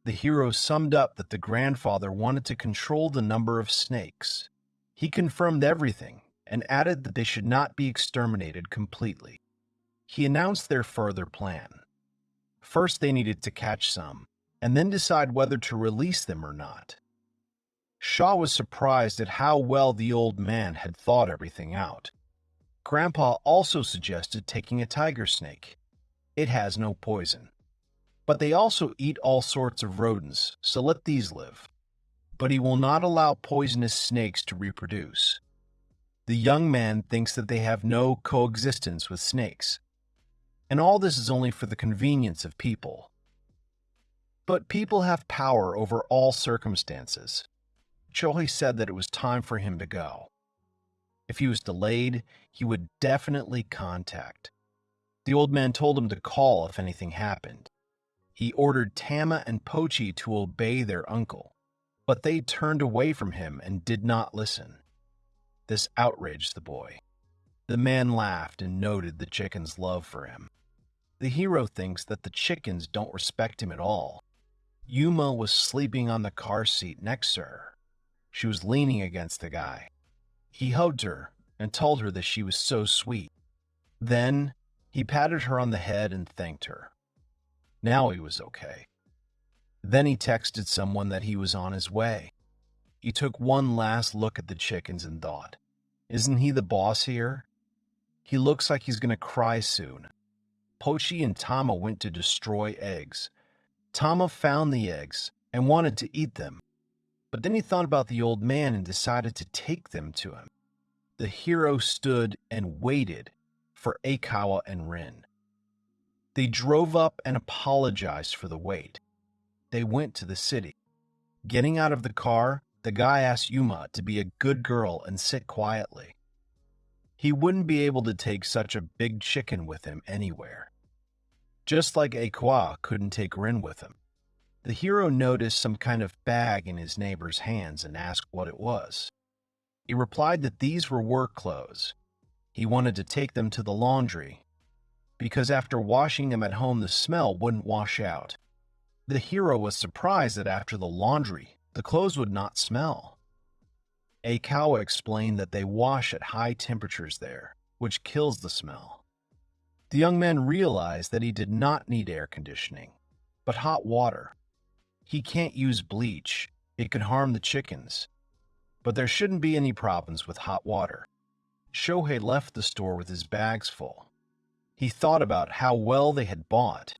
The hero summed up that the grandfather wanted to control the number of snakes. He confirmed everything and added that they should not be exterminated completely. He announced their further plan. First, they needed to catch some, and then decide whether to release them or not. Shaw was surprised at how well the old man had thought everything out. Grandpa also suggested taking a tiger snake. It has no poison. But they also eat all sorts of rodents, so let these live. But he will not allow poisonous snakes to reproduce. The young man thinks that they have no coexistence with snakes. And all this is only for the convenience of people. But people have power over all circumstances. Shohei said that it was time for him to go. If he was delayed, he would definitely contact. The old man told him to call if anything happened. He ordered Tama and Pochi to obey their uncle, but they turned away from him and did not listen. This outraged the boy. The man laughed and noted the chicken's love for him. The hero thinks that the chickens don't respect him at all. Yuma was sleeping on the car seat next to her. She was leaning against the guy. He hugged her and told her that she was so sweet. Then, he patted her on the head and thanked her. Now he was okay. Then he texted someone that he was on his way. He took one last look at the chickens and thought, isn't he the boss here? He looks like he's going to cry soon. Pochi and Tama went to destroy eggs. Tama found the eggs and wanted to eat them. But then he thought about the old man and decided to take them to him. The hero stood and waited for Aikawa and Rin. They drove up and apologized for the wait. They went to the city. Getting out of the car, the guy asked Yuma to be a good girl and sit quietly. He wouldn't be able to take such a big chicken with him anywhere. Just like Aikawa couldn't take Rin with him. The hero noticed some kind of bag in his neighbor's hands and asked what it was. He replied that these were work clothes. He wanted to take them to the laundry. because after washing him at home, the smell wouldn't wash out. The hero was surprised that after the laundry, the clothes would not smell. Aikawa explained that they wash at high temperatures there, which kills the smell. The young man realized that he did not need air conditioning, but hot water. He can't use bleach, it could harm the chickens. But there shouldn't be any problems with hot water. Shohei left the store with his bags full. He thought about how well they had bought.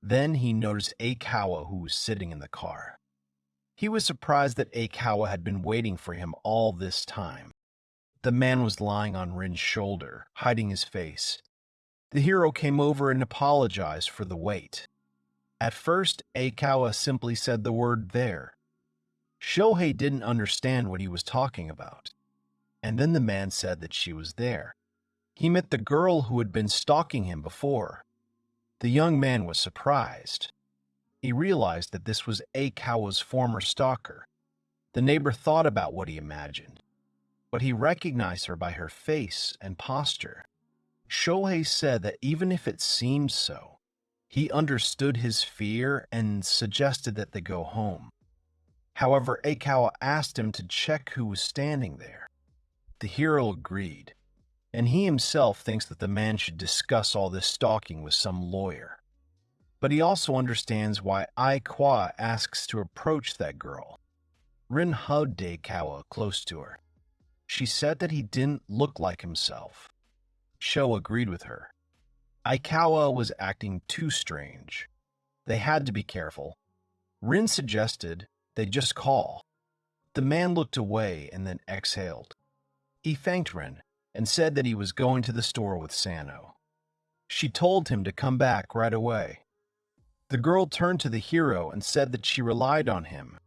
Then he noticed Aikawa, who was sitting in the car. He was surprised that Aikawa had been waiting for him all this time. The man was lying on Rin's shoulder, hiding his face. The hero came over and apologized for the wait. At first, Aikawa simply said the word there. Shohei didn't understand what he was talking about. And then the man said that she was there. He met the girl who had been stalking him before. The young man was surprised. He realized that this was Aikawa's former stalker. The neighbor thought about what he imagined, but he recognized her by her face and posture. Shohei said that even if it seemed so, he understood his fear and suggested that they go home. However, Aikawa asked him to check who was standing there. The hero agreed, and he himself thinks that the man should discuss all this stalking with some lawyer. But he also understands why Aikawa asks to approach that girl. Rin hugged Aikawa close to her. She said that he didn't look like himself. Sho agreed with her. Aikawa was acting too strange. They had to be careful. Rin suggested they just call. The man looked away and then exhaled. He thanked Rin and said that he was going to the store with Sano. She told him to come back right away. The girl turned to the hero and said that she relied on him.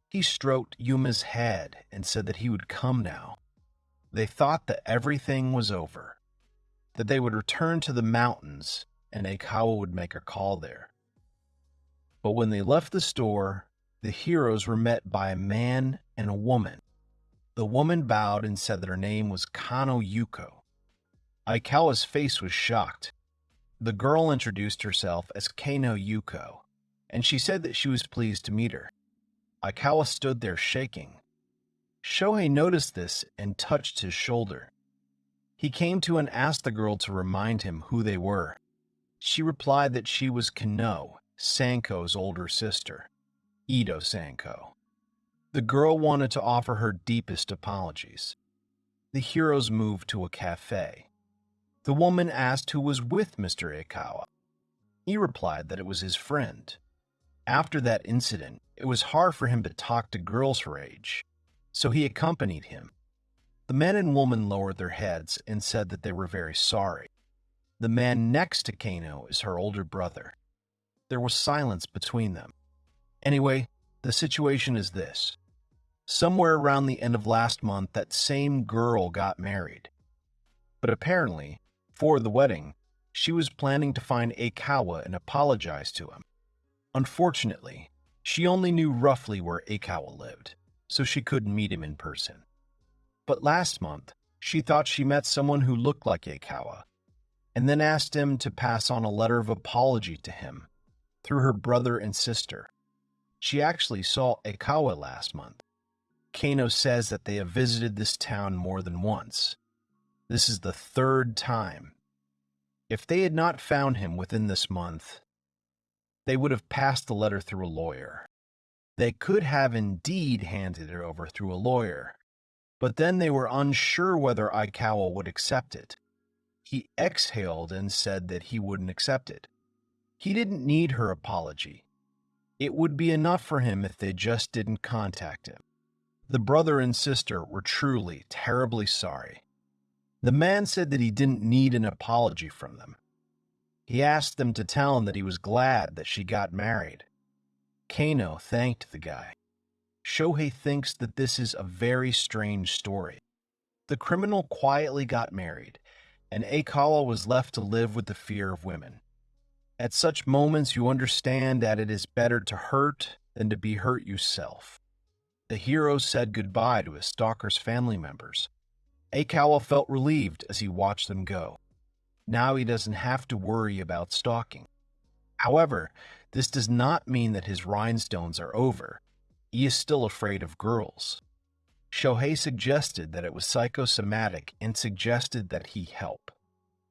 He stroked Yuma's head and said that he would come now. They thought that everything was over, that they would return to the mountains and Aikawa would make a call there. But when they left the store, the heroes were met by a man and a woman. The woman bowed and said that her name was Kano Yuko. Aikawa's face was shocked. The girl introduced herself as Kano Yuko, and she said that she was pleased to meet her. Aikawa stood there shaking. Shohei noticed this and touched his shoulder. He came to and asked the girl to remind him who they were. She replied that she was Kano, Sanko's older sister, Ito Sanko. The girl wanted to offer her deepest apologies. The heroes moved to a cafe. The woman asked who was with Mr. Aikawa. He replied that it was his friend. After that incident, it was hard for him to talk to girls her age, so he accompanied him. The man and woman lowered their heads and said that they were very sorry. The man next to Kano is her older brother. There was silence between them. Anyway, the situation is this. Somewhere around the end of last month, that same girl got married. But apparently, for the wedding, she was planning to find Aikawa and apologize to him. Unfortunately, she only knew roughly where Aikawa lived, so she couldn't meet him in person. But last month, she thought she met someone who looked like Aikawa, and then asked him to pass on a letter of apology to him through her brother and sister. She actually saw Aikawa last month. Kano says that they have visited this town more than once. This is the third time. If they had not found him within this month, they would have passed the letter through a lawyer. They could have indeed handed it over through a lawyer, but then they were unsure whether Aikawa would accept it. He exhaled and said that he wouldn't accept it. He didn't need her apology. It would be enough for him if they just didn't contact him. The brother and sister were truly terribly sorry. The man said that he didn't need an apology from them. He asked them to tell him that he was glad that she got married. Kano thanked the guy. Shohei thinks that this is a very strange story. The criminal quietly got married, and Aikawa was left to live with the fear of women. At such moments, you understand that it is better to hurt than to be hurt yourself. The hero said goodbye to his stalker's family members. Aikawa felt relieved as he watched them go. Now he doesn't have to worry about stalking. However, this does not mean that his rhinestones are over. He is still afraid of girls. Shohei suggested that it was psychosomatic and suggested that he help.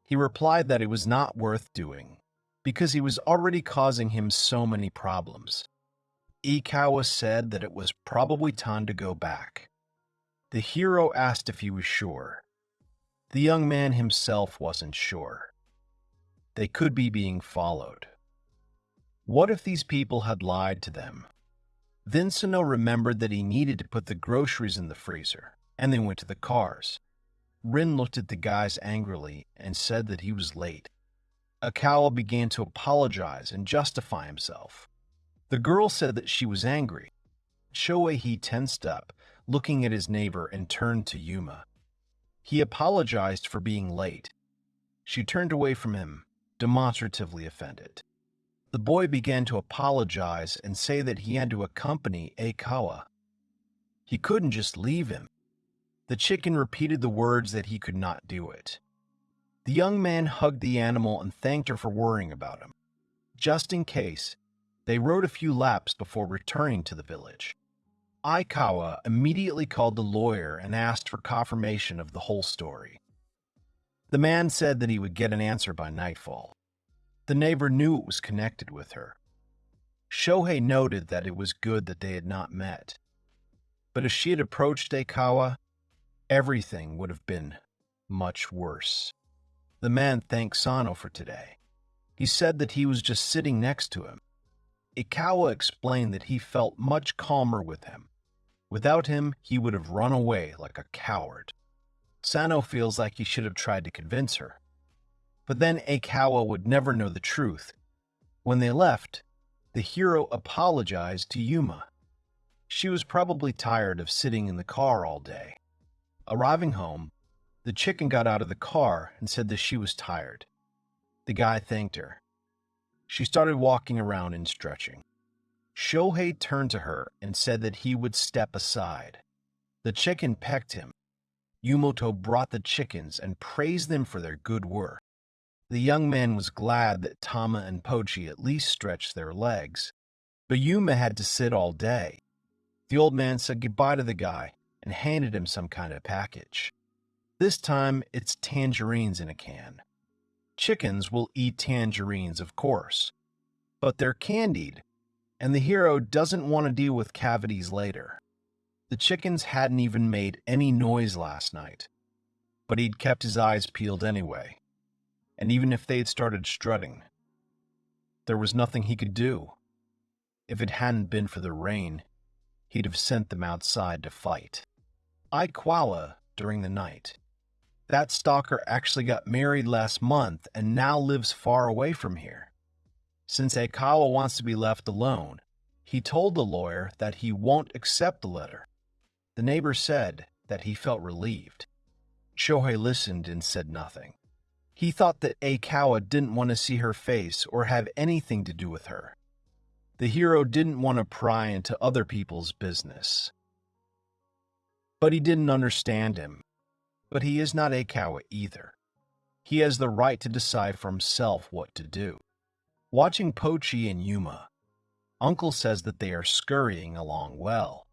He replied that it was not worth doing, because he was already causing him so many problems. Ikawa said that it was probably time to go back. The hero asked if he was sure. The young man himself wasn't sure. They could be being followed. What if these people had lied to them? Vincent remembered that he needed to put the groceries in the freezer, and they went to the cars. Rin looked at the guys angrily and said that he was late. Akawa began to apologize and justify himself. The girl said that she was angry. Shohei tensed up, looking at his neighbor, and turned to Yuma. He apologized for being late. She turned away from him, demonstratively offended. The boy began to apologize and say that he had to accompany Akawa. He couldn't just leave him. The chicken repeated the words that he could not do it. The young man hugged the animal and thanked her for worrying about him. Just in case, they rode a few laps before returning to the village. Aikawa immediately called the lawyer and asked for confirmation of the whole story. The man said that he would get an answer by nightfall. The neighbor knew it was connected with her. Shohei noted that it was good that they had not met. But if she had approached Aikawa, everything would have been much worse. The man thanked Sano for today. He said that he was just sitting next to him. Aikawa explained that he felt much calmer with him. Without him, he would have run away like a coward. Sano feels like he should have tried to convince her. But then Aikawa would never know the truth. When they left, the hero apologized to Yuma. She was probably tired of sitting in the car all day. Arriving home, the chicken got out of the car and said that she was tired. The guy thanked her. She started walking around and stretching. Shohei turned to her and said that he would step aside. The chicken pecked him. Yumoto brought the chickens and praised them for their good work. The young man was glad that Tama and Pochi at least stretched their legs, but Yuma had to sit all day. The old man said goodbye to the guy and handed him some kind of package. This time, it's tangerines in a can. Chickens will eat tangerines, of course, but they're candied, and the hero doesn't want to deal with cavities later. The chickens hadn't even made any noise last night, but he'd kept his eyes peeled anyway, and even if they'd started strutting, there was nothing he could do. If it hadn't been for the rain, he'd have sent them outside to fight. Aikawa during the night. That stalker actually got married last month and now lives far away from here. Since Aikawa wants to be left alone, he told the lawyer that he won't accept the letter. The neighbor said that he felt relieved. Shohei listened and said nothing. He thought that Aikawa didn't want to see her face or have anything to do with her. The hero didn't want to pry into other people's business. But he didn't understand him. But he is not Aikawa either. He has the right to decide for himself what to do. Watching Pochi and Yuma, Uncle says that they are scurrying along well.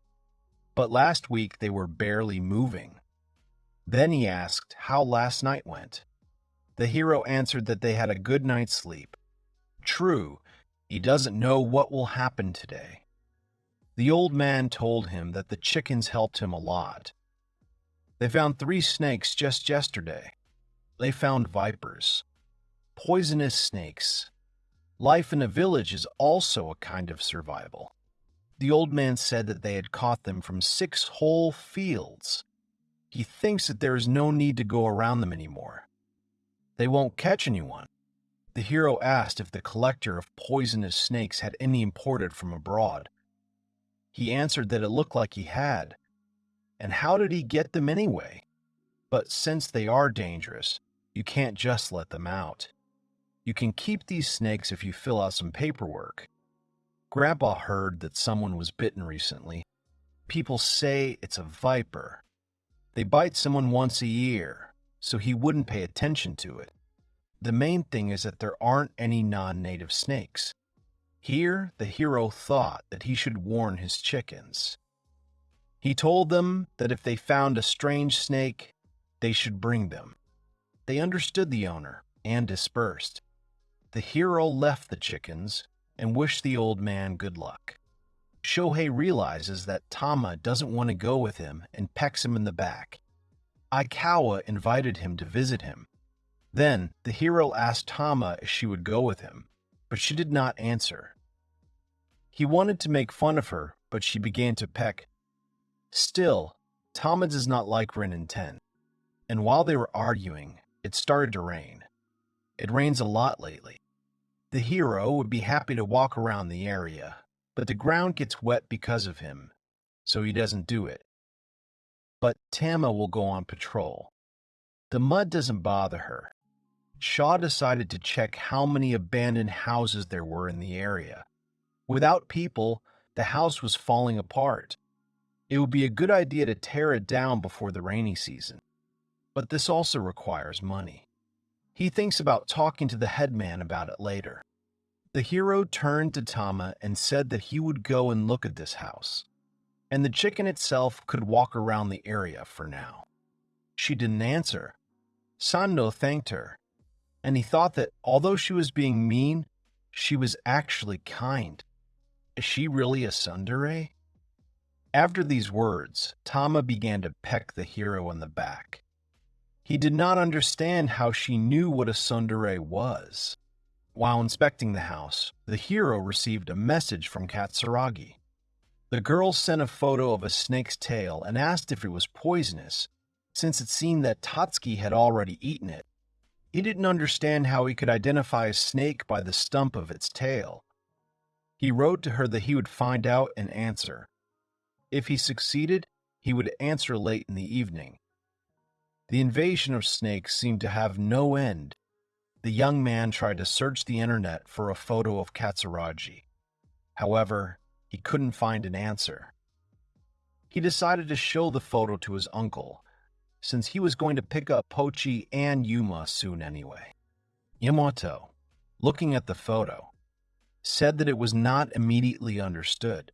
But last week they were barely moving. Then he asked how last night went. The hero answered that they had a good night's sleep. True, he doesn't know what will happen today. The old man told him that the chickens helped him a lot. They found 3 snakes just yesterday. They found vipers. Poisonous snakes. Life in a village is also a kind of survival. The old man said that they had caught them from 6 whole fields. He thinks that there is no need to go around them anymore. They won't catch anyone. The hero asked if the collector of poisonous snakes had any imported from abroad. He answered that it looked like he had. And how did he get them anyway? But since they are dangerous, you can't just let them out. You can keep these snakes if you fill out some paperwork. Grandpa heard that someone was bitten recently. People say it's a viper. They bite someone once a year, so he wouldn't pay attention to it. The main thing is that there aren't any non-native snakes. Here, the hero thought that he should warn his chickens. He told them that if they found a strange snake, they should bring them. They understood the owner and dispersed. The hero left the chickens and wished the old man good luck. Shohei realizes that Tama doesn't want to go with him and pecks him in the back. Aikawa invited him to visit him. Then the hero asked Tama if she would go with him, but she did not answer. He wanted to make fun of her, but she began to peck. Still, Tama does not like Rin and Ten, and while they were arguing, it started to rain. It rains a lot lately. The hero would be happy to walk around the area, but the ground gets wet because of him, so he doesn't do it. But Tama will go on patrol. The mud doesn't bother her. Shaw decided to check how many abandoned houses there were in the area. Without people, the house was falling apart. It would be a good idea to tear it down before the rainy season. But this also requires money. He thinks about talking to the headman about it later. The hero turned to Tama and said that he would go and look at this house, and the chicken itself could walk around the area for now. She didn't answer. Sando thanked her, and he thought that although she was being mean, she was actually kind. Is she really a tsundere? After these words, Tama began to peck the hero in the back. He did not understand how she knew what a tsundere was. While inspecting the house, the hero received a message from Katsuragi. The girl sent a photo of a snake's tail and asked if it was poisonous, since it seemed that Tatsuki had already eaten it. He didn't understand how he could identify a snake by the stump of its tail. He wrote to her that he would find out and answer. If he succeeded, he would answer late in the evening. The invasion of snakes seemed to have no end. The young man tried to search the internet for a photo of Katsuragi. However, he couldn't find an answer. He decided to show the photo to his uncle, since he was going to pick up Pochi and Yuma soon anyway. Yamato, looking at the photo, said that it was not immediately understood.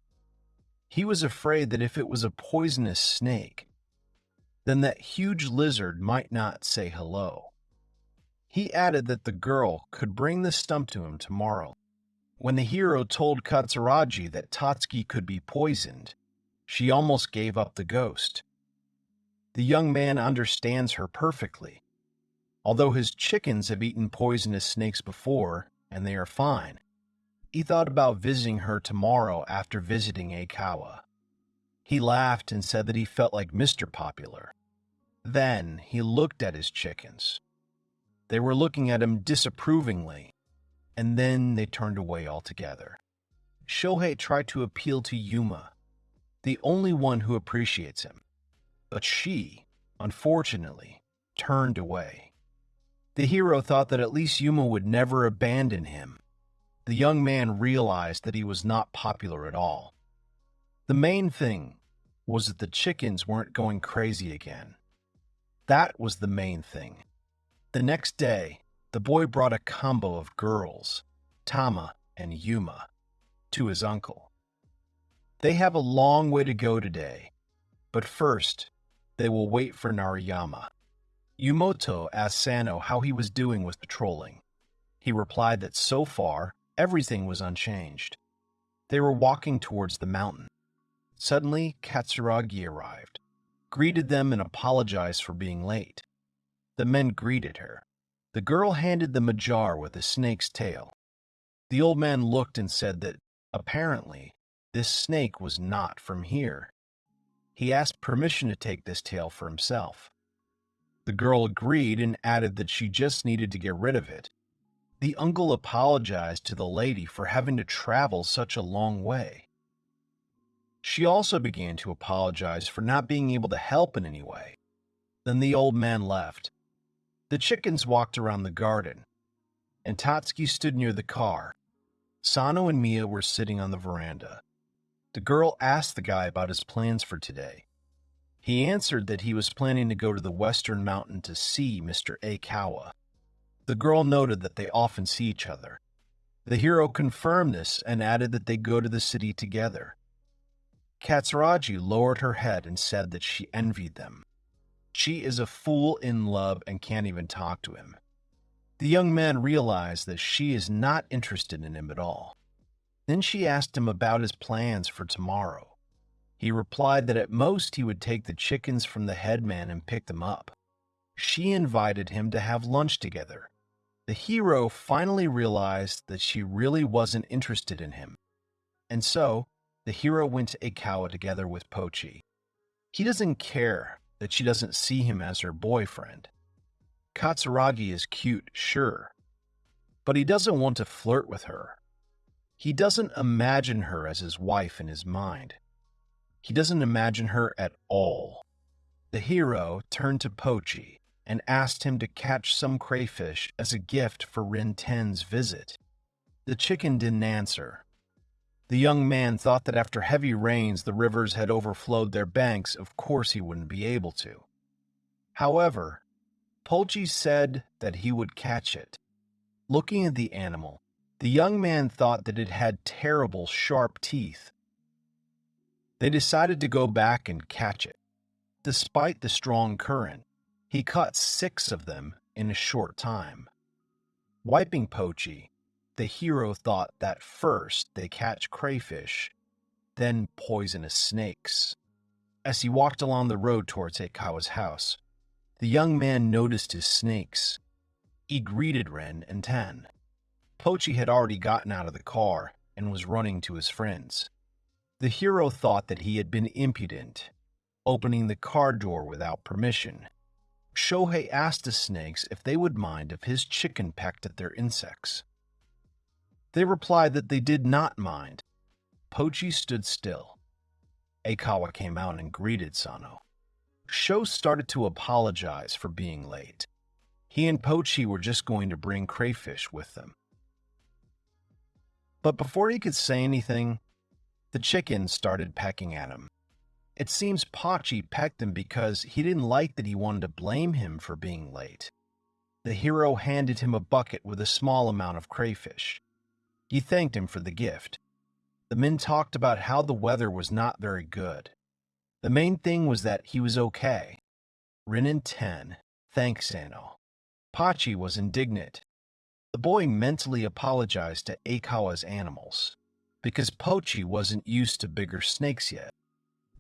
He was afraid that if it was a poisonous snake, then that huge lizard might not say hello. He added that the girl could bring the stump to him tomorrow. When the hero told Katsuragi that Tatsuki could be poisoned, she almost gave up the ghost. The young man understands her perfectly. Although his chickens have eaten poisonous snakes before, and they are fine, he thought about visiting her tomorrow after visiting Aikawa. He laughed and said that he felt like Mr. Popular. Then he looked at his chickens. They were looking at him disapprovingly, and then they turned away altogether. Shohei tried to appeal to Yuma, the only one who appreciates him, but she, unfortunately, turned away. The hero thought that at least Yuma would never abandon him. The young man realized that he was not popular at all. The main thing was that the chickens weren't going crazy again. That was the main thing. The next day, the boy brought a combo of girls, Tama and Yuma, to his uncle. They have a long way to go today, but first, they will wait for Narayama. Yumoto asked Sano how he was doing with patrolling. He replied that so far, everything was unchanged. They were walking towards the mountain. Suddenly, Katsuragi arrived, greeted them and apologized for being late. The men greeted her. The girl handed them a jar with a snake's tail. The old man looked and said that, apparently, this snake was not from here. He asked permission to take this tail for himself. The girl agreed and added that she just needed to get rid of it. The uncle apologized to the lady for having to travel such a long way. She also began to apologize for not being able to help in any way. Then the old man left. The chickens walked around the garden, and Tatsuki stood near the car. Sano and Mia were sitting on the veranda. The girl asked the guy about his plans for today. He answered that he was planning to go to the western mountain to see Mr. Aikawa. The girl noted that they often see each other. The hero confirmed this and added that they go to the city together. Katsuragi lowered her head and said that she envied them. She is a fool in love and can't even talk to him. The young man realized that she is not interested in him at all. Then she asked him about his plans for tomorrow. He replied that at most he would take the chickens from the headman and pick them up. She invited him to have lunch together. The hero finally realized that she really wasn't interested in him. And so, the hero went to Aikawa together with Pochi. He doesn't care that she doesn't see him as her boyfriend. Katsuragi is cute, sure, but he doesn't want to flirt with her. He doesn't imagine her as his wife in his mind. He doesn't imagine her at all. The hero turned to Pochi and asked him to catch some crayfish as a gift for Rin Ten's visit. The chicken didn't answer. The young man thought that after heavy rains the rivers had overflowed their banks, of course he wouldn't be able to. However, Pochi said that he would catch it. Looking at the animal, the young man thought that it had terrible, sharp teeth. They decided to go back and catch it. Despite the strong current, he caught 6 of them in a short time. Wiping Pochi, the hero thought that first they catch crayfish, then poisonous snakes. As he walked along the road towards Eikawa's house, the young man noticed his snakes. He greeted Ren and Ten. Pochi had already gotten out of the car and was running to his friends. The hero thought that he had been impudent, opening the car door without permission. Shohei asked the snakes if they would mind if his chicken pecked at their insects. They replied that they did not mind. Pochi stood still. Aikawa came out and greeted Sano. Sho started to apologize for being late. He and Pochi were just going to bring crayfish with them. But before he could say anything, the chicken started pecking at him. It seems Pochi pecked him because he didn't like that he wanted to blame him for being late. The hero handed him a bucket with a small amount of crayfish. He thanked him for the gift. The men talked about how the weather was not very good. The main thing was that he was okay. Rin and Ten thanked Sano. Pochi was indignant. The boy mentally apologized to Aikawa's animals, because Pochi wasn't used to bigger snakes yet.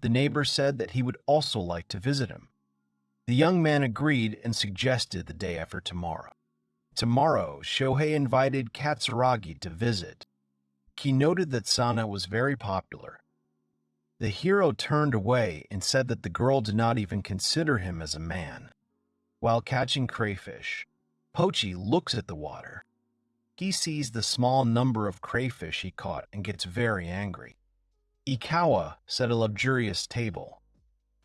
The neighbor said that he would also like to visit him. The young man agreed and suggested the day after tomorrow. Tomorrow, Shohei invited Katsuragi to visit. He noted that Sana was very popular. The hero turned away and said that the girl did not even consider him as a man. While catching crayfish, Pochi looks at the water. He sees the small number of crayfish he caught and gets very angry. Aikawa set a luxurious table.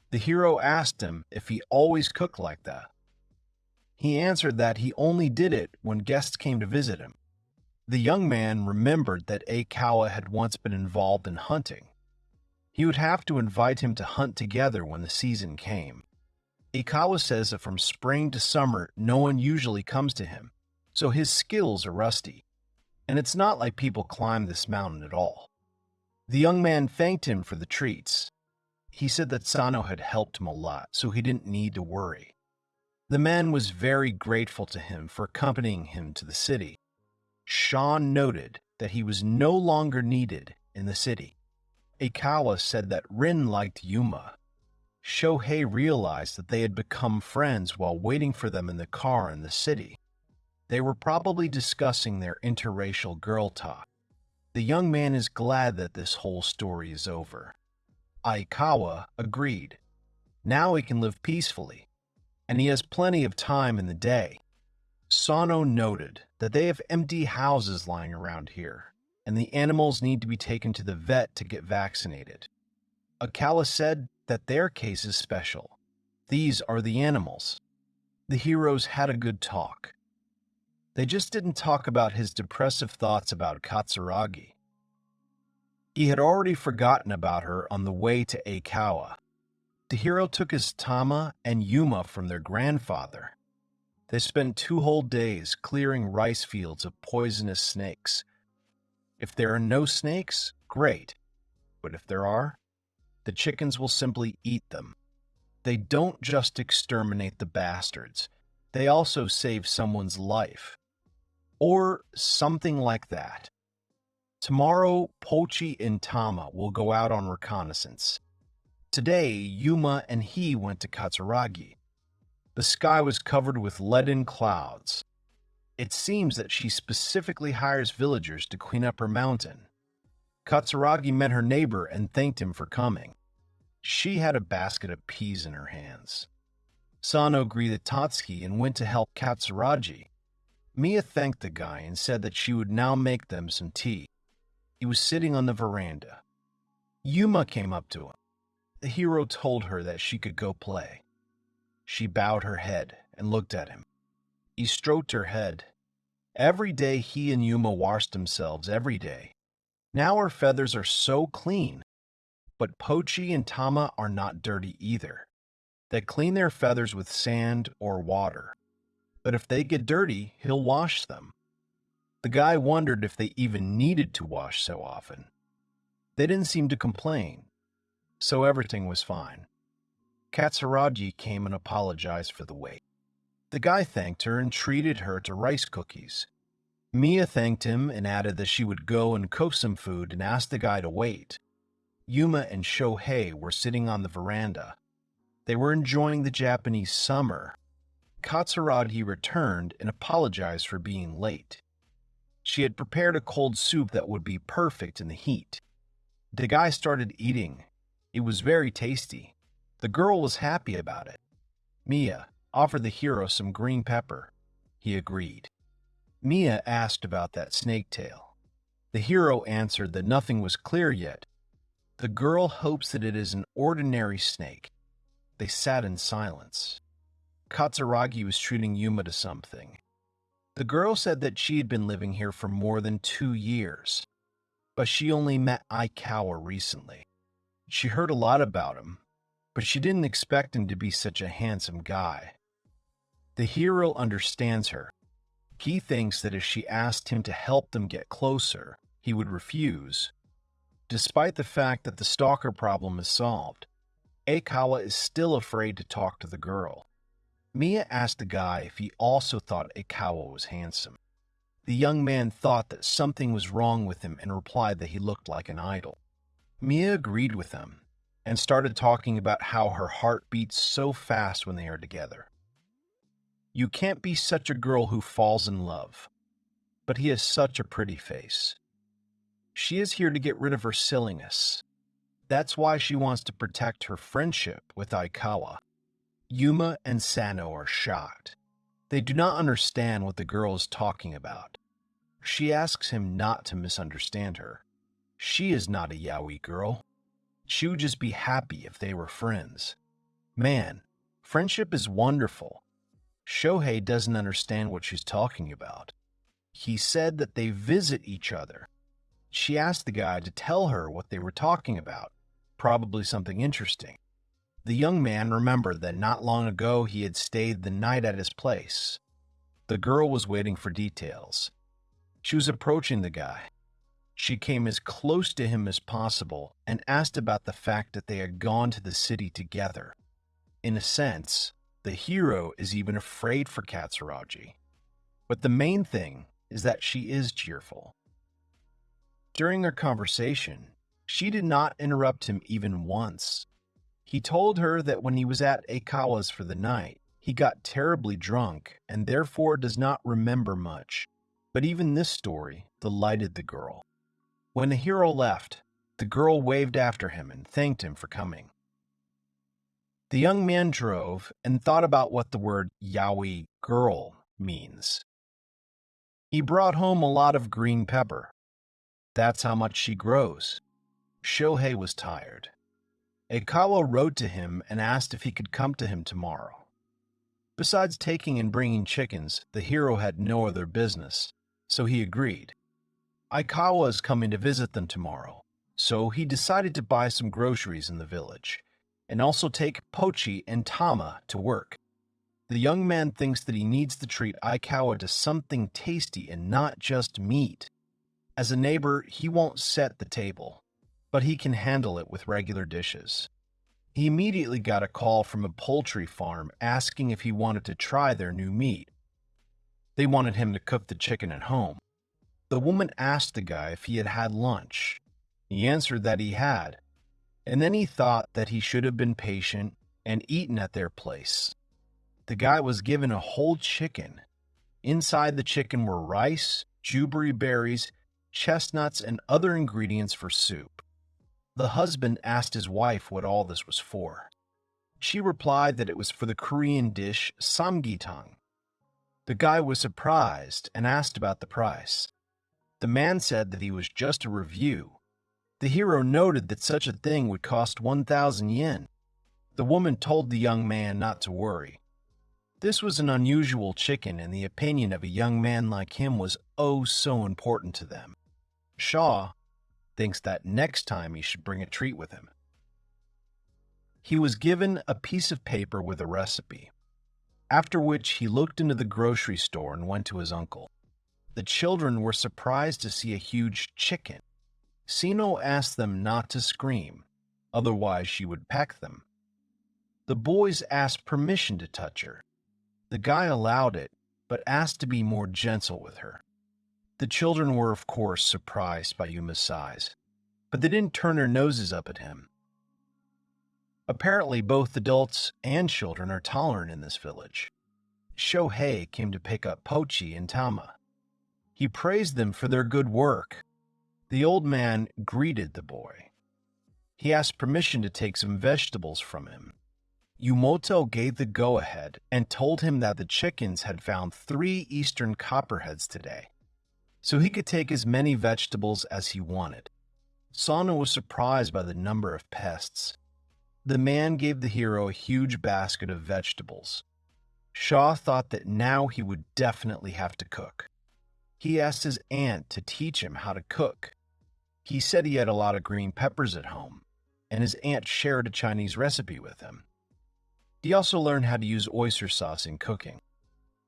The hero asked him if he always cooked like that. He answered that he only did it when guests came to visit him. The young man remembered that Aikawa had once been involved in hunting. He would have to invite him to hunt together when the season came. Aikawa says that from spring to summer, no one usually comes to him, so his skills are rusty, and it's not like people climb this mountain at all. The young man thanked him for the treats. He said that Sano had helped him a lot, so he didn't need to worry. The man was very grateful to him for accompanying him to the city. Sean noted that he was no longer needed in the city. Aikawa said that Rin liked Yuma. Shohei realized that they had become friends while waiting for them in the car in the city. They were probably discussing their interracial girl talk. The young man is glad that this whole story is over. Aikawa agreed. Now he can live peacefully, and he has plenty of time in the day. Sano noted that they have empty houses lying around here, and the animals need to be taken to the vet to get vaccinated. Aikawa said that their case is special. These are the animals. The heroes had a good talk. They just didn't talk about his depressive thoughts about Katsuragi. He had already forgotten about her on the way to Aikawa. The hero took his Tama and Yuma from their grandfather. They spent 2 whole days clearing rice fields of poisonous snakes. If there are no snakes, great. But if there are, the chickens will simply eat them. They don't just exterminate the bastards, they also save someone's life. Or something like that. Tomorrow, Pochi and Tama will go out on reconnaissance. Today, Yuma and he went to Katsuragi. The sky was covered with leaden clouds. It seems that she specifically hires villagers to clean up her mountain. Katsuragi met her neighbor and thanked him for coming. She had a basket of peas in her hands. Sano greeted Tatsuki and went to help Katsuragi. Mia thanked the guy and said that she would now make them some tea. He was sitting on the veranda. Yuma came up to him. The hero told her that she could go play. She bowed her head and looked at him. He stroked her head. Every day he and Yuma washed themselves every day. Now her feathers are so clean. But Pochi and Tama are not dirty either. They clean their feathers with sand or water. But if they get dirty, he'll wash them. The guy wondered if they even needed to wash so often. They didn't seem to complain, so everything was fine. Katsuragi came and apologized for the wait. The guy thanked her and treated her to rice cookies. Mia thanked him and added that she would go and cook some food and asked the guy to wait. Yuma and Shohei were sitting on the veranda. They were enjoying the Japanese summer. Katsuragi returned and apologized for being late. She had prepared a cold soup that would be perfect in the heat. The guy started eating. It was very tasty. The girl was happy about it. Mia offered the hero some green pepper. He agreed. Mia asked about that snake tail. The hero answered that nothing was clear yet. The girl hopes that it is an ordinary snake. They sat in silence. Katsuragi was treating Yuma to something. The girl said that she had been living here for more than 2 years, but she only met Aikawa recently. She heard a lot about him, but she didn't expect him to be such a handsome guy. The hero understands her. He thinks that if she asked him to help them get closer, he would refuse. Despite the fact that the stalker problem is solved, Aikawa is still afraid to talk to the girl. Mia asked the guy if he also thought Aikawa was handsome. The young man thought that something was wrong with him and replied that he looked like an idol. Mia agreed with him and started talking about how her heart beats so fast when they are together. You can't be such a girl who falls in love, but he has such a pretty face. She is here to get rid of her silliness. That's why she wants to protect her friendship with Aikawa. Yuma and Sano are shocked. They do not understand what the girl is talking about. She asks him not to misunderstand her. She is not a yaoi girl. She would just be happy if they were friends. Man, friendship is wonderful. Shohei doesn't understand what she's talking about. He said that they visit each other. She asked the guy to tell her what they were talking about, probably something interesting. The young man remembered that not long ago he had stayed the night at his place. The girl was waiting for details. She was approaching the guy. She came as close to him as possible and asked about the fact that they had gone to the city together. In a sense, the hero is even afraid for Katsuragi. But the main thing is that she is cheerful. During their conversation, she did not interrupt him even once. He told her that when he was at Aikawa's for the night, he got terribly drunk and therefore does not remember much. But even this story delighted the girl. When the hero left, the girl waved after him and thanked him for coming. The young man drove and thought about what the word yaoi girl means. He brought home a lot of green pepper. That's how much she grows. Shohei was tired. Aikawa wrote to him and asked if he could come to him tomorrow. Besides taking and bringing chickens, the hero had no other business, so he agreed. Aikawa is coming to visit them tomorrow, so he decided to buy some groceries in the village, and also take Pochi and Tama to work. The young man thinks that he needs to treat Aikawa to something tasty and not just meat. As a neighbor, he won't set the table, but he can handle it with regular dishes. He immediately got a call from a poultry farm asking if he wanted to try their new meat. They wanted him to cook the chicken at home. The woman asked the guy if he had had lunch. He answered that he had, and then he thought that he should have been patient and eaten at their place. The guy was given a whole chicken. Inside the chicken were rice, jubilee berries, chestnuts, and other ingredients for soup. The husband asked his wife what all this was for. She replied that it was for the Korean dish samgitang. The guy was surprised and asked about the price. The man said that he was just a review. The hero noted that such a thing would cost 1,000 yen. The woman told the young man not to worry. This was an unusual chicken, and the opinion of a young man like him was oh so important to them. Shaw thinks that next time he should bring a treat with him. He was given a piece of paper with a recipe, after which he looked into the grocery store and went to his uncle. The children were surprised to see a huge chicken. Sino asked them not to scream, otherwise she would peck them. The boys asked permission to touch her. The guy allowed it, but asked to be more gentle with her. The children were, of course, surprised by Yuma's size, but they didn't turn their noses up at him. Apparently, both adults and children are tolerant in this village. Shohei came to pick up Pochi and Tama. He praised them for their good work. The old man greeted the boy. He asked permission to take some vegetables from him. Yumoto gave the go-ahead and told him that the chickens had found 3 eastern copperheads today, so he could take as many vegetables as he wanted. Sano was surprised by the number of pests. The man gave the hero a huge basket of vegetables. Shaw thought that now he would definitely have to cook. He asked his aunt to teach him how to cook. He said he had a lot of green peppers at home, and his aunt shared a Chinese recipe with him. He also learned how to use oyster sauce in cooking.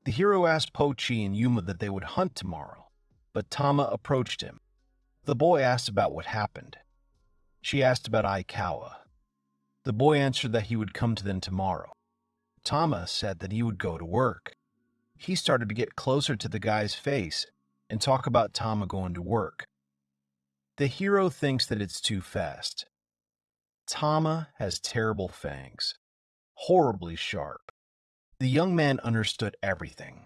The hero asked Pochi and Yuma that they would hunt tomorrow, but Tama approached him. The boy asked about what happened. She asked about Aikawa. The boy answered that he would come to them tomorrow. Tama said that he would go to work. He started to get closer to the guy's face and talk about Tama going to work. The hero thinks that it's too fast. Tama has terrible fangs, horribly sharp. The young man understood everything.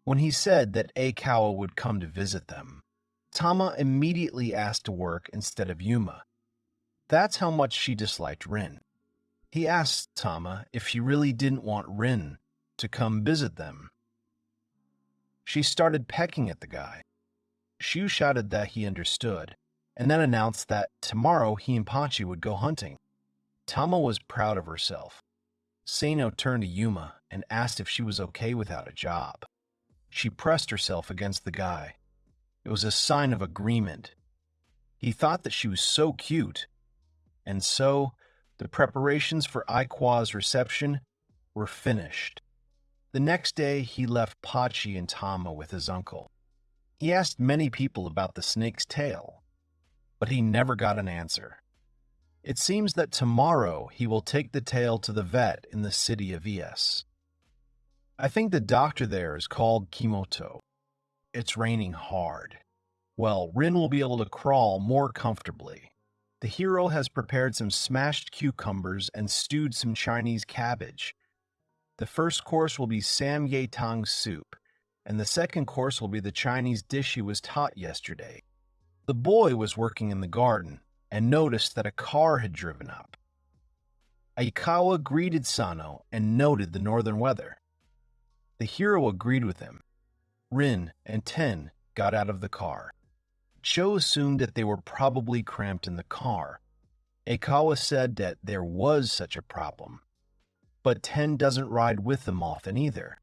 When he said that Aikawa would come to visit them, Tama immediately asked to work instead of Yuma. That's how much she disliked Rin. He asked Tama if she really didn't want Rin to come visit them. She started pecking at the guy. Shu shouted that he understood, and then announced that tomorrow he and Pochi would go hunting. Tama was proud of herself. Sano turned to Yuma and asked if she was okay without a job. She pressed herself against the guy. It was a sign of agreement. He thought that she was so cute, and so the preparations for Aikawa's reception were finished. The next day, he left Pochi and Tama with his uncle. He asked many people about the snake's tail, but he never got an answer. It seems that tomorrow he will take the tail to the vet in the city of Es. I think the doctor there is called Kimoto. It's raining hard. Well, Rin will be able to crawl more comfortably. The hero has prepared some smashed cucumbers and stewed some Chinese cabbage. The first course will be samgyetang soup, and the second course will be the Chinese dish he was taught yesterday. The boy was working in the garden and noticed that a car had driven up. Aikawa greeted Sano and noted the northern weather. The hero agreed with him. Rin and Ten got out of the car. Cho assumed that they were probably cramped in the car. Aikawa said that there was such a problem, but Ten doesn't ride with them often either.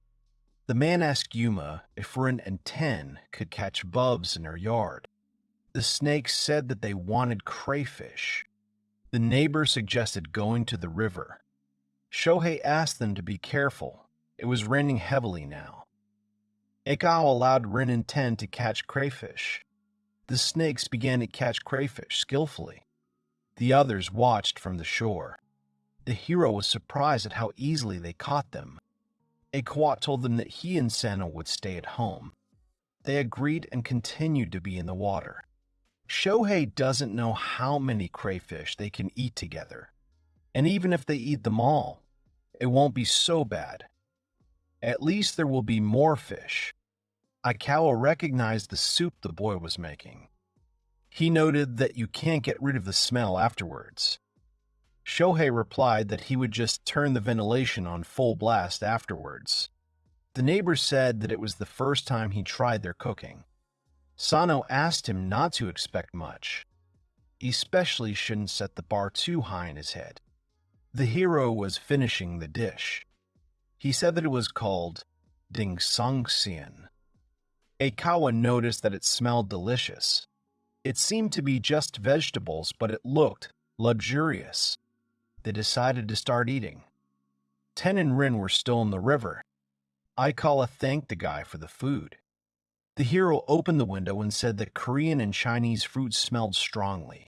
The man asked Yuma if Rin and Ten could catch bubs in her yard. The snakes said that they wanted crayfish. The neighbor suggested going to the river. Shohei asked them to be careful, It was raining heavily now. Eikawa allowed Rin and Ten to catch crayfish. The snakes began to catch crayfish skillfully. The others watched from the shore. The hero was surprised at how easily they caught them. Eikawa told them that he and Sano would stay at home. They agreed and continued to be in the water. Shohei doesn't know how many crayfish they can eat together. And even if they eat them all, it won't be so bad. At least there will be more fish. Aikawa recognized the soup the boy was making. He noted that you can't get rid of the smell afterwards. Shohei replied that he would just turn the ventilation on full blast afterwards. The neighbors said that it was the first time he tried their cooking. Sano asked him not to expect much. He especially shouldn't set the bar too high in his head. The hero was finishing the dish. He said that it was called Ding Songxian. Eikawa noticed that it smelled delicious. It seemed to be just vegetables, but it looked luxurious. They decided to start eating. Ten and Rin were still in the river. Aikawa thanked the guy for the food. The hero opened the window and said that Korean and Chinese fruit smelled strongly.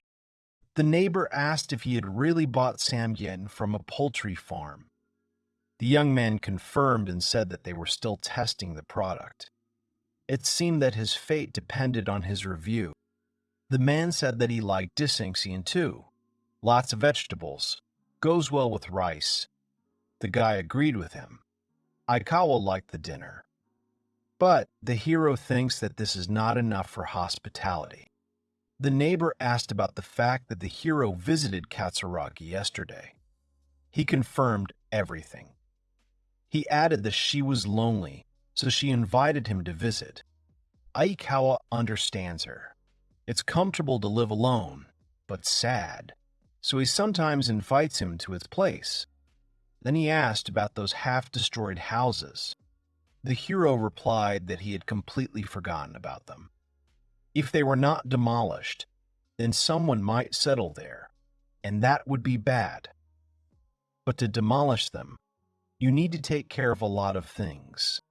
The neighbor asked if he had really bought samgyeon from a poultry farm. The young man confirmed and said that they were still testing the product. It seemed that his fate depended on his review. The man said that he liked dissanxion too. Lots of vegetables. Goes well with rice. The guy agreed with him. Aikawa liked the dinner. But the hero thinks that this is not enough for hospitality. The neighbor asked about the fact that the hero visited Katsuragi yesterday. He confirmed everything. He added that she was lonely, so she invited him to visit. Aikawa understands her. It's comfortable to live alone, but sad, so he sometimes invites him to his place. Then he asked about those half-destroyed houses. The hero replied that he had completely forgotten about them. If they were not demolished, then someone might settle there, and that would be bad. But to demolish them, you need to take care of a lot of things.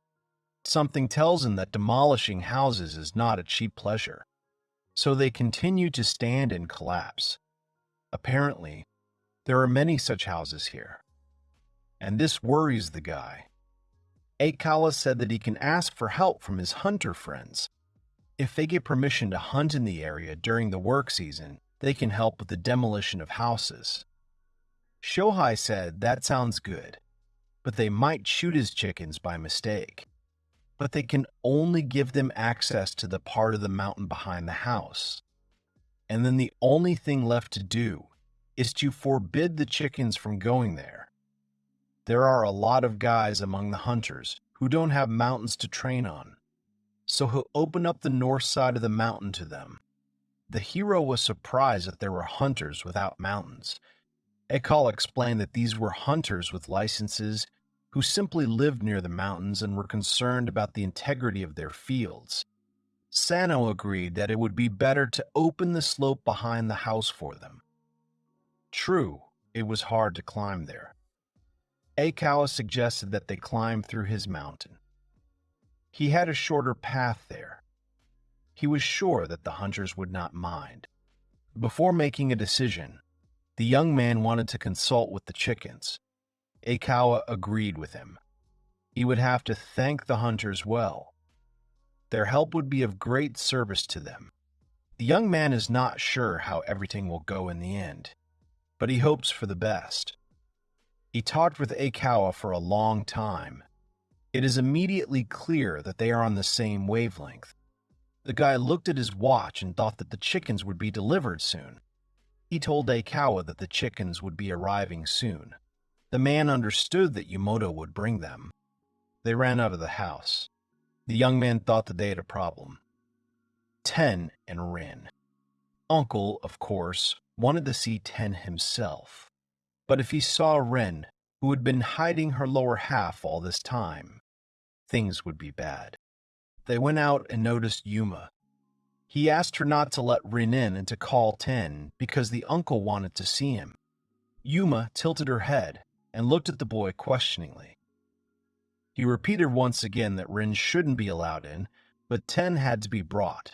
Something tells him that demolishing houses is not a cheap pleasure, so they continue to stand and collapse. Apparently, there are many such houses here, and this worries the guy. Eikawa said that he can ask for help from his hunter friends. If they get permission to hunt in the area during the work season, they can help with the demolition of houses. Shohei said that sounds good, but they might shoot his chickens by mistake. But they can only give them access to the part of the mountain behind the house. And then the only thing left to do is to forbid the chickens from going there. There are a lot of guys among the hunters who don't have mountains to train on, so he'll open up the north side of the mountain to them. The hero was surprised that there were hunters without mountains. Eikawa explained that these were hunters with licenses who simply lived near the mountains and were concerned about the integrity of their fields. Sano agreed that it would be better to open the slope behind the house for them. True, it was hard to climb there. Eikawa suggested that they climb through his mountain. He had a shorter path there. He was sure that the hunters would not mind. Before making a decision, the young man wanted to consult with the chickens. Eikawa agreed with him. He would have to thank the hunters well. Their help would be of great service to them. The young man is not sure how everything will go in the end, but he hopes for the best. He talked with Eikawa for a long time. It is immediately clear that they are on the same wavelength. The guy looked at his watch and thought that the chickens would be delivered soon. He told Eikawa that the chickens would be arriving soon. The man understood that Yumoto would bring them. They ran out of the house. The young man thought that they had a problem. Ten and Rin. Uncle, of course, wanted to see Ten himself. But if he saw Rin, who had been hiding her lower half all this time, things would be bad. They went out and noticed Yuma. He asked her not to let Rin in and to call Ten because the uncle wanted to see him. Yuma tilted her head and looked at the boy questioningly. He repeated once again that Rin shouldn't be allowed in, but 10 had to be brought.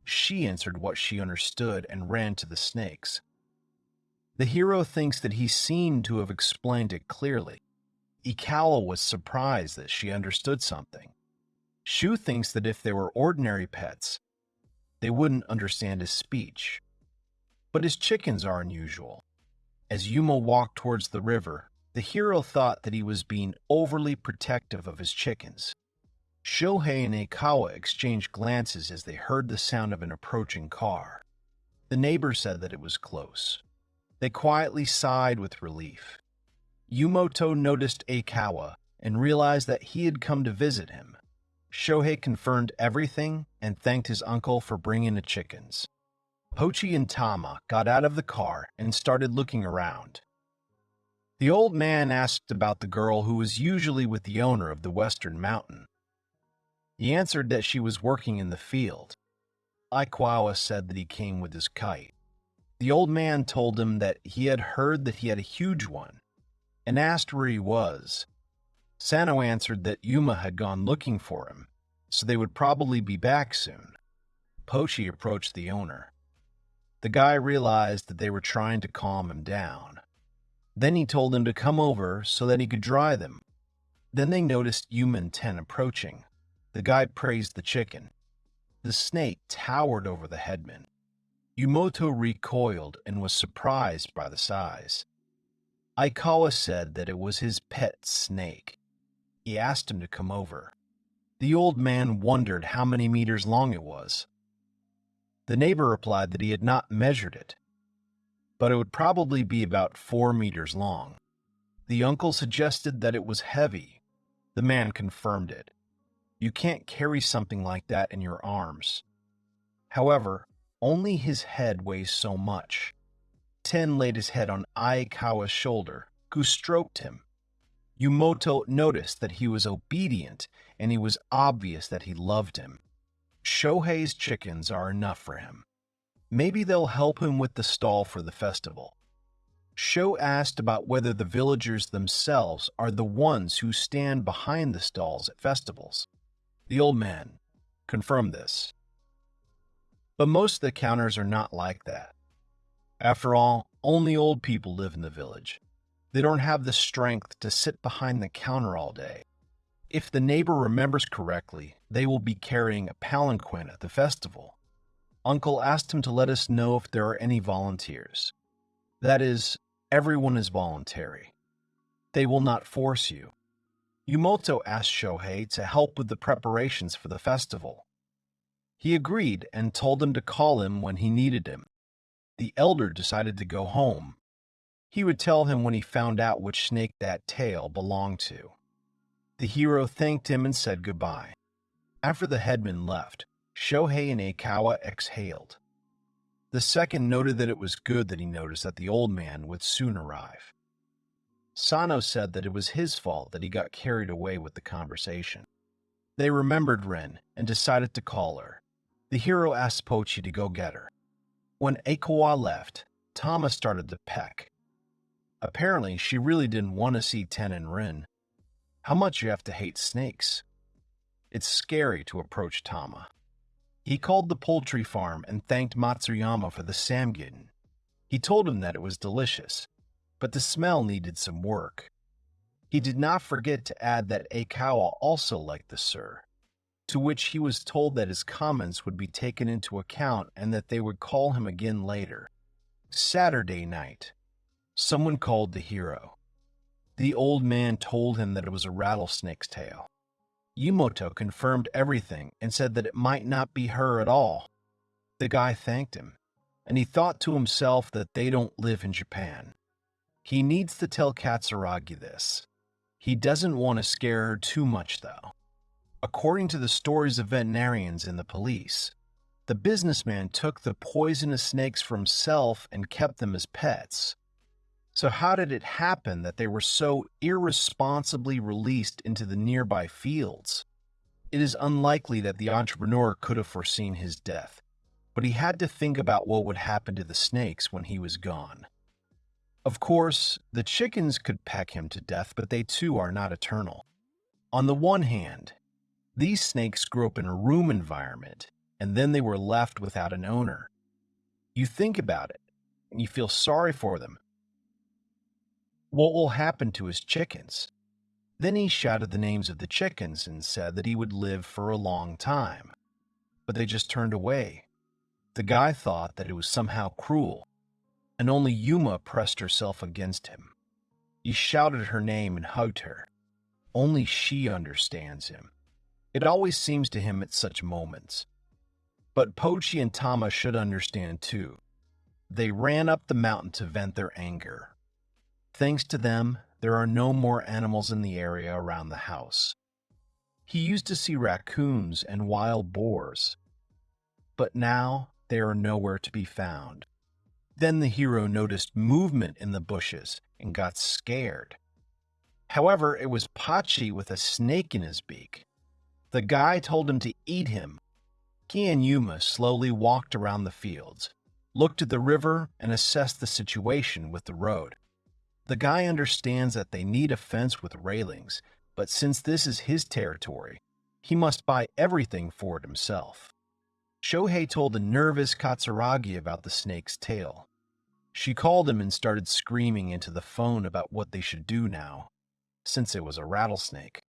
She answered what she understood and ran to the snakes. The hero thinks that he seemed to have explained it clearly. Ikawa was surprised that she understood something. Shu thinks that if they were ordinary pets, they wouldn't understand his speech. But his chickens are unusual. As Yuma walked towards the river, the hero thought that he was being overly protective of his chickens. Shohei and Eikawa exchanged glances as they heard the sound of an approaching car. The neighbor said that it was close. They quietly sighed with relief. Yumoto noticed Eikawa and realized that he had come to visit him. Shohei confirmed everything and thanked his uncle for bringing the chickens. Pochi and Tama got out of the car and started looking around. The old man asked about the girl who was usually with the owner of the western mountain. He answered that she was working in the field. Aikawa said that he came with his kite. The old man told him that he had heard that he had a huge one, and asked where he was. Sano answered that Yuma had gone looking for him, so they would probably be back soon. Pochi approached the owner. The guy realized that they were trying to calm him down. Then he told him to come over so that he could dry them. Then they noticed Yuma and 10 approaching. The guy praised the chicken. The snake towered over the headman. Yumoto recoiled and was surprised by the size. Aikawa said that it was his pet snake. He asked him to come over. The old man wondered how many meters long it was. The neighbor replied that he had not measured it, but it would probably be about 4 meters long. The uncle suggested that it was heavy. The man confirmed it. You can't carry something like that in your arms. However, only his head weighs so much. 10 laid his head on Aikawa's shoulder, who stroked him. Yumoto noticed that he was obedient, and it was obvious that he loved him. Shohei's chickens are enough for him. Maybe they'll help him with the stall for the festival. Sho asked about whether the villagers themselves are the ones who stand behind the stalls at festivals. The old man confirmed this. But most of the counters are not like that. After all, only old people live in the village. They don't have the strength to sit behind the counter all day. If the neighbor remembers correctly, they will be carrying a palanquin at the festival. Uncle asked him to let us know if there are any volunteers. That is, everyone is voluntary. They will not force you. Yumoto asked Shohei to help with the preparations for the festival. He agreed and told him to call him when he needed him. The elder decided to go home. He would tell him when he found out which snake that tail belonged to. The hero thanked him and said goodbye. After the headman left, Shohei and Eikawa exhaled. The second noted that it was good that he noticed that the old man would soon arrive. Sano said that it was his fault that he got carried away with the conversation. They remembered Rin and decided to call her. The hero asked Pochi to go get her. When Eikawa left, Tama started to peck. Apparently, she really didn't want to see 10 and Rin. How much you have to hate snakes. It's scary to approach Tama. He called the poultry farm and thanked Matsuyama for the samgin. He told him that it was delicious, but the smell needed some work. He did not forget to add that Eikawa also liked the sir, to which he was told that his comments would be taken into account and that they would call him again later. Saturday night, someone called the hero. The old man told him that it was a rattlesnake's tail. Yumoto confirmed everything and said that it might not be her at all. The guy thanked him, and he thought to himself that they don't live in Japan. He needs to tell Katsuragi this. He doesn't want to scare her too much, though. According to the stories of veterinarians and the police, the businessman took the poisonous snakes for himself and kept them as pets. So how did it happen that they were so irresponsibly released into the nearby fields? It is unlikely that the entrepreneur could have foreseen his death, but he had to think about what would happen to the snakes when he was gone. Of course, the chickens could peck him to death, but they too are not eternal. On the one hand, these snakes grew up in a room environment, and then they were left without an owner. You think about it, and you feel sorry for them. What will happen to his chickens? Then he shouted the names of the chickens and said that he would live for a long time. But they just turned away. The guy thought that it was somehow cruel, and only Yuma pressed herself against him. He shouted her name and hugged her. Only she understands him. It always seems to him at such moments. But Pochi and Tama should understand too. They ran up the mountain to vent their anger. Thanks to them, there are no more animals in the area around the house. He used to see raccoons and wild boars, but now they are nowhere to be found. Then the hero noticed movement in the bushes and got scared. However, it was Pochi with a snake in his beak. The guy told him to eat him. He and Yuma slowly walked around the fields, looked at the river, and assessed the situation with the road. The guy understands that they need a fence with railings, but since this is his territory, he must buy everything for it himself. Shohei told the nervous Katsuragi about the snake's tail. She called him and started screaming into the phone about what they should do now, since it was a rattlesnake.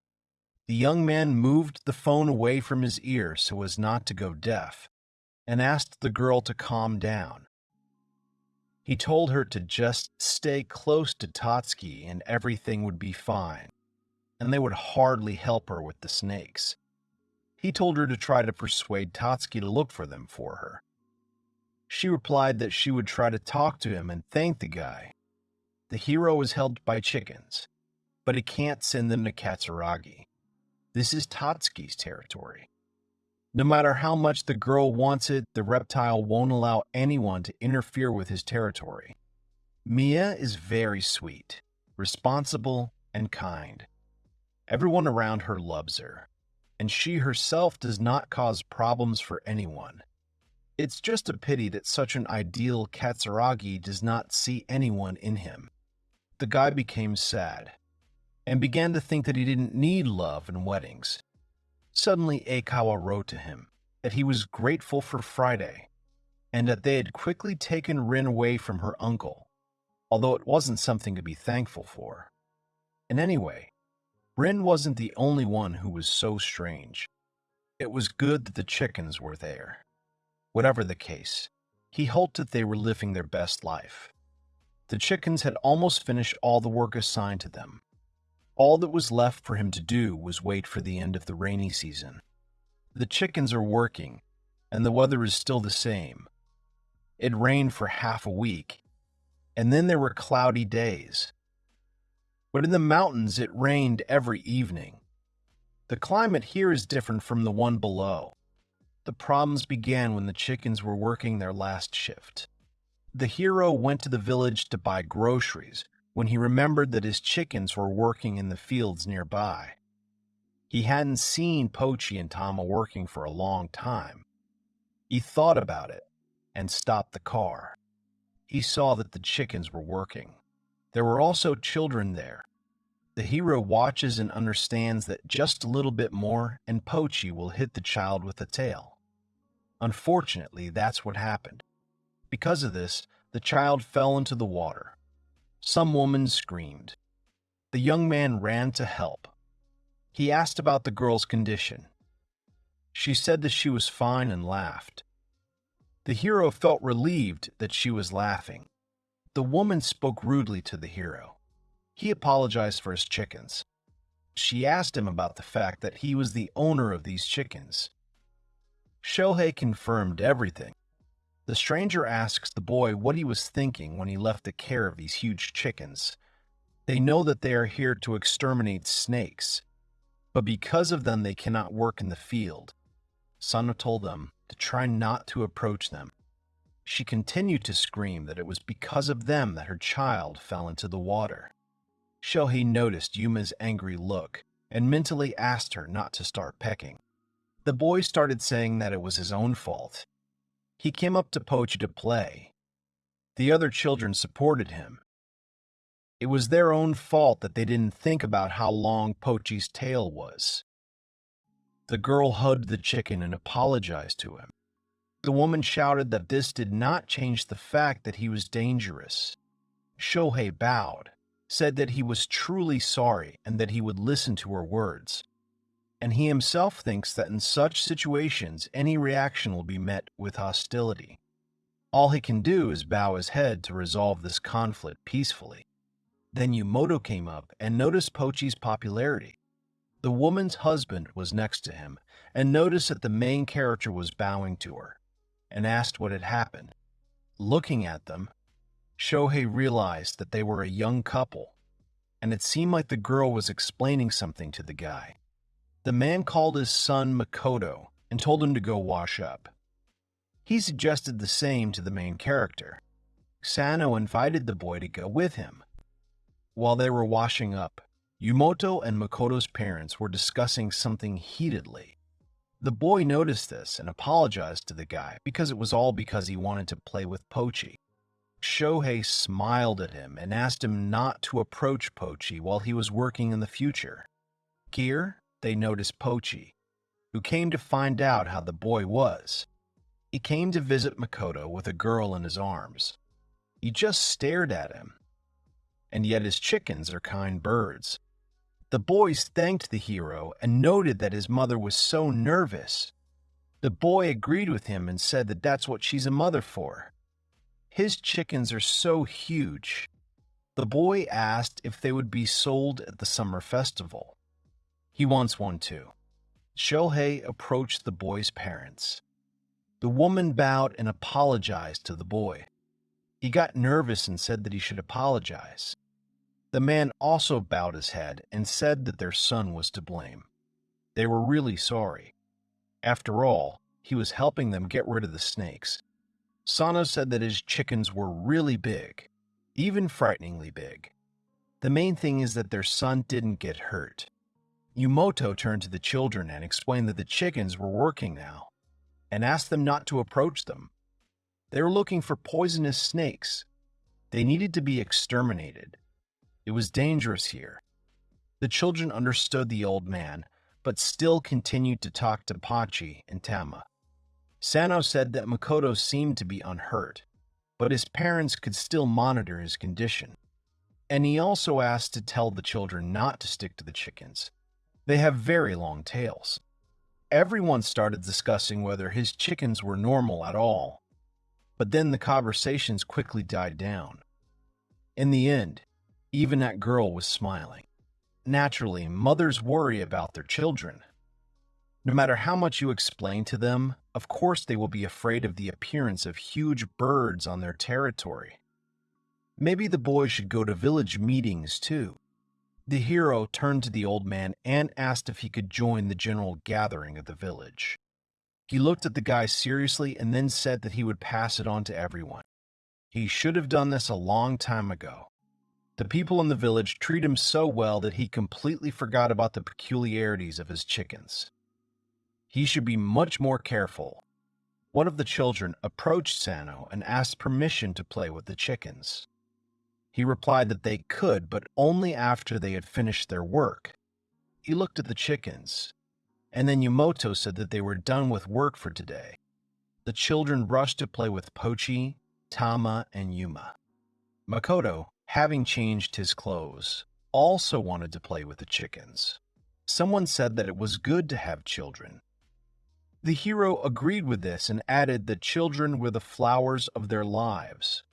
The young man moved the phone away from his ear so as not to go deaf, and asked the girl to calm down. He told her to just stay close to Tatsuki and everything would be fine, and they would hardly help her with the snakes. He told her to try to persuade Tatsuki to look for them for her. She replied that she would try to talk to him and thank the guy. The hero is held by chickens, but he can't send them to Katsuragi. This is Tatsuki's territory. No matter how much the girl wants it, the reptile won't allow anyone to interfere with his territory. Mia is very sweet, responsible, and kind. Everyone around her loves her, and she herself does not cause problems for anyone. It's just a pity that such an ideal Katsuragi does not see anyone in him. The guy became sad, and began to think that he didn't need love and weddings. Suddenly, Eikawa wrote to him that he was grateful for Friday, and that they had quickly taken Rin away from her uncle, although it wasn't something to be thankful for. And anyway, Rin wasn't the only one who was so strange. It was good that the chickens were there. Whatever the case, he hoped that they were living their best life. The chickens had almost finished all the work assigned to them. All that was left for him to do was wait for the end of the rainy season. The chickens are working, and the weather is still the same. It rained for half a week, and then there were cloudy days. But in the mountains, it rained every evening. The climate here is different from the one below. The problems began when the chickens were working their last shift. The hero went to the village to buy groceries when he remembered that his chickens were working in the fields nearby. He hadn't seen Pochi and Tama working for a long time. He thought about it and stopped the car. He saw that the chickens were working. There were also children there. The hero watches and understands that just a little bit more and Pochi will hit the child with the tail. Unfortunately, that's what happened. Because of this, the child fell into the water. Some woman screamed. The young man ran to help. He asked about the girl's condition. She said that she was fine and laughed. The hero felt relieved that she was laughing. The woman spoke rudely to the hero. He apologized for his chickens. She asked him about the fact that he was the owner of these chickens. Shohei confirmed everything. The stranger asks the boy what he was thinking when he left the care of these huge chickens. They know that they are here to exterminate snakes, but because of them they cannot work in the field. Sana told them to try not to approach them. She continued to scream that it was because of them that her child fell into the water. Shohei noticed Yuma's angry look and mentally asked her not to start pecking. The boy started saying that it was his own fault. He came up to Pochi to play. The other children supported him. It was their own fault that they didn't think about how long Pochi's tail was. The girl hugged the chicken and apologized to him. The woman shouted that this did not change the fact that he was dangerous. Shohei bowed, said that he was truly sorry and that he would listen to her words. And he himself thinks that in such situations, any reaction will be met with hostility. All he can do is bow his head to resolve this conflict peacefully. Then Yumoto came up and noticed Pochi's popularity. The woman's husband was next to him and noticed that the main character was bowing to her and asked what had happened. Looking at them, Shohei realized that they were a young couple, and it seemed like the girl was explaining something to the guy. The man called his son Makoto and told him to go wash up. He suggested the same to the main character. Sano invited the boy to go with him. While they were washing up, Yumoto and Makoto's parents were discussing something heatedly. The boy noticed this and apologized to the guy because it was all because he wanted to play with Pochi. Shohei smiled at him and asked him not to approach Pochi while he was working in the future. Here, they noticed Pochi, who came to find out how the boy was. He came to visit Makoto with a girl in his arms. He just stared at him. And yet his chickens are kind birds. The boys thanked the hero and noted that his mother was so nervous. The boy agreed with him and said that that's what she's a mother for. His chickens are so huge. The boy asked if they would be sold at the summer festival. He wants one too. Shohei approached the boy's parents. The woman bowed and apologized to the boy. He got nervous and said that he should apologize. The man also bowed his head and said that their son was to blame. They were really sorry. After all, he was helping them get rid of the snakes. Sano said that his chickens were really big, even frighteningly big. The main thing is that their son didn't get hurt. Yumoto turned to the children and explained that the chickens were working now, and asked them not to approach them. They were looking for poisonous snakes. They needed to be exterminated. It was dangerous here. The children understood the old man, but still continued to talk to Pochi and Tama. Sano said that Makoto seemed to be unhurt, but his parents could still monitor his condition. And he also asked to tell the children not to stick to the chickens. They have very long tails. Everyone started discussing whether his chickens were normal at all, but then the conversations quickly died down. In the end, even that girl was smiling. Naturally, mothers worry about their children. No matter how much you explain to them, of course they will be afraid of the appearance of huge birds on their territory. Maybe the boy should go to village meetings too. The hero turned to the old man and asked if he could join the general gathering of the village. He looked at the guy seriously and then said that he would pass it on to everyone. He should have done this a long time ago. The people in the village treat him so well that he completely forgot about the peculiarities of his chickens. He should be much more careful. One of the children approached Sano and asked permission to play with the chickens. He replied that they could, but only after they had finished their work. He looked at the chickens, and then Yumoto said that they were done with work for today. The children rushed to play with Pochi, Tama, and Yuma. Makoto, having changed his clothes, also wanted to play with the chickens. Someone said that it was good to have children. The hero agreed with this and added that children were the flowers of their lives.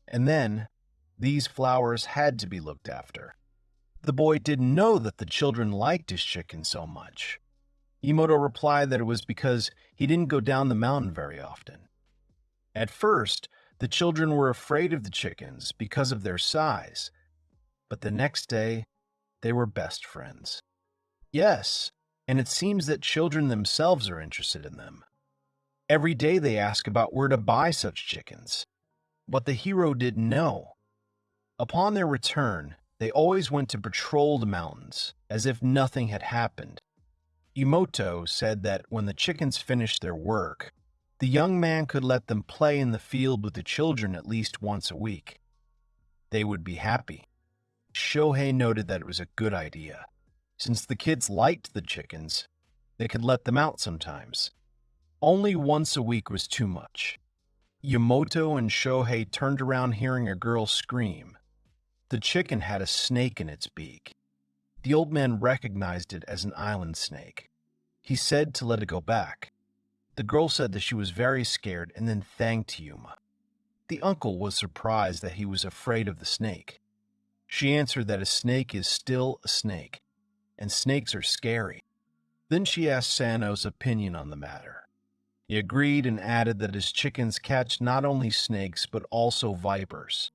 And then, these flowers had to be looked after. The boy didn't know that the children liked his chicken so much. Yumoto replied that it was because he didn't go down the mountain very often. At first, the children were afraid of the chickens because of their size, but the next day, they were best friends. Yes, and it seems that children themselves are interested in them. Every day they ask about where to buy such chickens, but the hero didn't know. Upon their return, they always went to patrol the mountains, as if nothing had happened. Yumoto said that when the chickens finished their work, the young man could let them play in the field with the children at least once a week. They would be happy. Shohei noted that it was a good idea. Since the kids liked the chickens, they could let them out sometimes. Only once a week was too much. Yamoto and Shohei turned around hearing a girl scream. The chicken had a snake in its beak. The old man recognized it as an island snake. He said to let it go back. The girl said that she was very scared and then thanked Yuma. The uncle was surprised that he was afraid of the snake. She answered that a snake is still a snake, and snakes are scary. Then she asked Sano's opinion on the matter. He agreed and added that his chickens catch not only snakes but also vipers.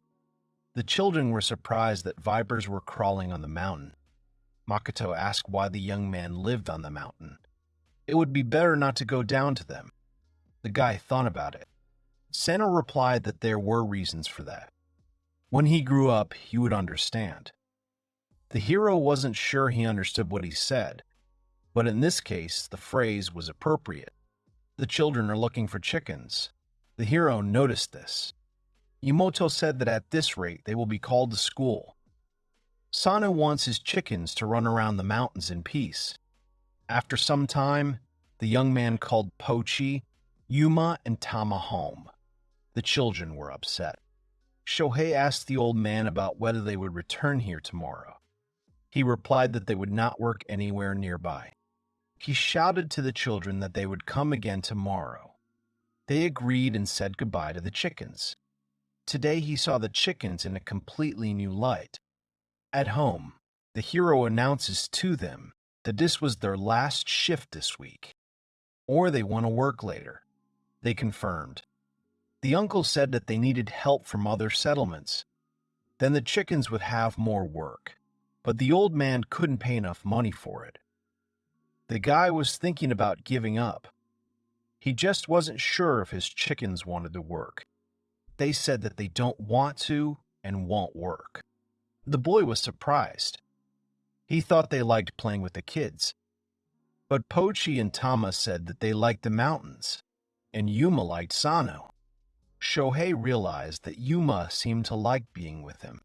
The children were surprised that vipers were crawling on the mountain. Makoto asked why the young man lived on the mountain. It would be better not to go down to them. The guy thought about it. Sano replied that there were reasons for that. When he grew up, he would understand. The hero wasn't sure he understood what he said, but in this case, the phrase was appropriate. The children are looking for chickens. The hero noticed this. Yumoto said that at this rate, they will be called to school. Sano wants his chickens to run around the mountains in peace. After some time, the young man called Pochi, Yuma, and Tama home. The children were upset. Shohei asked the old man about whether they would return here tomorrow. He replied that they would not work anywhere nearby. He shouted to the children that they would come again tomorrow. They agreed and said goodbye to the chickens. Today he saw the chickens in a completely new light. At home, the hero announces to them that this was their last shift this week, or they want to work later. They confirmed. The uncle said that they needed help from other settlements. Then the chickens would have more work, but the old man couldn't pay enough money for it. The guy was thinking about giving up. He just wasn't sure if his chickens wanted to work. They said that they don't want to and won't work. The boy was surprised. He thought they liked playing with the kids. But Pochi and Tama said that they liked the mountains, and Yuma liked Sano. Shohei realized that Yuma seemed to like being with him.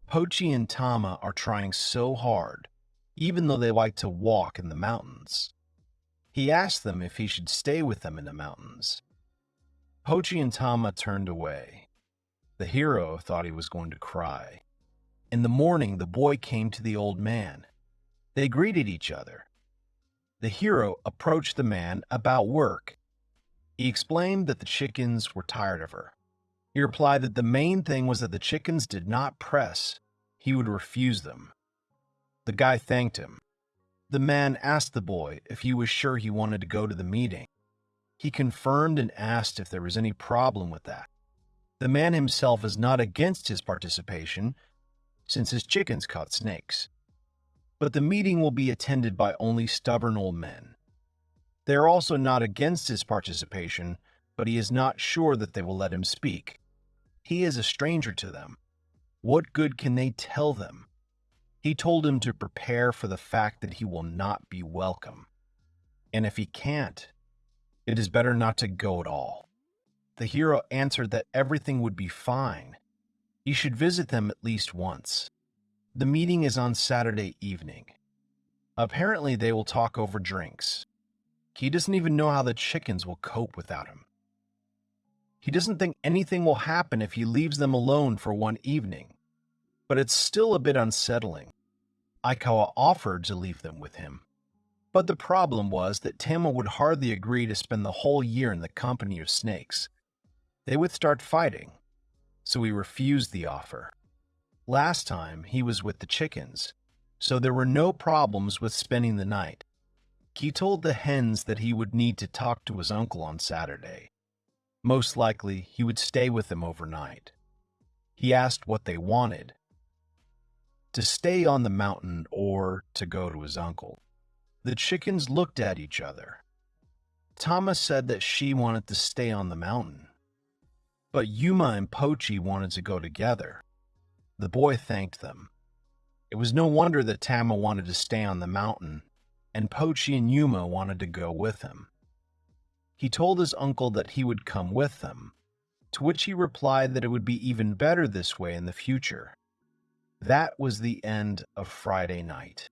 Pochi and Tama are trying so hard, even though they like to walk in the mountains. He asked them if he should stay with them in the mountains. Pochi and Tama turned away. The hero thought he was going to cry. In the morning, the boy came to the old man. They greeted each other. The hero approached the man about work. He explained that the chickens were tired of her. He replied that the main thing was that the chickens did not press. He would refuse them. The guy thanked him. The man asked the boy if he was sure he wanted to go to the meeting. He confirmed and asked if there was any problem with that. The man himself is not against his participation, since his chickens caught snakes. But the meeting will be attended by only stubborn old men. They are also not against his participation, but he is not sure that they will let him speak. He is a stranger to them. What good can they tell them? He told him to prepare for the fact that he will not be welcome. And if he can't, it is better not to go at all. The hero answered that everything would be fine. He should visit them at least once. The meeting is on Saturday evening. Apparently they will talk over drinks. He doesn't even know how the chickens will cope without him. He doesn't think anything will happen if he leaves them alone for one evening, but it's still a bit unsettling. Aikawa offered to leave them with him, but the problem was that Tama would hardly agree to spend the whole year in the company of snakes. They would start fighting, so he refused the offer. Last time he was with the chickens, so there were no problems with spending the night. He told the hens that he would need to talk to his uncle on Saturday. Most likely, he would stay with them overnight. He asked what they wanted: to stay on the mountain or to go to his uncle. The chickens looked at each other. Tama said that she wanted to stay on the mountain, but Yuma and Pochi wanted to go together. The boy thanked them. It was no wonder that Tama wanted to stay on the mountain, and Pochi and Yuma wanted to go with him. He told his uncle that he would come with them, to which he replied that it would be even better this way in the future. That was the end of Friday night.